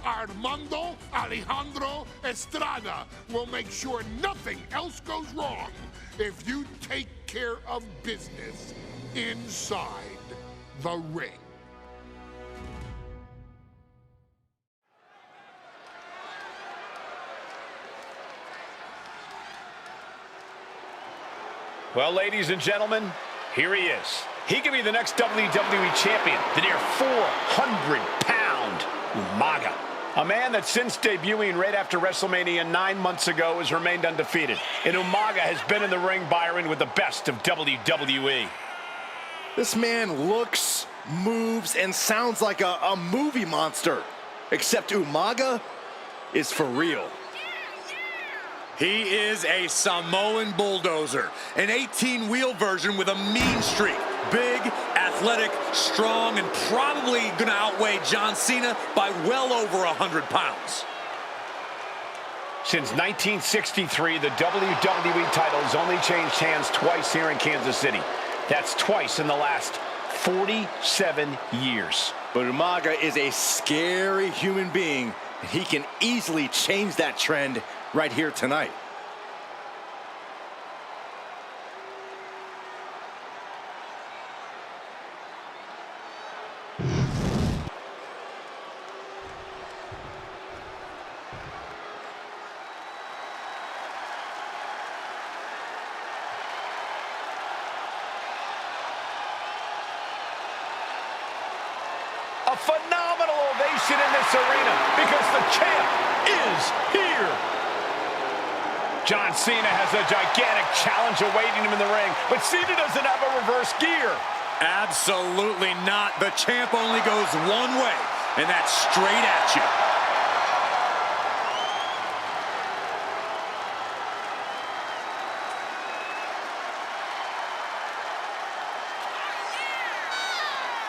Armando Alejandro Estrada will make sure nothing else goes wrong if you take care of business inside the ring. Well, ladies and gentlemen, here he is. He could be the next WWE champion, the near 400-pound Umaga. A man that since debuting right after WrestleMania 9 months ago has remained undefeated. And Umaga has been in the ring, Byron, with the best of WWE. This man looks, moves, and sounds like a movie monster. Except Umaga is for real. He is a Samoan bulldozer, an 18-wheel version with a mean streak. Big, athletic, strong, and probably gonna outweigh John Cena by well over 100 pounds. Since 1963, the WWE title has only changed hands twice here in Kansas City. That's twice in the last 47 years. But Umaga is a scary human being, and he can easily change that trend right here tonight. A phenomenal ovation in this arena because the champ is here. John Cena has a gigantic challenge awaiting him in the ring, but Cena doesn't have a reverse gear. Absolutely not. The champ only goes one way, and that's straight at you.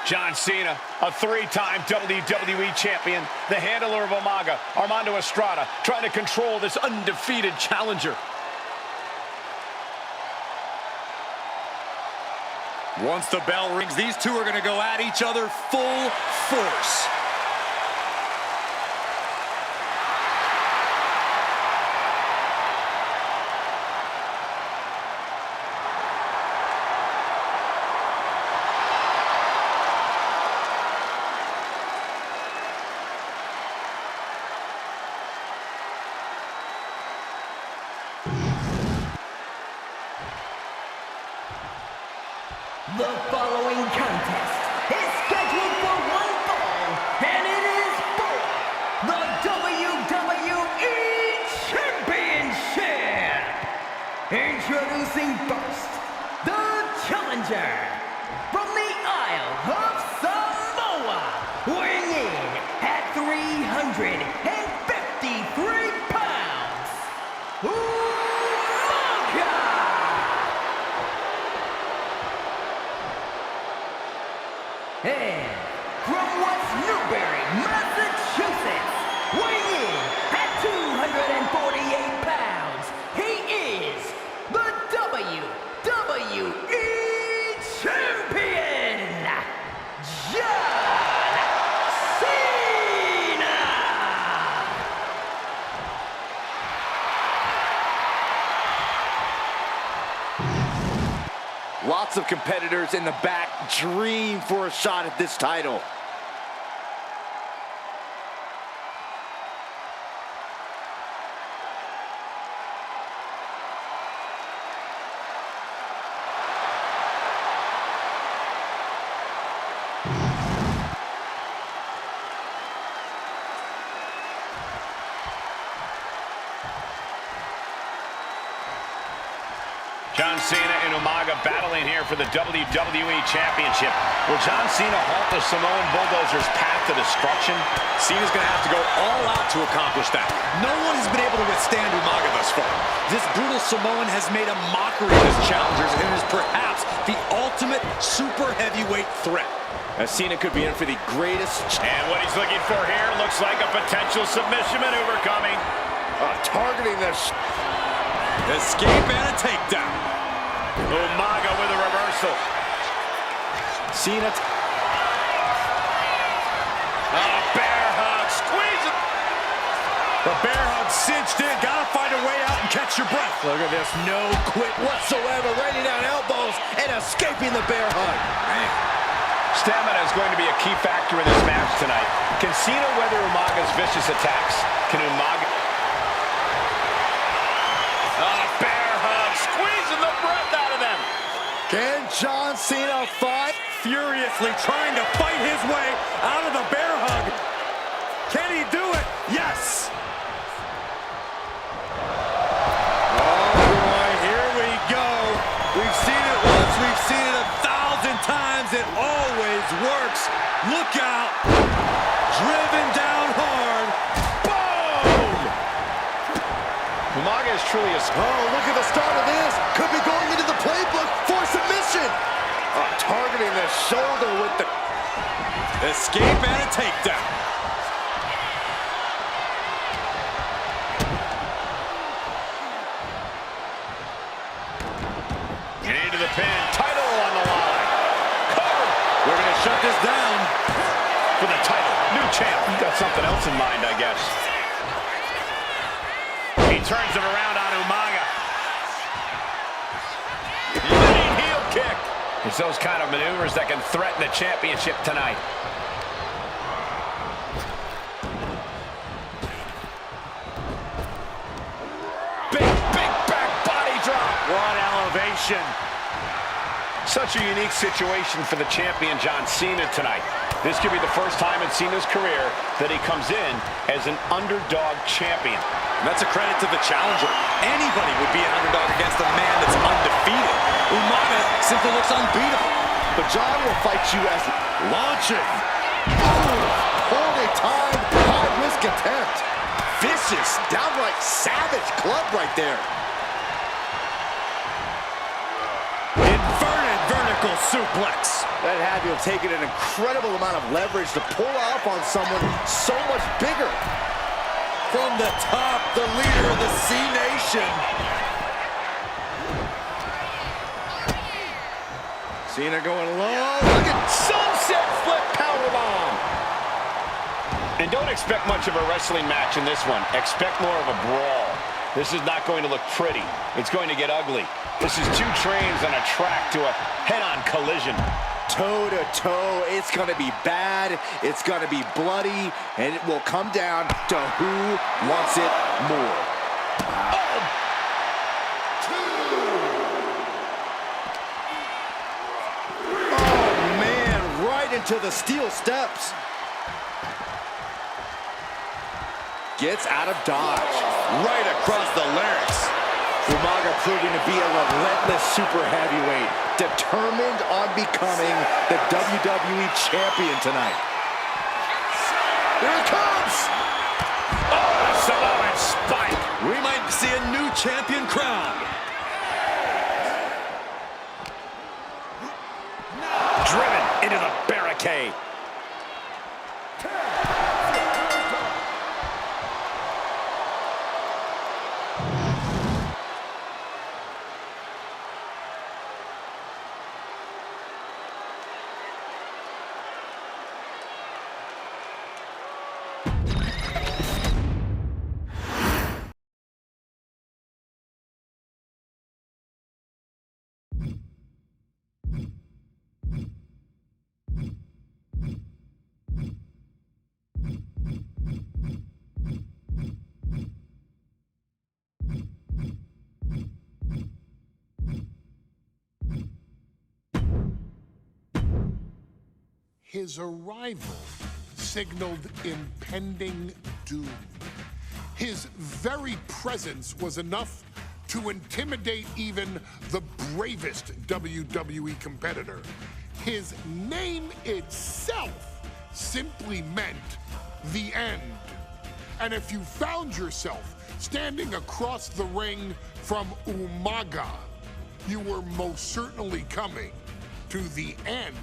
John Cena, a 3-time WWE champion, the handler of Umaga, Armando Estrada, trying to control this undefeated challenger. Once the bell rings, these two are going to go at each other full force. The following contest is scheduled for one fall, and it is for the WWE Championship. Introducing first, the challenger from the Isle of Samoa, weighing in at 353 pounds, Umaga. And from West Newbury, Massachusetts, weighing in at 248 pounds, he is the WWE Champion, John Cena! Lots of competitors in the back dream for a shot at this title. John Cena and Umaga battling here for the WWE Championship. Will John Cena halt the Samoan Bulldozer's path to destruction? Cena's going to have to go all out to accomplish that. No one has been able to withstand Umaga thus far. This brutal Samoan has made a mockery of his challengers and is perhaps the ultimate super heavyweight threat. As Cena could be in for the greatest. And what he's looking for here looks like a potential submission maneuver coming. Targeting this. Escape and a takedown. Umaga with a reversal. Cena. Bear hug, squeeze it. The bear hug cinched in. Gotta find a way out and catch your breath. Look at this, no quit whatsoever. Raining down elbows and escaping the bear hug. Man. Stamina is going to be a key factor in this match tonight. Can Cena weather Umaga's vicious attacks? Can Umaga... bear hug, squeezing the breath out of them. Can John Cena fight? Furiously trying to fight his way out of the bear hug. Can he do it? Yes. Oh boy, here we go. We've seen it once, we've seen it 1,000 times. It always works. Look out. Driven down hard. Boom! Umaga is truly a... Oh, look at the start of this. Could be going into the playbook for submission. Targeting the shoulder with the... Escape and a takedown. Into the pin. Title on the line. Covered. We're going to shut this down. For the title. New champ. He's got something else in mind, I guess. He turns it around on Umaga. Leading heel kick. It's those kind of maneuvers that can threaten the championship tonight. Big back body drop. What elevation. Such a unique situation for the champion John Cena tonight. This could be the first time in Cena's career that he comes in as an underdog champion. And that's a credit to the challenger. Anybody would be an underdog against a man that's undefeated. Umaga simply looks unbeatable. But John will fight you as launching. Holy time, high-risk attempt. Vicious, downright savage club right there. Inverted vertical suplex. That had to have taken an incredible amount of leverage to pull off on someone so much bigger. From the top, the leader of the C Nation. Cena going low. Look at sunset flip powerbomb. And don't expect much of a wrestling match in this one. Expect more of a brawl. This is not going to look pretty. It's going to get ugly. This is two trains on a track to a head-on collision. Toe-to-toe, it's going to be bad, it's going to be bloody, and it will come down to who wants it more. Oh! Oh, man, right into the steel steps. Gets out of dodge. Right across the larynx. Umaga proving to be a relentless super heavyweight, determined on becoming the WWE champion tonight. Here it comes! Oh, the Samoan spike! We might see a new champion crowned. Driven into the barricade. His arrival signaled impending doom. His very presence was enough to intimidate even the bravest WWE competitor. His name itself simply meant the end. And if you found yourself standing across the ring from Umaga, you were most certainly coming to the end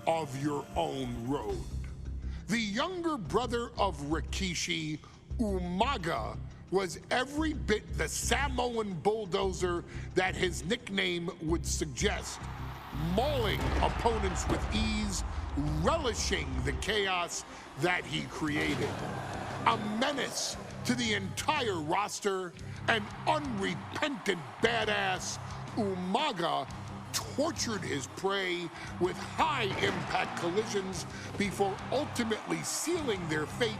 of your own road. The younger brother of Rikishi, Umaga, was every bit the Samoan bulldozer that his nickname would suggest, mauling opponents with ease, relishing the chaos that he created. A menace to the entire roster, an unrepentant badass, Umaga tortured his prey with high-impact collisions before ultimately sealing their fate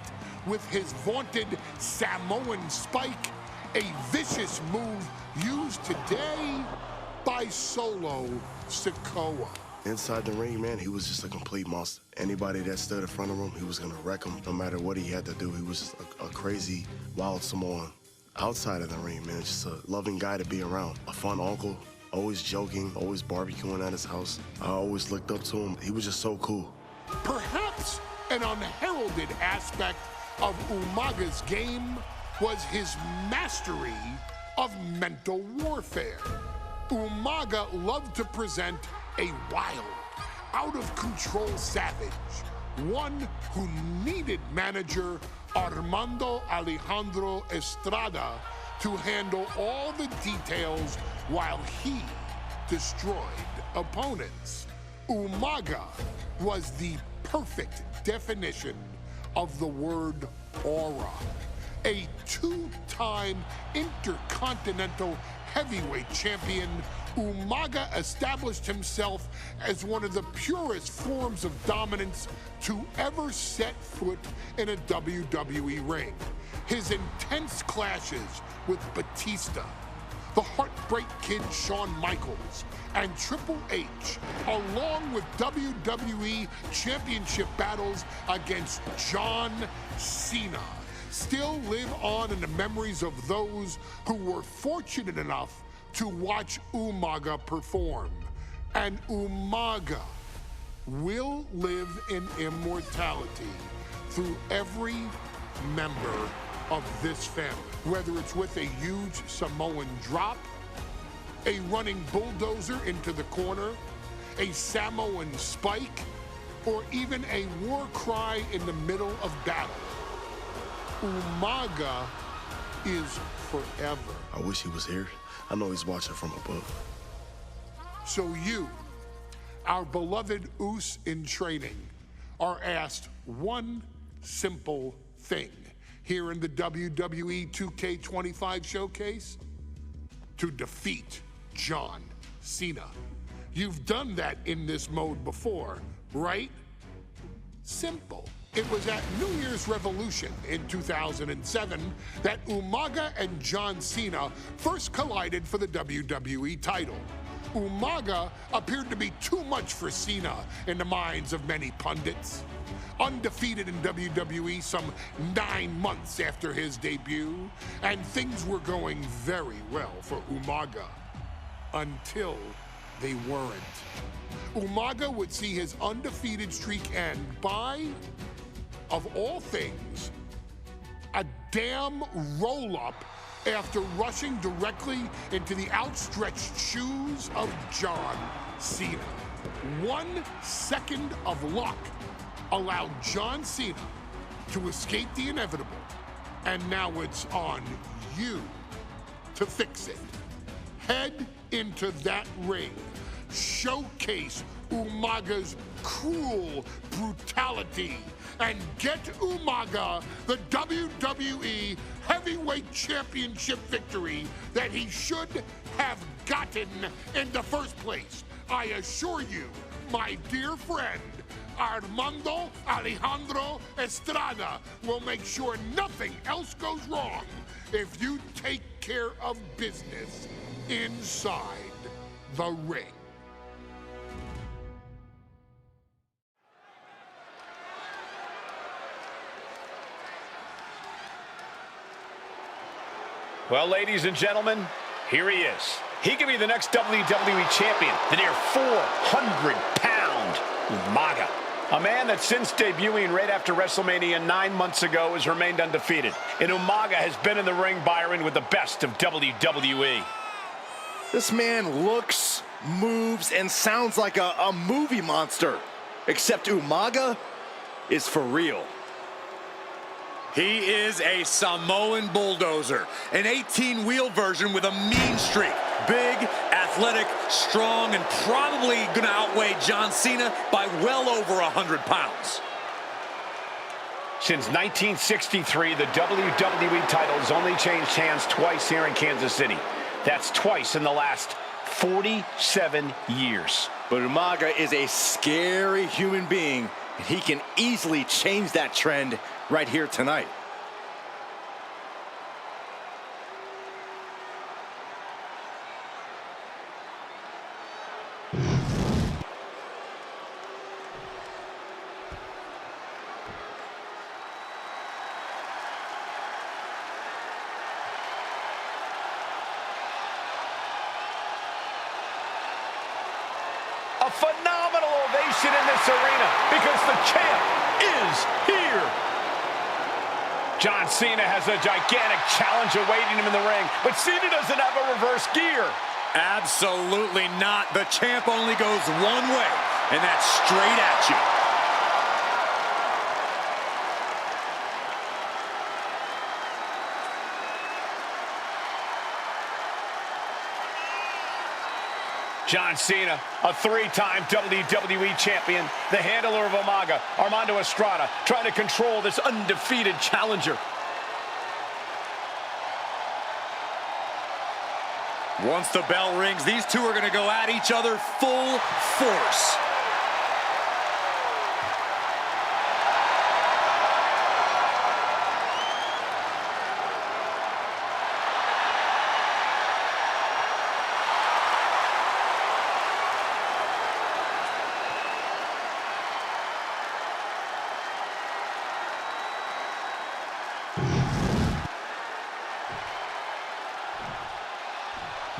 with his vaunted Samoan spike, a vicious move used today by Solo Sikoa. Inside the ring, man, he was just a complete monster. Anybody that stood in front of him, he was gonna wreck him no matter what he had to do. He was just a crazy, wild Samoan. Outside of the ring, man, just a loving guy to be around. A fun uncle, always joking, always barbecuing at his house. I always looked up to him. He was just so cool. Perhaps an unheralded aspect of Umaga's game was his mastery of mental warfare. Umaga loved to present a wild, out-of-control savage, one who needed manager Armando Alejandro Estrada to handle all the details while he destroyed opponents. Umaga was the perfect definition of the word aura. A two-time intercontinental heavyweight champion, Umaga established himself as one of the purest forms of dominance to ever set foot in a WWE ring. His intense clashes with Batista, the Heartbreak Kid Shawn Michaels, and Triple H, along with WWE Championship battles against John Cena, still live on in the memories of those who were fortunate enough to watch Umaga perform. And Umaga will live in immortality through every member of this family, whether it's with a huge Samoan drop, a running bulldozer into the corner, a Samoan spike, or even a war cry in the middle of battle. Umaga is forever. I wish he was here. I know he's watching from above. So you, our beloved Us in training, are asked one simple thing here in the WWE 2K25 showcase: to defeat John Cena. You've done that in this mode before, right? Simple. It was at New Year's Revolution in 2007 that Umaga and John Cena first collided for the WWE title. Umaga appeared to be too much for Cena in the minds of many pundits. Undefeated in WWE some 9 months after his debut, and things were going very well for Umaga. Until they weren't. Umaga would see his undefeated streak end by, of all things, a damn roll-up after rushing directly into the outstretched shoes of John Cena. 1 second of luck allowed John Cena to escape the inevitable, and now it's on you to fix it. Head into that ring, showcase Umaga's cruel brutality, and get Umaga the WWE Heavyweight Championship victory that he should have gotten in the first place. I assure you, my dear friend, Armando Alejandro Estrada will make sure nothing else goes wrong if you take care of business inside the ring. Well, ladies and gentlemen, here he is. He could be the next WWE champion, the near 400-pound Umaga. A man that since debuting right after WrestleMania 9 months ago has remained undefeated. And Umaga has been in the ring, Byron, with the best of WWE. This man looks, moves, and sounds like a movie monster. Except Umaga is for real. He is a Samoan bulldozer, an 18-wheel version with a mean streak. Big, athletic, strong, and probably gonna outweigh John Cena by well over 100 pounds. Since 1963, the WWE title has only changed hands twice here in Kansas City. That's twice in the last 47 years. But Umaga is a scary human being, and he can easily change that trend right here tonight. A phenomenal ovation in this arena because the champ is here. John Cena has a gigantic challenge awaiting him in the ring, but Cena doesn't have a reverse gear. Absolutely not. The champ only goes one way, and that's straight at you. John Cena, a 3-time WWE champion, the handler of Umaga, Armando Estrada, trying to control this undefeated challenger. Once the bell rings, these two are going to go at each other full force.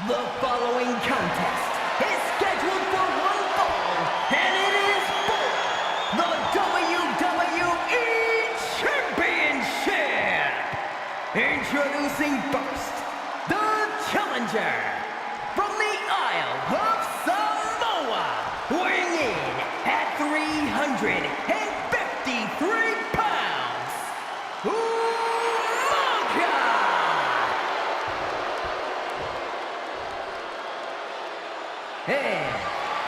The following contest is scheduled for one fall, and it is for the WWE Championship. Introducing first, the challenger from the Isle of Samoa, weighing in at 353 pounds, Umaga. And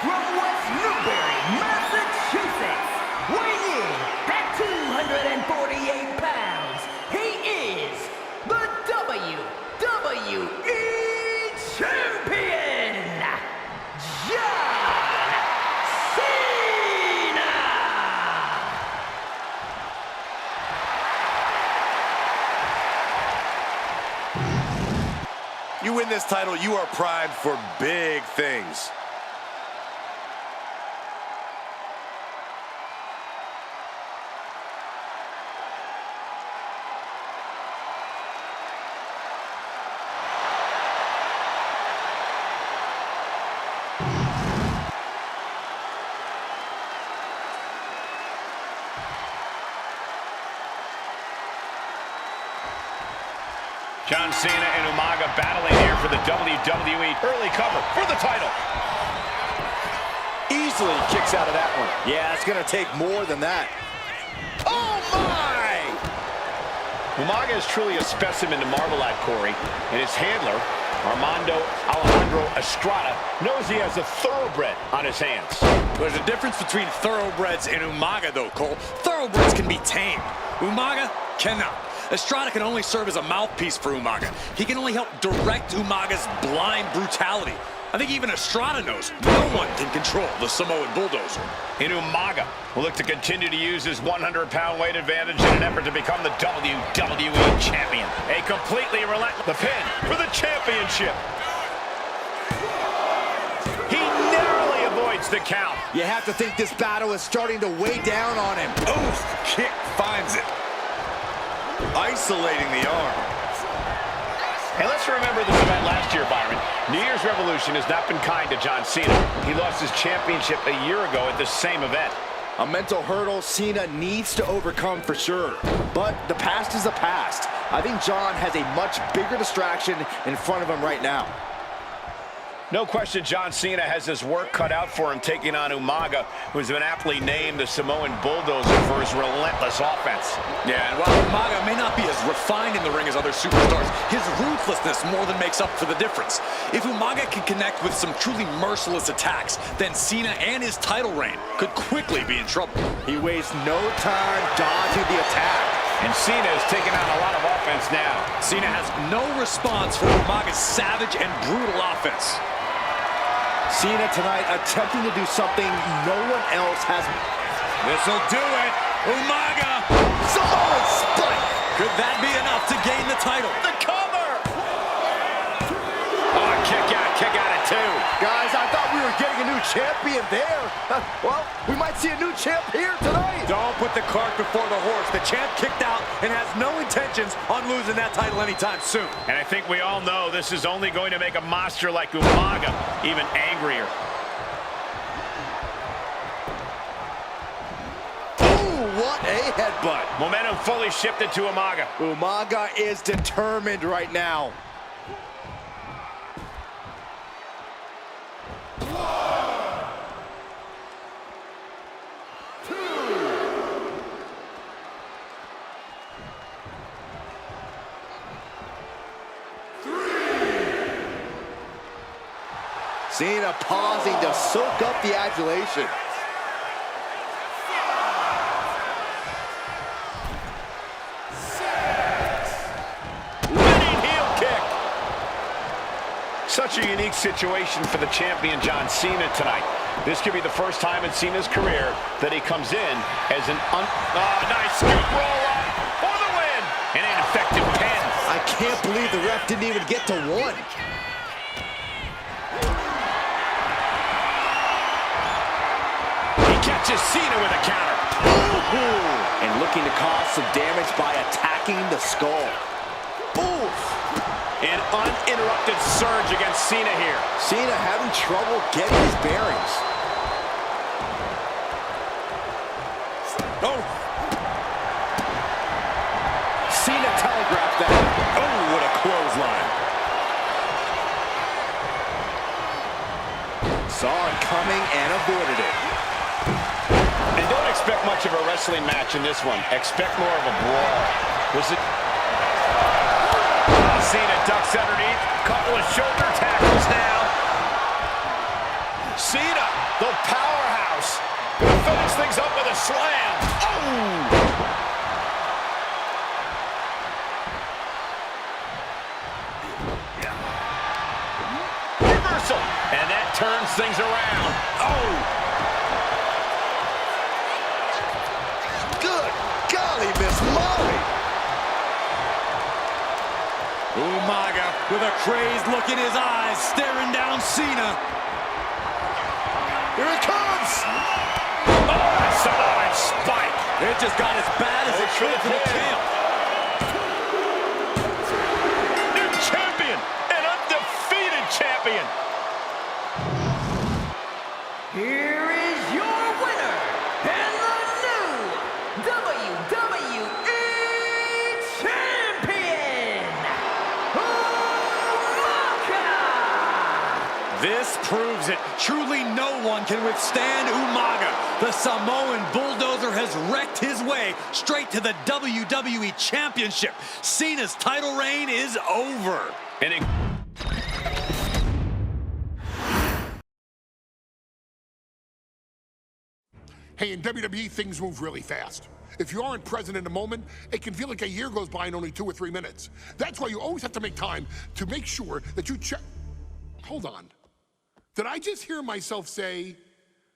from West Newbury, Massachusetts, weighing in at 248 pounds, he is the WWE Champion, John Cena! You win this title, you are primed for big things. John Cena and Umaga battling here for the WWE early cover for the title. Easily kicks out of that one. Yeah, it's going to take more than that. Oh, my! Umaga is truly a specimen to marvel at, Corey, and his handler, Alejandro Estrada, knows he has a thoroughbred on his hands. There's a difference between thoroughbreds and Umaga, though, Cole. Thoroughbreds can be tamed. Umaga cannot. Estrada can only serve as a mouthpiece for Umaga. He can only help direct Umaga's blind brutality. I think even Estrada knows no one can control the Samoan bulldozer. And Umaga will look to continue to use his 100-pound weight advantage in an effort to become the WWE champion. A completely relentless pin for the championship. He narrowly avoids the count. You have to think this battle is starting to weigh down on him. Oof, kick finds it. Isolating the arm. And let's remember this event last year, Byron. New Year's Revolution has not been kind to John Cena. He lost his championship a year ago at this same event. A mental hurdle Cena needs to overcome for sure. But the past is the past. I think John has a much bigger distraction in front of him right now. No question John Cena has his work cut out for him taking on Umaga, who's been aptly named the Samoan Bulldozer for his relentless offense. Yeah, and while Umaga may not be as refined in the ring as other superstars, his ruthlessness more than makes up for the difference. If Umaga can connect with some truly merciless attacks, then Cena and his title reign could quickly be in trouble. He wastes no time dodging the attack. And Cena is taking on a lot of offense now. Cena has no response for Umaga's savage and brutal offense. Cena tonight attempting to do something no one else has. This'll do it. Umaga. Samoan spike. Could that be enough to gain the title? The cover. Oh, kick out at 2. Guys, I thought we were getting a new champion there. Well, we might see a new champ here tonight. Don't put the cart before the horse. The champ kicked out and has no intentions on losing that title anytime soon. And I think we all know this is only going to make a monster like Umaga even angrier. Ooh, what a headbutt. Momentum fully shifted to Umaga. Umaga is determined right now. Cena pausing to soak up the adulation. Winning heel kick. Such a unique situation for the champion John Cena tonight. This could be the first time in Cena's career that he comes in as an nice scoop roll up for the win. And an effective pin. I can't believe the ref didn't even get to 1. Catches Cena with a counter. Ooh. And looking to cause some damage by attacking the skull. Oof. An uninterrupted surge against Cena here. Cena having trouble getting his bearings. Oh. Cena telegraphed that. Oh, what a clothesline. Saw it coming and avoided it. And don't expect much of a wrestling match in this one. Expect more of a brawl. Was it? Cena ducks underneath. Couple of shoulder tackles now. Cena, the powerhouse, gonna finish things up with a slam. Oh! Reversal. And that turns things around. Oh! Miss Molly. Umaga with a crazed look in his eyes, staring down Cena. Here it comes. Oh, Samoan spike. It just got as bad as it could for the champ. New champion, an undefeated champion. Here is your winner, and the new WWE Champion, Umaga! This proves it. Truly no one can withstand Umaga. The Samoan Bulldozer has wrecked his way straight to the WWE Championship. Cena's title reign is over. Hey, in WWE, things move really fast. If you aren't present in the moment, it can feel like a year goes by in only 2 or 3 minutes. That's why you always have to make time to make sure that you check. Hold on. Did I just hear myself say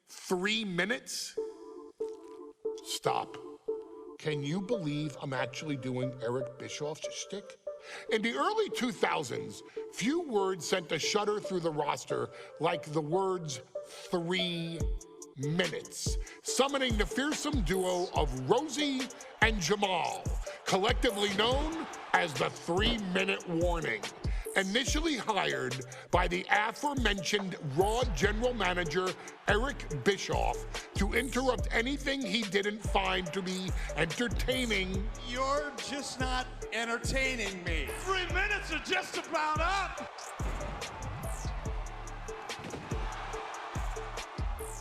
3 minutes? Stop. Can you believe I'm actually doing Eric Bischoff's shtick? In the early 2000s, few words sent a shudder through the roster like the words 3 minutes, summoning the fearsome duo of Rosie and Jamal, collectively known as the 3-minute warning. initially hired by the aforementioned Raw General Manager Eric Bischoff to interrupt anything he didn't find to be entertaining. You're just not entertaining me. 3 minutes are just about up.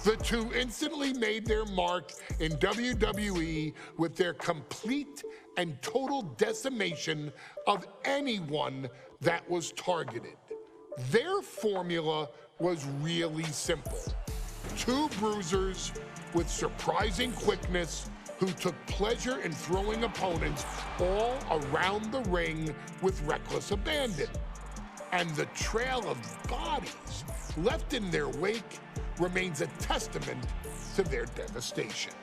The two instantly made their mark in WWE with their complete and total decimation of anyone that was targeted. Their formula was really simple. Two bruisers with surprising quickness who took pleasure in throwing opponents all around the ring with reckless abandon. And the trail of bodies left in their wake remains a testament to their devastation.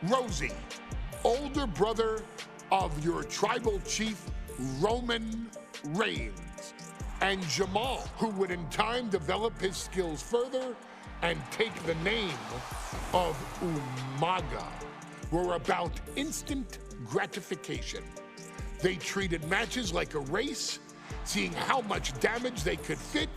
Rosie, older brother of your tribal chief, Roman Reigns, and Jamal, who would in time develop his skills further and take the name of Umaga, were about instant gratification. They treated matches like a race, seeing how much damage they could fit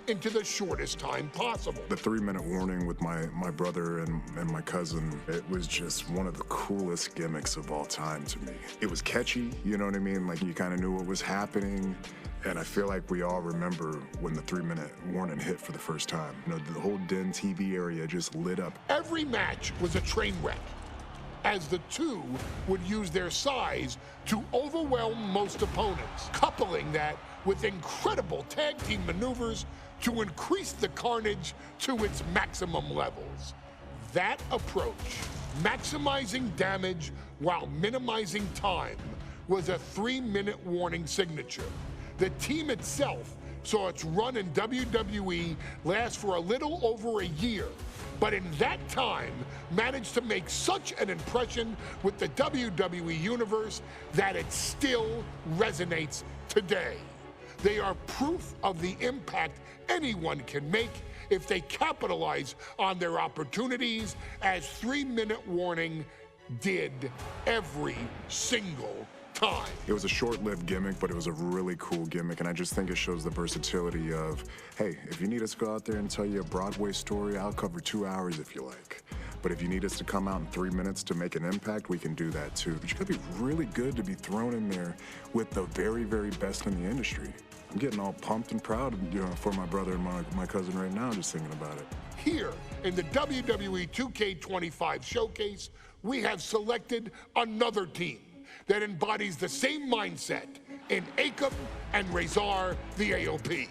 into the shortest time possible. The 3-minute warning with my brother and my cousin, it was just one of the coolest gimmicks of all time to me. It was catchy, you know what I mean? Like, you kind of knew what was happening. And I feel like we all remember when the 3-minute warning hit for the first time. You know, the whole Den TV area just lit up. Every match was a train wreck, as the two would use their size to overwhelm most opponents, coupling that with incredible tag team maneuvers to increase the carnage to its maximum levels. That approach, maximizing damage while minimizing time, was a 3-minute warning signature. The team itself saw its run in WWE last for a little over a year, but in that time managed to make such an impression with the WWE Universe that it still resonates today. They are proof of the impact anyone can make if they capitalize on their opportunities, as 3-minute warning did every single time. It was a short-lived gimmick, but it was a really cool gimmick, and I just think it shows the versatility of, hey, if you need us to go out there and tell you a Broadway story, I'll cover 2 hours if you like. But if you need us to come out in 3 minutes to make an impact, we can do that too. But you gotta be really good to be thrown in there with the very, very best in the industry. I'm getting all pumped and proud, you know, for my brother and my cousin right now, just thinking about it. Here in the WWE 2K25 showcase, we have selected another team that embodies the same mindset in Akam and Razor, the AOP.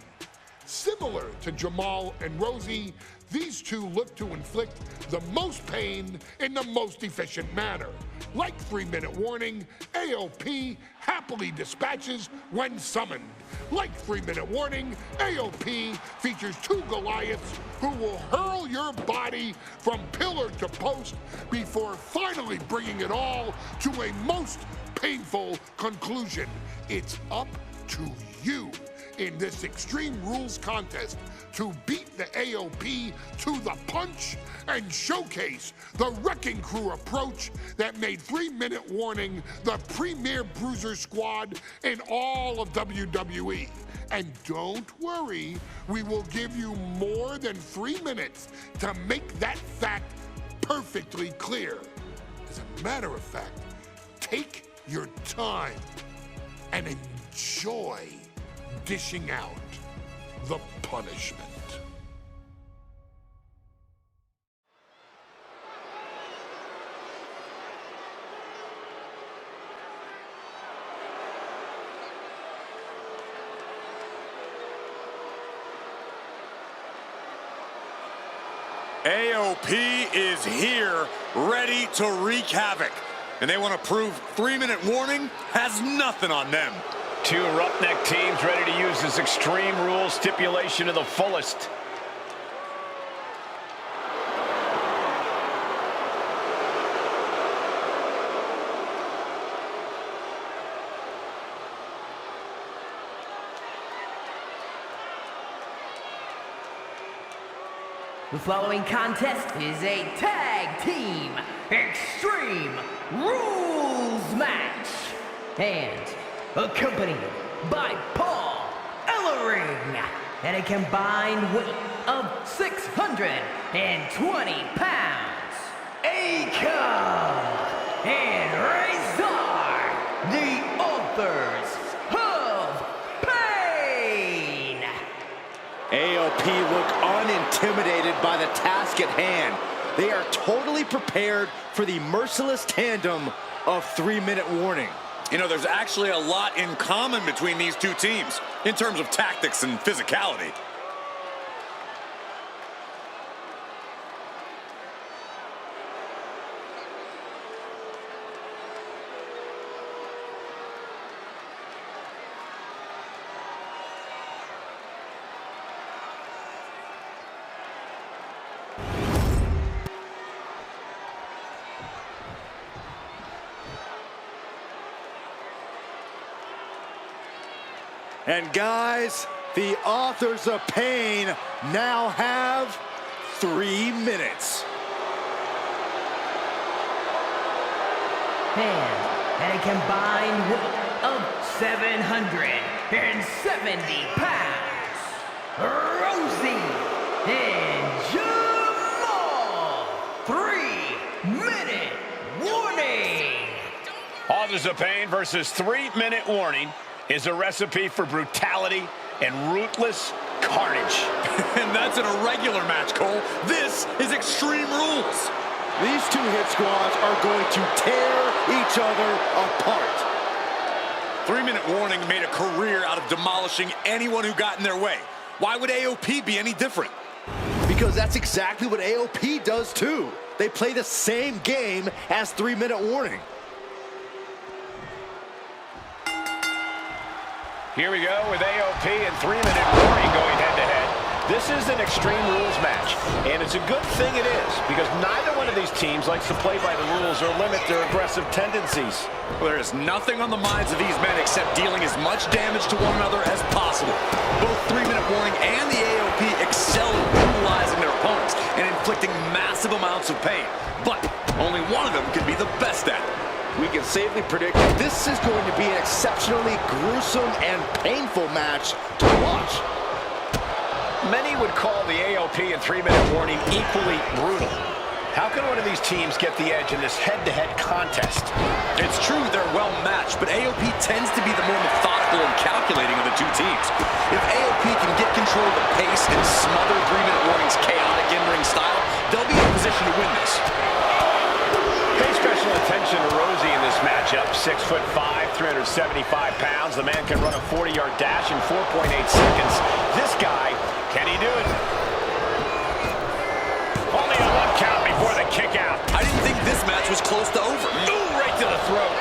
Similar to Jamal and Rosie, these two look to inflict the most pain in the most efficient manner. Like 3-minute warning, AOP happily dispatches when summoned. Like 3-minute warning, AOP features two Goliaths who will hurl your body from pillar to post before finally bringing it all to a most painful conclusion. It's up to you in this Extreme Rules contest to beat the AOP to the punch and showcase the Wrecking Crew approach that made 3-minute warning the premier bruiser squad in all of WWE. And don't worry, we will give you more than 3 minutes to make that fact perfectly clear. As a matter of fact, take your time and enjoy dishing out the punishment. AOP is here, ready to wreak havoc. And they want to prove 3-minute warning has nothing on them. Two roughneck teams ready to use this Extreme Rules stipulation to the fullest. The following contest is a tag team Extreme Rules match, and accompanied by Paul Eller ring at a combined weight of 620 pounds, Akon and Razor, the authors of pain. AOP look unintimidated by the task at hand. They are totally prepared for the merciless tandem of 3-minute warning. You know, there's actually a lot in common between these two teams in terms of tactics and physicality. And guys, the authors of pain now have 3 minutes. And at a combined weight of 770 pounds, Rosie and Jamal. 3-minute warning. Authors of Pain versus 3-minute warning is a recipe for brutality and ruthless carnage. And that's an irregular match, Cole. This is Extreme Rules. These two hit squads are going to tear each other apart. 3-minute warning made a career out of demolishing anyone who got in their way. Why would AOP be any different? Because that's exactly what AOP does too. They play the same game as 3-minute warning. Here we go with AOP and 3-minute warning going head-to-head. This is an Extreme Rules match, and it's a good thing it is, because neither one of these teams likes to play by the rules or limit their aggressive tendencies. Well, there is nothing on the minds of these men except dealing as much damage to one another as possible. Both 3-minute warning and the AOP excel at brutalizing their opponents and inflicting massive amounts of pain. But only one of them can be the best at it. We can safely predict that this is going to be an exceptionally gruesome and painful match to watch. Many would call the AOP and 3-minute warning equally brutal. How can one of these teams get the edge in this head-to-head contest? It's true they're well matched, but AOP tends to be the more methodical and calculating of the two teams. If AOP can get control of the pace and smother 3-minute warning's chaotic in-ring style, they'll be in a position to win this. Pay special attention to Rosie in this matchup. 6'5", 375 pounds. The man can run a 40-yard dash in 4.8 seconds. This guy, can he do it? Only a 1 count before the kick out. I didn't think this match was close to over. Ooh, right to the throat.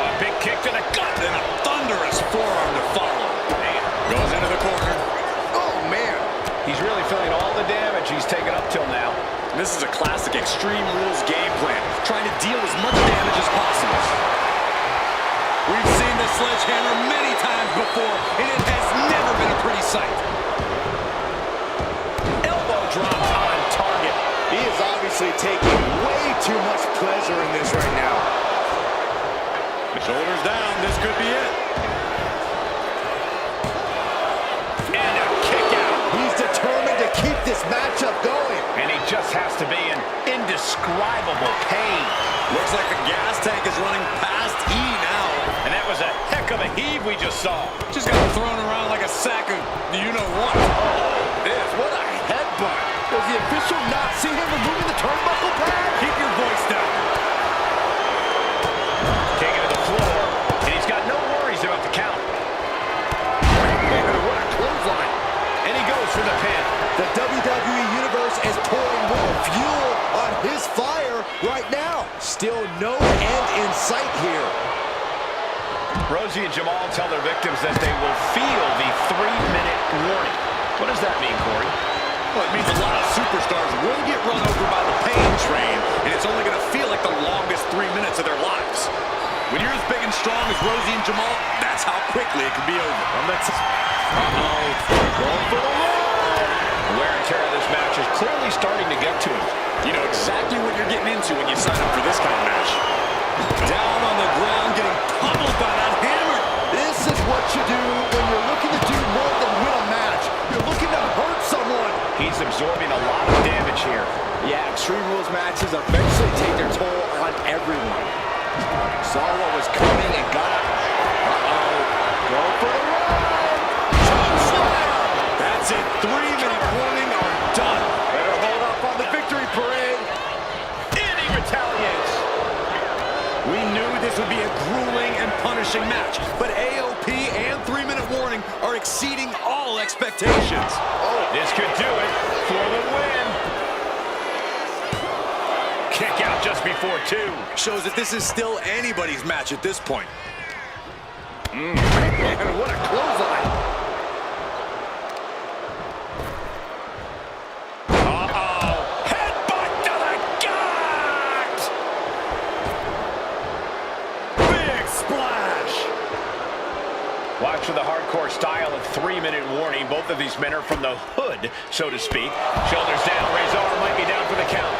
A big kick to the gut And a thunderous forearm to follow. Man. Goes into the corner. Oh, man. He's really feeling all the damage he's taken up till now. This is a classic Extreme Rules game plan, trying to deal as much damage as possible. We've seen this sledgehammer many times before, and it has never been a pretty sight. Elbow drop on target. He is obviously taking way too much pleasure in this right now. Shoulders down, this could be it. And a kick out. He's determined to keep this matchup going. And he just has to be in indescribable pain. Looks like the gas tank is running past E now. And that was a heck of a heave we just saw. Just got thrown around like a sack of you-know-what. What a headbutt. Does the official not see him removing the turnbuckle pad? Keep your voice down. Taking to the floor, and he's got no worries about the count. What a clothesline. And he goes for the pin. The WWE Universe is pouring more fuel on his fire right now. Still no end in sight here. Rosie and Jamal tell their victims that they will feel the 3-minute warning. What does that mean, Corey? Well, it means a lot of superstars will get run over by the pain train, and it's only going to feel like the longest 3 minutes of their lives. When you're as big and strong as Rosie and Jamal, that's how quickly it can be over. Going for the win. The wear and tear of this match is clearly starting to get to him. You know exactly what you're getting into when you sign up for this kind of match. Down on the ground, getting pummeled by that hammer. This is what you do when you're looking to do matches eventually take their toll on everyone. Saw what was coming and got it. Go for the run. That's it. 3-minute warning are done. Better hold up on the victory parade. And he retaliates. We knew this would be a grueling and punishing match, but AOP and 3-minute warning are exceeding all expectations. Oh, this could do it for the win. Kick out just before 2. Shows that this is still anybody's match at this point. Man, what a clothesline. Headbutt to the gut! Big splash. Watch for the hardcore style of 3-minute warning. Both of these men are from the hood, so to speak. Shoulders down, Razor might be down for the count.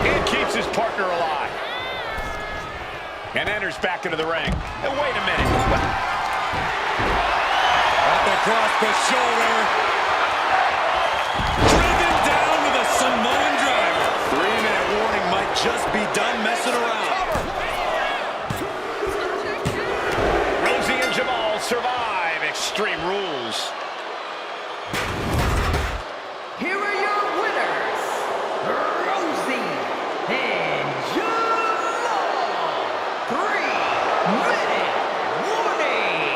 And keeps his partner alive. And enters back into the ring. And wait a minute. Up across the shoulder. Driven down with a Samoan driver. 3-minute warning might just be done messing around. Rosie and Jamal survive Extreme Rules. Here are your winners, Rosie and Jamal. 3-minute warning.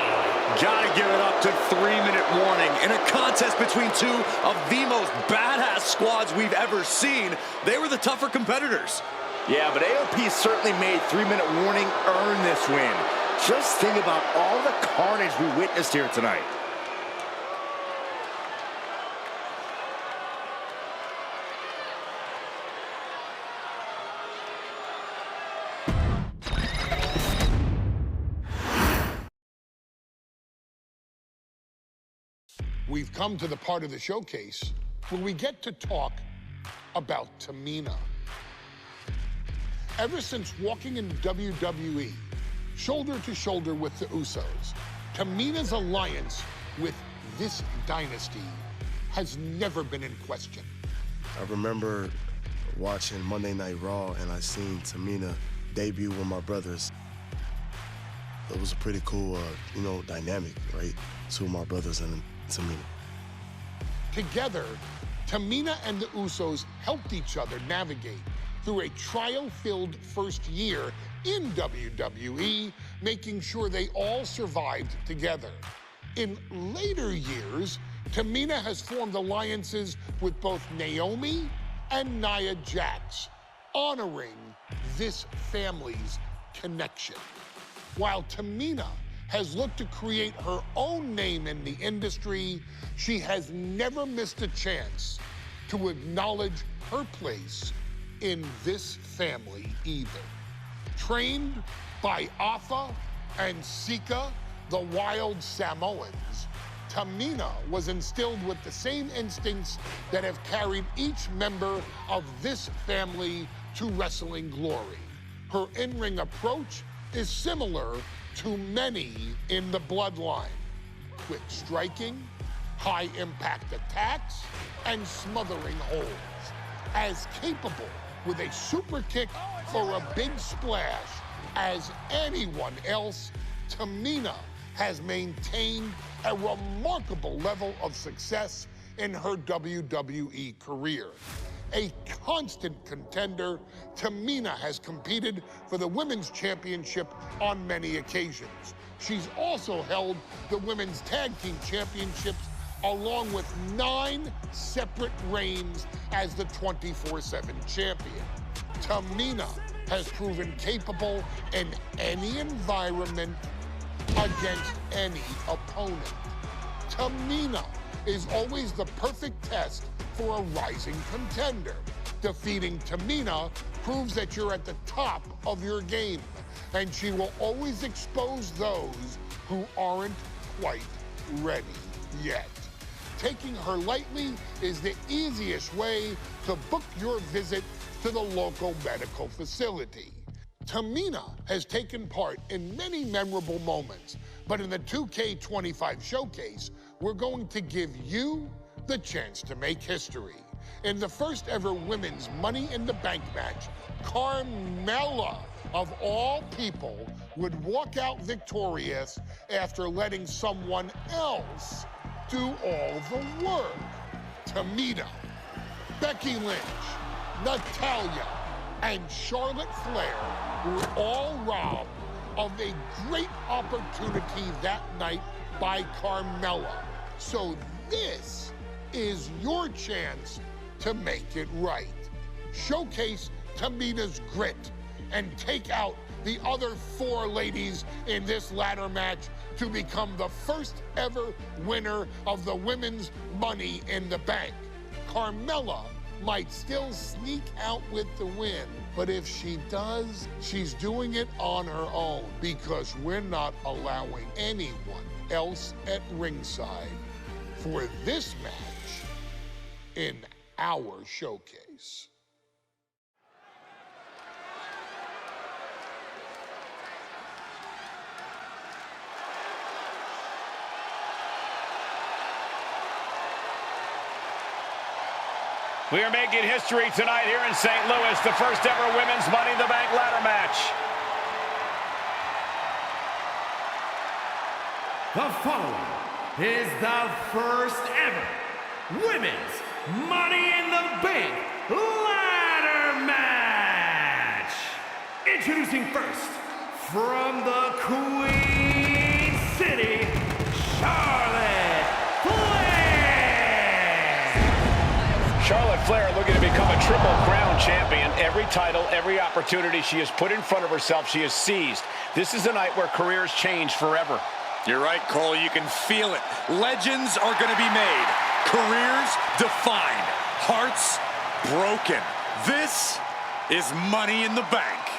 Gotta give it up to 3-minute warning. In a contest between two of the most badass squads we've ever seen, they were the tougher competitors. Yeah, but AOP certainly made 3-minute warning earn this win. Just think about all the carnage we witnessed here tonight. We've come to the part of the showcase where we get to talk about Tamina. Ever since walking in WWE, shoulder to shoulder with the Usos, Tamina's alliance with this dynasty has never been in question. I remember watching Monday Night Raw and I seen Tamina debut with my brothers. It was a pretty cool, dynamic, right? Two of my brothers and Tamina. Together, Tamina and the Usos helped each other navigate through a trial-filled first year in WWE, making sure they all survived together. In later years, Tamina has formed alliances with both Naomi and Nia Jax, honoring this family's connection. While Tamina has looked to create her own name in the industry, she has never missed a chance to acknowledge her place in this family either. Trained by Afa and Sika, the wild Samoans, Tamina was instilled with the same instincts that have carried each member of this family to wrestling glory. Her in-ring approach is similar to many in the Bloodline. Quick striking, high-impact attacks, and smothering holds. As capable with a super kick or a big splash as anyone else, Tamina has maintained a remarkable level of success in her WWE career. A constant contender, Tamina has competed for the Women's Championship on many occasions. She's also held the Women's Tag Team Championships along with 9 separate reigns as the 24/7 champion. Tamina has proven capable in any environment against any opponent. Tamina is always the perfect test for a rising contender. Defeating Tamina proves that you're at the top of your game, and she will always expose those who aren't quite ready yet. Taking her lightly is the easiest way to book your visit to the local medical facility. Tamina has taken part in many memorable moments, but in the 2K25 showcase, we're going to give you the chance to make history. in the first ever women's Money in the Bank match, Carmella, of all people, would walk out victorious after letting someone else do all the work. Tamina, Becky Lynch, Natalya, and Charlotte Flair were all robbed of a great opportunity that night by Carmella. So this is your chance to make it right. Showcase Tamina's grit and take out the other 4 ladies in this ladder match to become the first ever winner of the women's Money in the Bank. Carmella might still sneak out with the win, but if she does, she's doing it on her own because we're not allowing anyone else at ringside for this match in our showcase. We are making history tonight here in St. Louis, the first ever women's Money in the Bank ladder match. The following is the first ever women's Money in the Bank ladder match. Introducing first, from the Queen City, Charlotte Flair. Charlotte Flair looking to become a Triple Crown champion. Every title, every opportunity she has put in front of herself, she has seized. This is a night where careers change forever. You're right, Cole. You can feel it. Legends are going to be made. Careers defined. Hearts broken. This is Money in the Bank.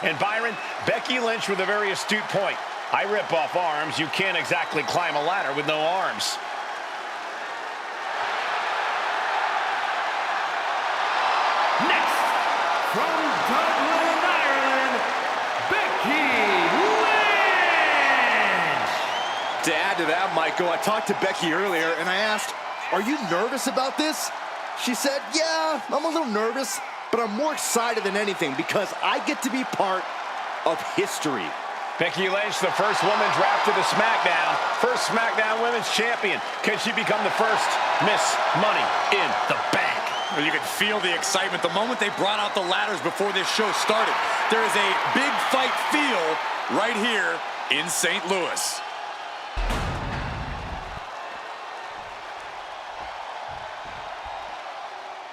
And Byron, Becky Lynch with a very astute point. I rip off arms. You can't exactly climb a ladder with no arms. Next, from Dublin, Ireland, Becky Lynch. To add to that, Michael, I talked to Becky earlier and I asked, "Are you nervous about this?" She said, "Yeah, I'm a little nervous, but I'm more excited than anything because I get to be part of history." Becky Lynch, the first woman drafted to SmackDown. First SmackDown Women's Champion. Can she become the first Miss Money in the Bank? Well, you could feel the excitement the moment they brought out the ladders before this show started. There is a big fight feel right here in St. Louis.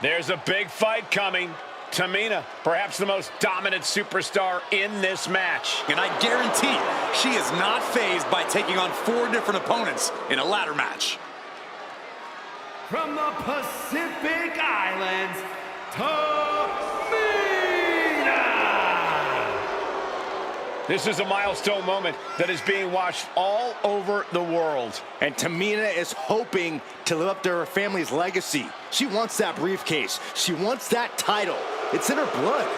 There's a big fight coming. Tamina, perhaps the most dominant superstar in this match. And I guarantee she is not fazed by taking on 4 different opponents in a ladder match. From the Pacific Islands, Tamina. This is a milestone moment that is being watched all over the world. And Tamina is hoping to live up to her family's legacy. She wants that briefcase. She wants that title. It's in her blood.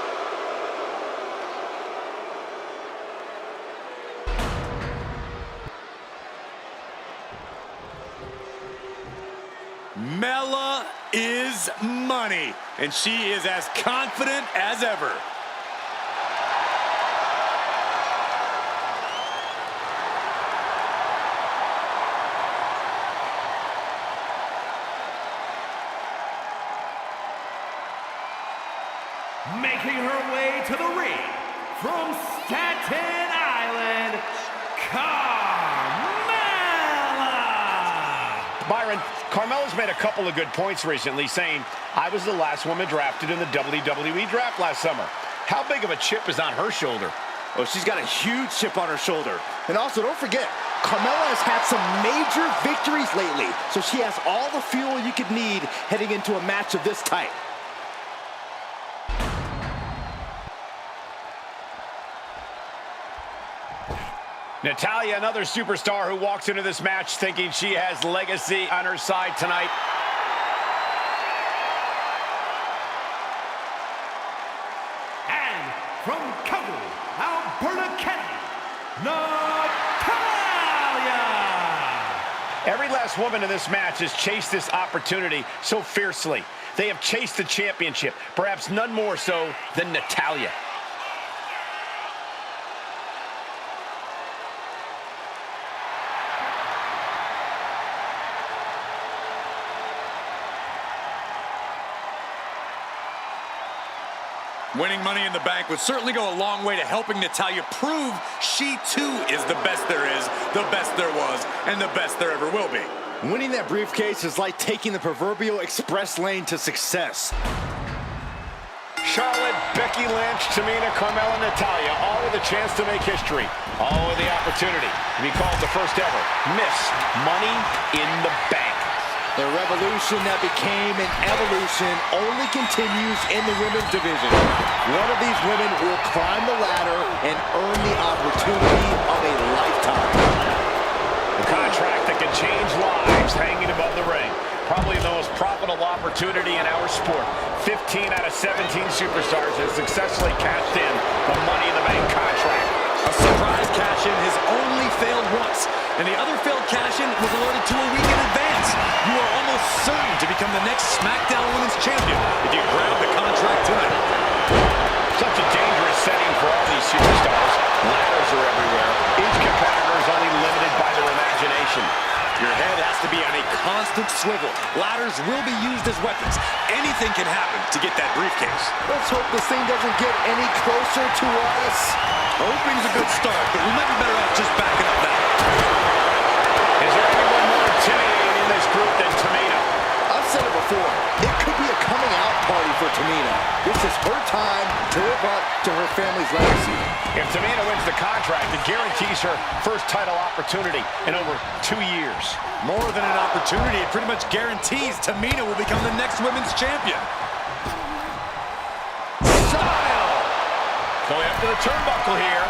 Mella is money, and she is as confident as ever. Making her way to the ring, from Staten Island, Carmella! Byron, Carmella's made a couple of good points recently, saying, "I was the last woman drafted in the WWE draft last summer." How big of a chip is on her shoulder? Oh, she's got a huge chip on her shoulder. And also, don't forget, Carmella has had some major victories lately, so she has all the fuel you could need heading into a match of this type. Natalya, another superstar who walks into this match thinking she has legacy on her side tonight. And from Calgary, Alberta, Canada, Every last woman in this match has chased this opportunity so fiercely. They have chased the championship, perhaps none more so than Natalya. Winning Money in the Bank would certainly go a long way to helping Natalya prove she too is the best there is, the best there was, and the best there ever will be. Winning that briefcase is like taking the proverbial express lane to success. Charlotte, Becky Lynch, Tamina, Carmella, Natalya, all with a chance to make history. All with the opportunity to be called the first ever Miss Money in the Bank. The revolution that became an evolution only continues in the women's division. One of these women will climb the ladder and earn the opportunity of a lifetime. A contract that can change lives hanging above the ring. Probably the most profitable opportunity in our sport. 15 out of 17 superstars have successfully cashed in the Money in the Bank contract. A surprise cash-in has only failed once, and the other failed cash-in was alerted to a week in advance. You are almost certain to become the next SmackDown Women's Champion if you grab the contract tonight. Such a dangerous setting for all these superstars. Ladders are everywhere. Each competitor is only limited by their imagination. Your head has to be on a constant swivel. Ladders will be used as weapons. Anything can happen to get that briefcase. Let's hope this thing doesn't get any closer to us. Opening's a good start, but we might be better off just backing up now. Is there anyone more intimidating in this group than Tamina? I've said it before. It could be a coming out party for Tamina. This is her time to live up to her family's legacy. If Tamina wins the contract, it guarantees her first title opportunity in over 2 years. More than an opportunity, it pretty much guarantees Tamina will become the next women's champion. Style! Going up to the turnbuckle here.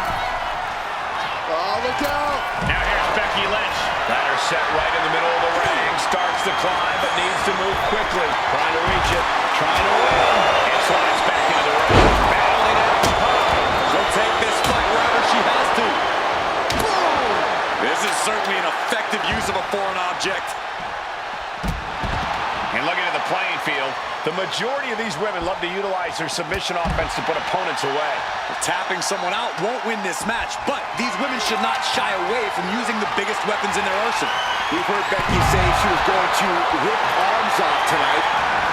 Oh, look out! Now here's Becky Lynch. Ladder set right in the middle of the ring. Starts to climb, but needs to move quickly. Trying to reach it. Trying to win. And slides back into the ring. Battling out the pop. She'll take this fight wherever she has to. Boom! This is certainly an effective use of a foreign object. And looking at the playing field, the majority of these women love to utilize their submission offense to put opponents away. Tapping someone out won't win this match, but these women should not shy away from using the biggest weapons in their arsenal. We've heard Becky say she was going to rip arms off tonight.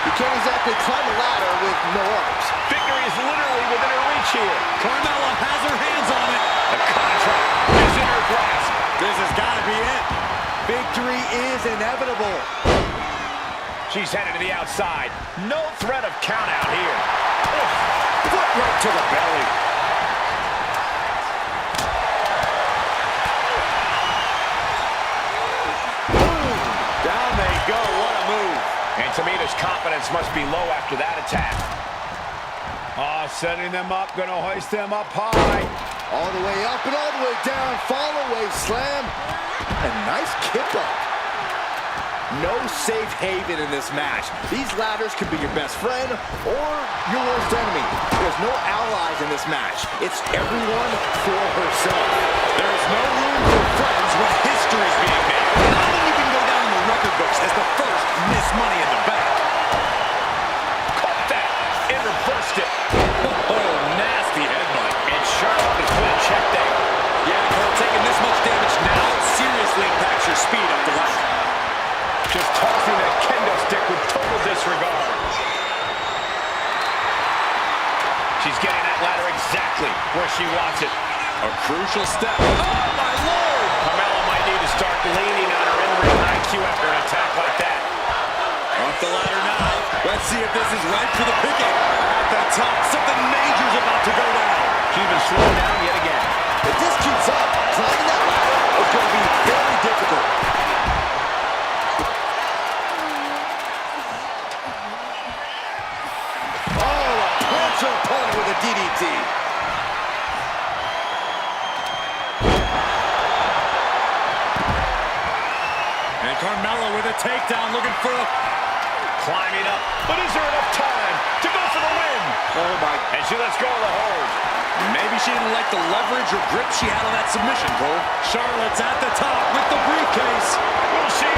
You can't exactly climb a ladder with no arms. Victory is literally within her reach here. Carmella has her hands on it. The contract is in her grasp. This has got to be it. Victory is inevitable. She's headed to the outside. No threat of count out here. Oof. Foot right to the belly. Boom. Down they go. What a move. And Tamina's confidence must be low after that attack. Oh, setting them up. Gonna hoist them up high. All the way up and all the way down. Fall away slam. A nice kick up. No safe haven in this match. These ladders could be your best friend or your worst enemy. There's no allies in this match. It's everyone for herself. There's no room for friends when history is being made. And I think you can go down in the record books as the first Miss Money in the Bank. Caught that and reversed it. Oh, nasty headbutt. And Charlotte is put in check there. Yeah, Cole, taking this much damage now seriously impacts your speed up the ladder. Just tossing that kendo stick with total disregard. She's getting that ladder exactly where she wants it. A crucial step. Oh, my Lord! Carmella might need to start leaning on her in-ring IQ after an attack like that. Off the ladder now. Let's see if this is right for the picking. At the top, something major's about to go down. She's been slowed down yet again. If this keeps up, climbing that ladder is going to be very difficult. Opponent with a DDT. And Carmella with a takedown, looking for a... Climbing up, but is there enough time to go for the win? Oh my. And she lets go of the hold. Maybe she didn't like the leverage or grip she had on that submission, Cole. Charlotte's at the top with the briefcase. Will she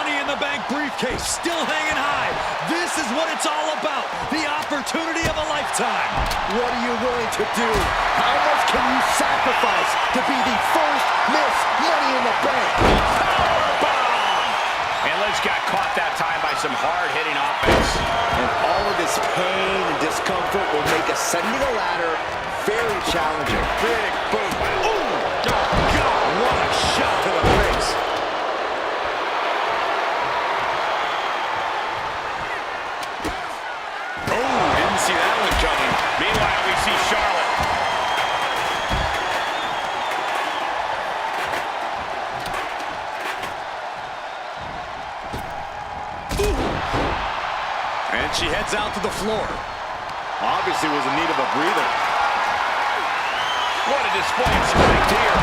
Money in the Bank briefcase still hanging high. This is what it's all about. The opportunity of a lifetime. What are you willing to do? How much can you sacrifice to be the first Miss Money in the Bank? And Liz got caught that time by some hard-hitting offense. And all of this pain and discomfort will make ascending a ladder very challenging. Big boot. Ooh! Oh, God, what a shot to the face. Oh, didn't see that one coming. Meanwhile, we see Charlotte. And she heads out to the floor. Obviously was in need of a breather. What a display of strength here.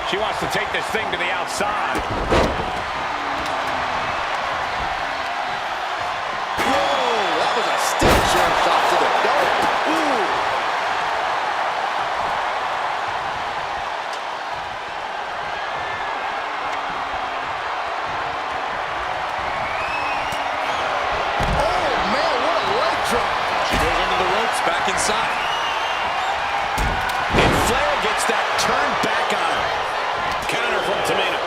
She wants to take this thing to the outside. Whoa, that was a stiff jump shot to the dome. Ooh. Back inside. And Flair gets that turn back on her. Counter from Tamina.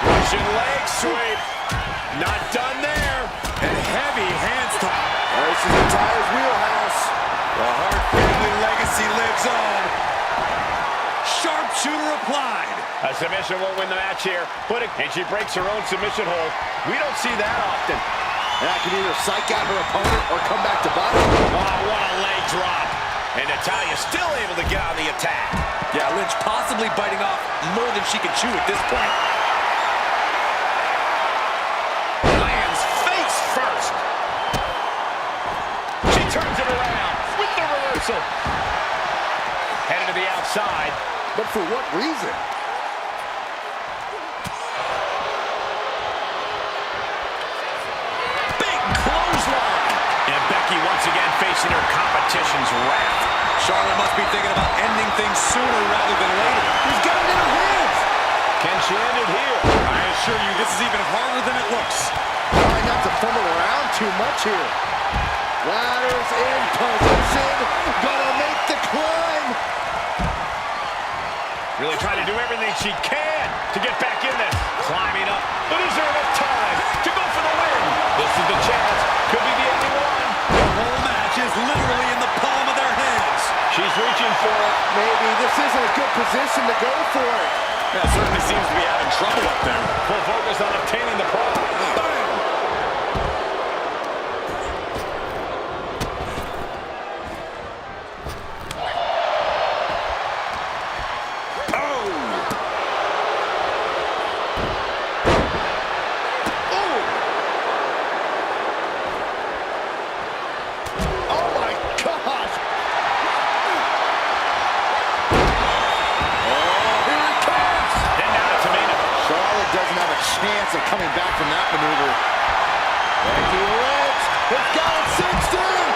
Russian leg sweep. Not done there. And heavy hands to... This is the Tyler's wheelhouse. The Hart family legacy lives on. Sharpshooter applied. A submission won't win the match here. And she breaks her own submission hold. We don't see that often. That can either psych out her opponent or come back to bite. Oh, what a leg drop. And Natalya still able to get on the attack. Yeah, Lynch possibly biting off more than she can chew at this point. Lands face first. She turns it around with the reversal. Headed to the outside. But for what reason? Big clothesline. And Becky once again facing her competition's wrath. Charlotte must be thinking about ending things sooner rather than later. He's got it in her hands. Can she end it here? I assure you, this is even harder than it looks. Trying not to fumble around too much here. Ladders in position. Gonna make the climb. Really trying to do everything she can to get back in this. Climbing up. But is there enough time to go for the win? This is the chance. Could be the only one. The whole match is literally in the palm of their hands. She's reaching for it. Maybe this isn't a good position to go for it. That certainly seems to be having trouble up there. Full focus on obtaining the prize. Bam! Chance of coming back from that maneuver. Becky Lynch has got it cinched in.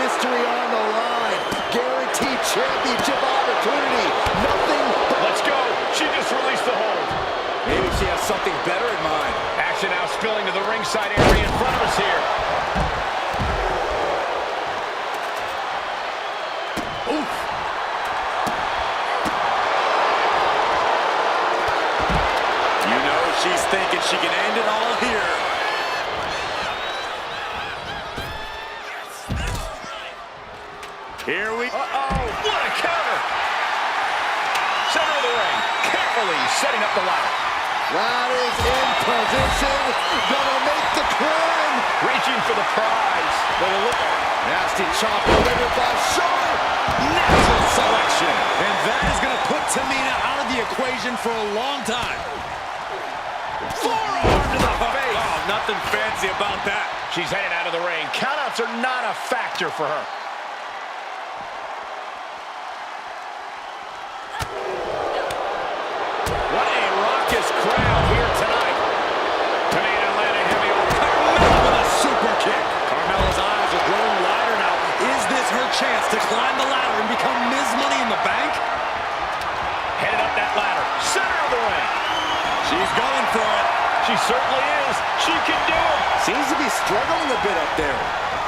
History on the line. Guaranteed championship opportunity. Nothing. Let's go. She just released the hold. Maybe she has something better in mind. Action now spilling to the ringside area in front of us here. Oof. She's thinking she can end it all here. Here we... Uh-oh, what a counter! Center of the ring, carefully setting up the ladder. Ladders in position, gonna make the climb. Reaching for the prize. Nasty chop delivered by Charlotte. Natural selection. And that is gonna put Tamina out of the equation for a long time. Forearm to the face. Oh, nothing fancy about that. She's headed out of the ring. Countouts are not a factor for her. What a raucous crowd here tonight. to climb the ladder and become Ms. Money in the Bank? Headed up that ladder. Center of the ring. She's going for it. She certainly is. She can do it. Seems to be struggling a bit up there.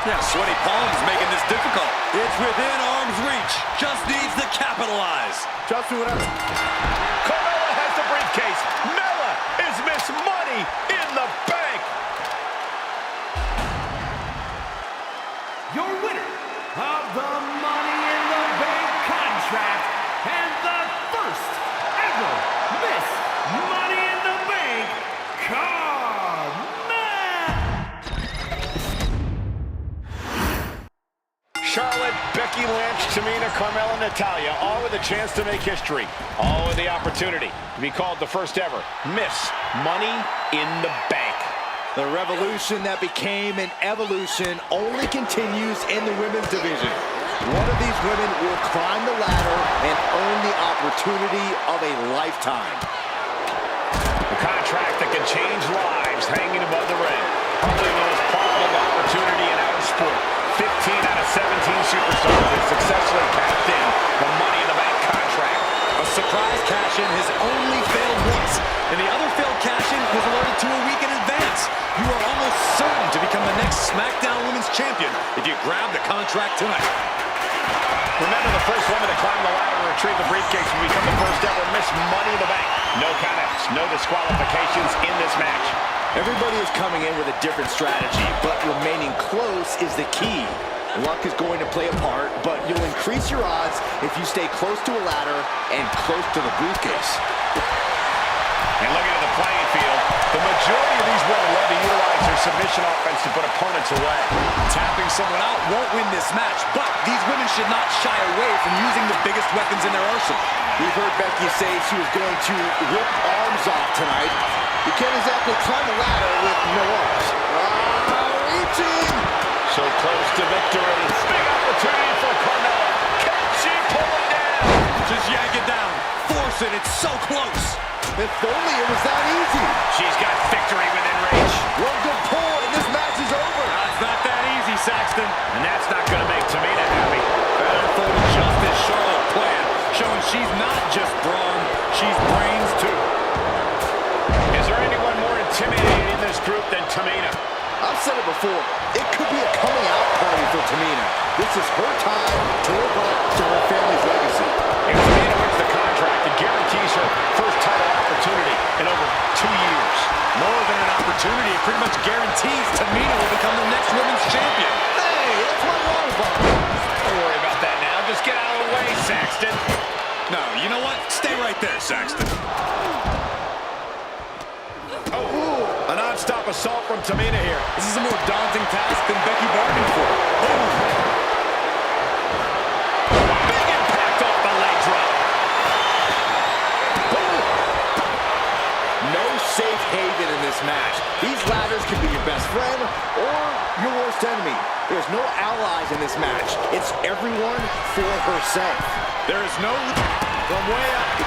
Yeah, sweaty palms making this difficult. It's within arm's reach. Just needs to capitalize. Justin, whatever. Carmella has the briefcase. Mella is Miss Money in the Bank. Your winner of the Money in the Bank contract and the first ever Miss Money in the Bank, Charlotte, Becky Lynch, Tamina, Carmella, Natalya, all with a chance to make history. All with the opportunity to be called the first ever Miss Money in the Bank. The revolution that became an evolution only continues in the women's division. One of these women will climb the ladder and earn the opportunity of a lifetime. A contract that can change lives hanging above the ring. Probably the most profitable opportunity in our sport. 15 out of 17 superstars have successfully cashed in the Money in the Bank contract. A surprise cash-in has only failed once, and the other failed cash-in was alerted to a week in advance. You are almost certain to become the next SmackDown Women's Champion if you grab the contract tonight. Remember, the first woman to climb the ladder and retrieve the briefcase will become the first ever Miss Money in the Bank. No countouts, no disqualifications in this match. Everybody is coming in with a different strategy, but remaining close is the key. Luck is going to play a part, but you'll increase your odds if you stay close to a ladder and close to the briefcase. And looking at the playing field, the majority of these women love to utilize their submission offense to put opponents away. Tapping someone out won't win this match, but these women should not shy away from using the biggest weapons in their arsenal. We've heard Becky say she was going to rip arms off tonight. You can't exactly climb a ladder with no arms. Reaching! So close to victory. Big opportunity for Carmella. Can she pull it down? Just yank it down. Force it. It's so close. If only it was that easy. She's got victory within reach. One good pull and this match is over. It's not that easy, Saxton. And that's not going to make Tamina happy. That unfolded just as Charlotte planned, showing she's not just brawn, she's brains too. Is there anyone more intimidating in this group than Tamina? I've said it before, it could be a coming out party for Tamina. This is her time to live up to her family's legacy. If Tamina wins the contract, it guarantees her first title opportunity in over 2 years. More than an opportunity, it pretty much guarantees Tamina will become the next women's champion. Hey, that's my wrong button. Don't worry about that now. Just get out of the way, Saxton. No, you know what? Stay right there, Saxton. Oh, a non-stop assault from Tamina here. This is a more daunting task than Becky bargained for. Big impact off the leg drop. No safe haven in this match. These ladders can be your best friend or your worst enemy. There's no allies in this match. It's everyone for herself. There is no... From way up.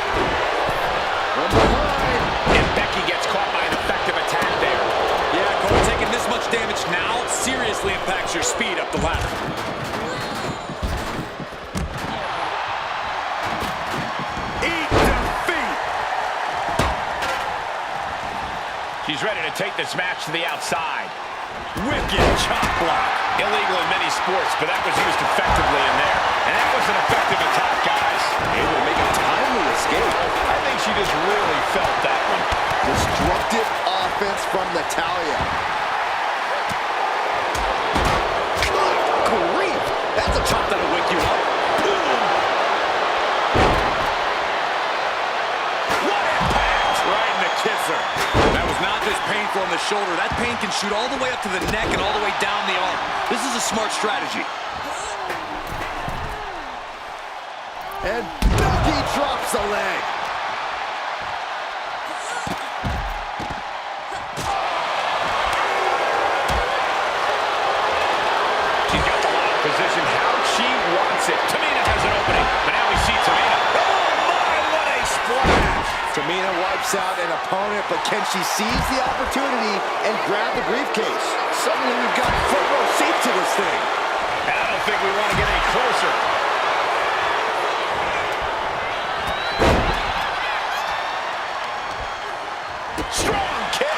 From behind. If Becky gets caught by an effective attack there. Yeah, Cole, taking this much damage now seriously impacts your speed up the ladder. Eat defeat! She's ready to take this match to the outside. Wicked chop block. Illegal in many sports, but that was used effectively in there. And that was an effective attack, guys. Able to make a timely escape. I think she just really felt that one. Destructive offense from Natalya. Good grief! That's a chop that'll wake you up. What impact! Right in the kisser. That was not just painful on the shoulder. That pain can shoot all the way up to the neck and all the way down the arm. This is a smart strategy. And Becky drops the leg. She's got the lock position how she wants it. Tamina has an opening, but now we see Tamina. Oh my, what a splash! Tamina wipes out an opponent, but can she seize the opportunity and grab the briefcase? Suddenly we've got front row seat to this thing. And I don't think we want to get any closer. Strong kick.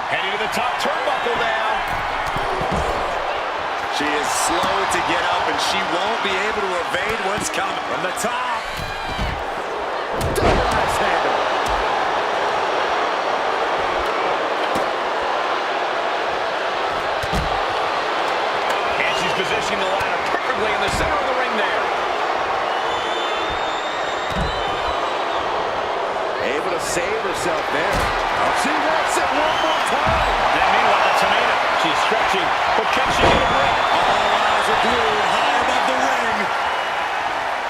Heading to the top turnbuckle now. She is slow to get up, and she won't be able to evade what's coming. From the top. Double axe handle. And she's positioning the ladder perfectly in the center of the ring there. Able to save herself there. She wants it one more time. And meanwhile, Tamina, she's stretching, but can she get a break? All eyes are glued high above the ring.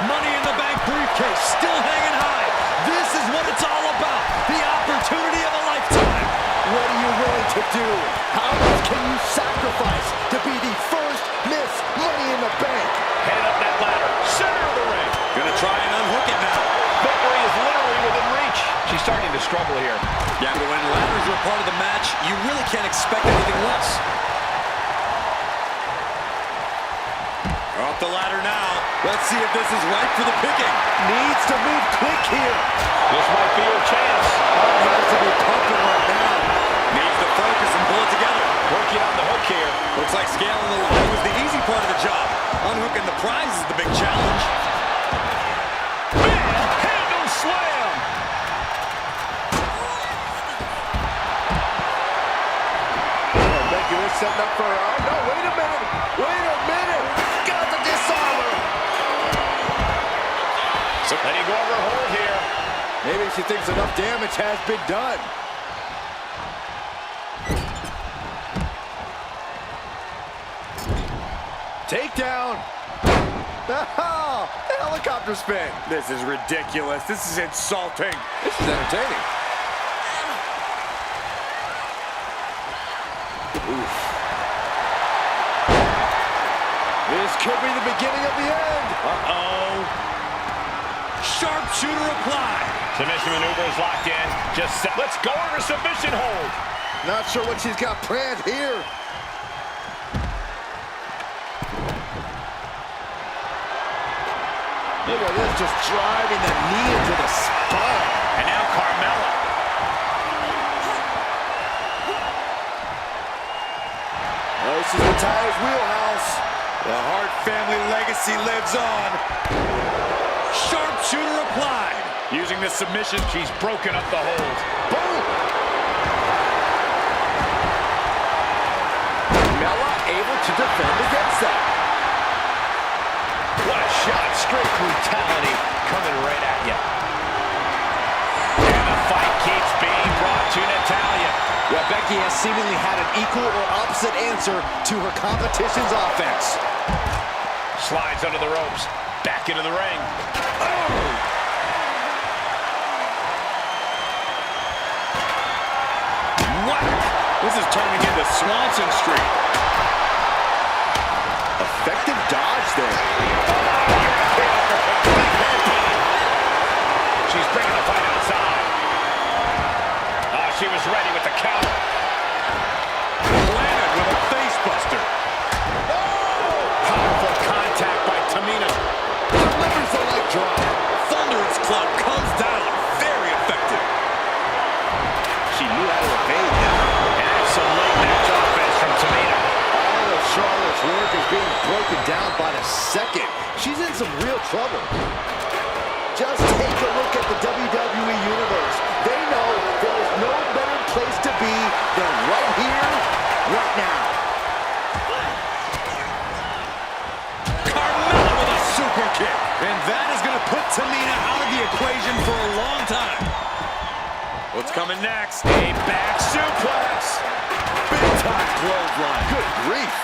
Money in the Bank briefcase still hanging high. This is what it's all about. The opportunity of a lifetime. What are you willing to do? How much can you sacrifice to be the first Miss Money in the Bank? Head up that ladder, center of the ring. Gonna try and unhook it now. Victory is literally within reach. She's starting to struggle here. Yeah, but when ladders are part of the match, you really can't expect anything less. Off the ladder now. Let's see if this is right for the picking. Needs to move quick here. This might be her chance. Has to be pumping right now. Needs to focus and pull it together. Working on the hook here. Looks like scaling the ladder was the easy part of the job. Unhooking the prize is the big challenge. Handle slam. Becky was setting up for her. Oh, no, wait a minute. Wait a minute. Got the disarm her. So letting go of her hold here. Maybe she thinks enough damage has been done. Takedown. Oh, the helicopter spin. This is ridiculous. This is insulting. This is entertaining. Oof. This could be the beginning of the end. Uh-oh. Sharpshooter applied. Submission maneuver is locked in. Just set. Let's go over submission hold. Not sure what she's got planned here. Look at this, just driving the knee into the spine. And now Carmella. Oh, this is Natalya's wheelhouse. The Hart family legacy lives on. Sharpshooter applied. Using the submission, she's broken up the hold. Boom! Carmella able to defend against that. What a shot. Straight brutality coming right at you. And the fight keeps being brought to Natalya. Yeah, Becky has seemingly had an equal or opposite answer to her competition's offense. Slides under the ropes. Back into the ring. Oh! Whack! This is turning into Swanson Street. Effective dodge there. She's bringing the fight outside. She was ready with the counter. Planted with a facebuster. Oh! Powerful contact by Tamina. Delivers the leg drop. Thunderous club comes down. Very effective. She knew how to evade that. And that's some late match offense from Tamina. All of Charlotte's work is being broken down by the second. She's in some real trouble. Just take a look at the WWE Universe. They know there is no better place to be than right here, right now. Carmella with a super kick. And that is going to put Tamina out of the equation for a long time. What's coming next? A back suplex. Big time clothesline. Good grief.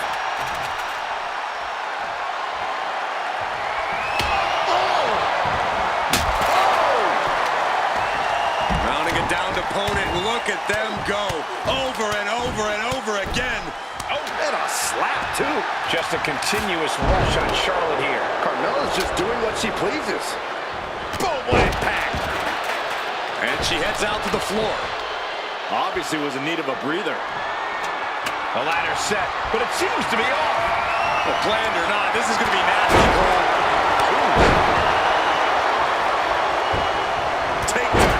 Opponent, look at them go over and over and over again. Oh, and a slap too. Just a continuous rush on Charlotte here. Carmella's just doing what she pleases. Boom, what impact. And she heads out to the floor. Obviously was in need of a breather. The ladder set, but it seems to be off. Well, planned or not, this is going to be nasty, Cole. Take that.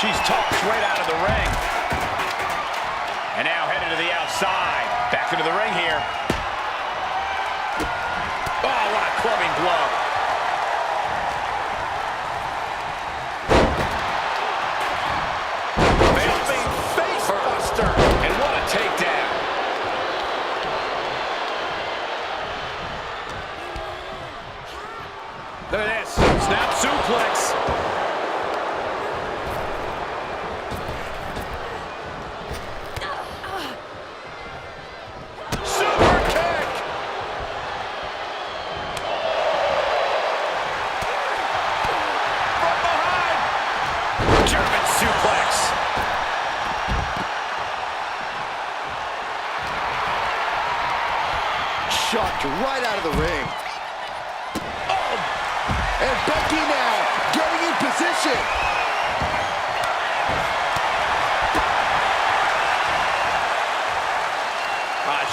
She's tossed right out of the ring. And now headed to the outside. Back into the ring here. Oh, what a clubbing blow. Jumping face buster. And what a takedown. Look at this. Snap suplex. Shocked right out of the ring. Oh! And Becky now getting in position.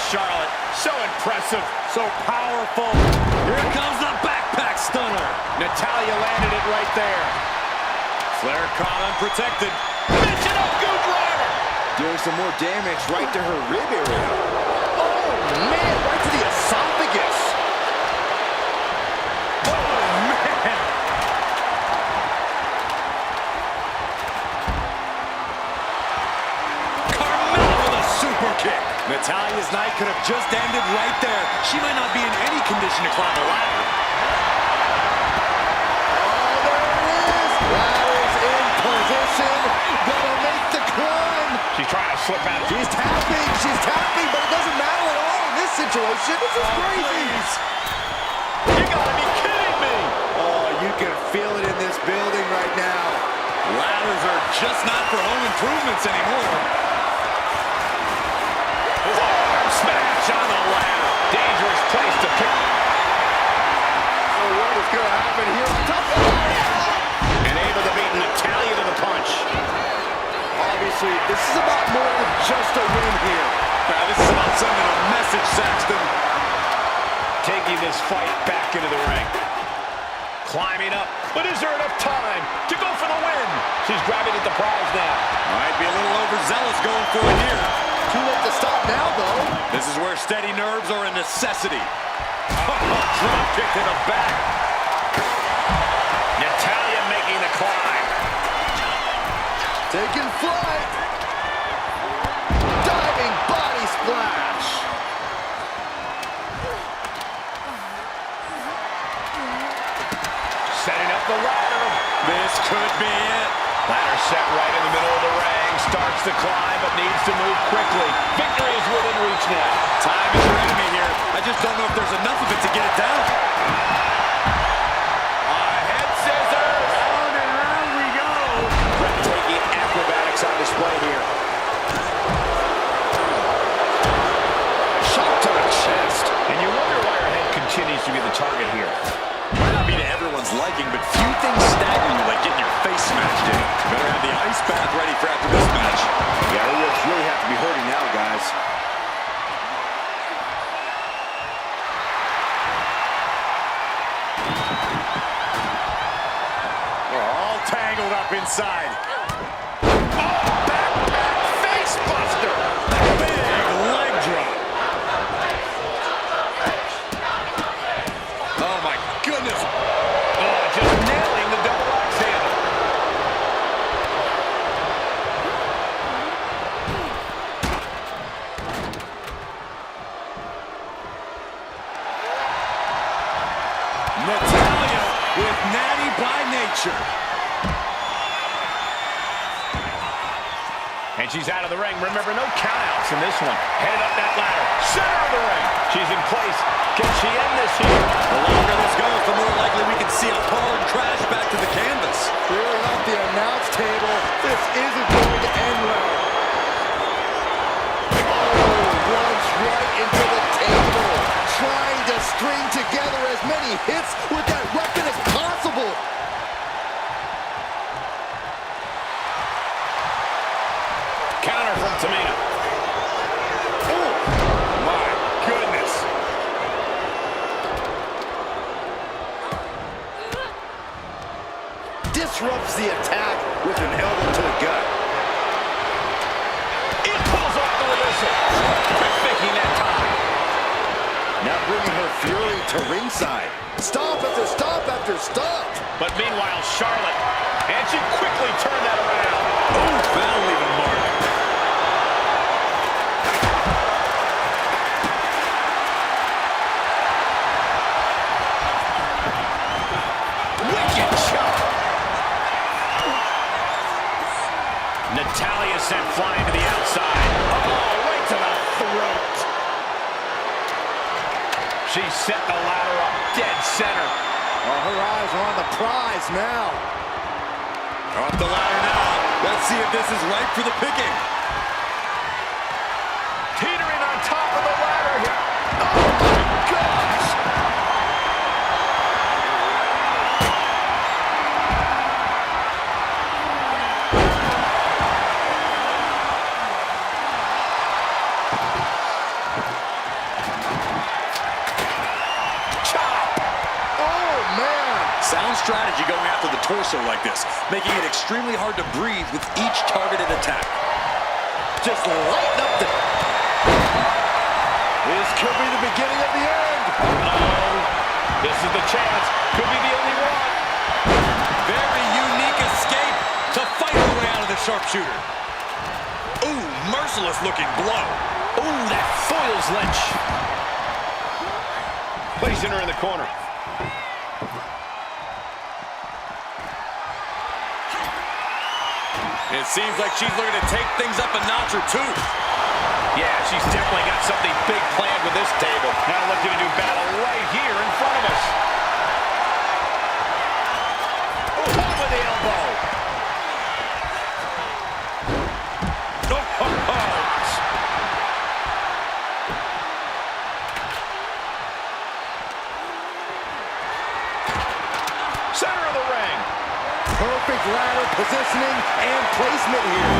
Charlotte, so impressive, so powerful. Here comes the backpack stunner. Natalya landed it right there. Flair caught unprotected. Mission of Goo Driver. Doing some more damage right to her rib area. Oh, man, right to the esophagus. Oh, man. Carmella with a super kick. Natalya's night could have just ended right there. She might not be in any condition to climb a ladder. Oh, there it is. Ladder's in position. Gonna make the climb. She's trying to slip out. She's tapping, but it doesn't matter at all in this situation. This is crazy. Please. You gotta be kidding me. Oh, you can feel it in this building right now. Ladders are just not for home improvements anymore. Smash on the ladder. Dangerous place to pick. So what is going to happen here on top of the ladder? And able to beat Natalya to the punch. Obviously, this is about more than just a win here. This is about sending a message, Saxton. Taking this fight back into the ring. Climbing up, but is there enough time to go for the win? She's grabbing at the prize now. Might be a little overzealous going for it here. Too late to stop now, though. This is where steady nerves are a necessity. Drop kick to the back. Natalya making the climb. Taking flight. Diving body splash. Setting up the ladder. This could be it. Ladder set right in the middle of the ring. Starts to climb, but needs to move quickly. Victory is within reach now. Time is your enemy here. I just don't know if there's enough of it to get it down. Head scissors. Round and round we go. Breathtaking acrobatics on display here. Shot to the chest. And you wonder why her head continues to be the target here. Might not be to everyone's liking, but few things stagger you like getting your face smashed in. Better have the ice bath ready for after this match. Yeah, her ribs really have to be hurting now, guys. We're all tangled up inside. Oh, backpack face buster. Big leg drop. Oh, my goodness. Oh, just nailing the double axe handle. Natalya with natty by nature. And she's out of the ring. Remember, no countouts in this one. Headed up that ladder. Center of the ring. She's in place. Can she end this here? The longer this goes, the more likely we can see a hard crash back to the canvas. Clearing up the announce table. This isn't going to end well. Oh, runs right into the table. Trying to string many hits with that weapon as possible. Counter from Tamina. Oh, my goodness. Disrupts the attack with an elbow to the gut. It pulls off the reversal. Quick thinking that time. Now bringing her fury to ringside. Stop after stop after stop. But meanwhile, Charlotte, and she quickly turned that around. Oh, that'll leave a mark. Wicked shot. Natalya sent flying to the outside. Oh, right to the throat. She set the ladder up dead center. Oh, her eyes are on the prize now. Off the ladder now. Let's see if this is right for the picking. Teetering on top of the ladder here. Oh, my gosh. Sound strategy going after the torso like this, making it extremely hard to breathe with each targeted attack. Just lighten up the... This could be the beginning of the end. Uh-oh. This is the chance. Could be the only one. Very unique escape to fight her way out of the sharpshooter. Ooh, merciless looking blow. Ooh, that foils Lynch. Placing her in the corner. It seems like she's looking to take things up a notch or two. Yeah, she's definitely got something big planned with this table. Now looking to do battle right here in front of us. Oh, with the elbow. Perfect ladder positioning and placement here.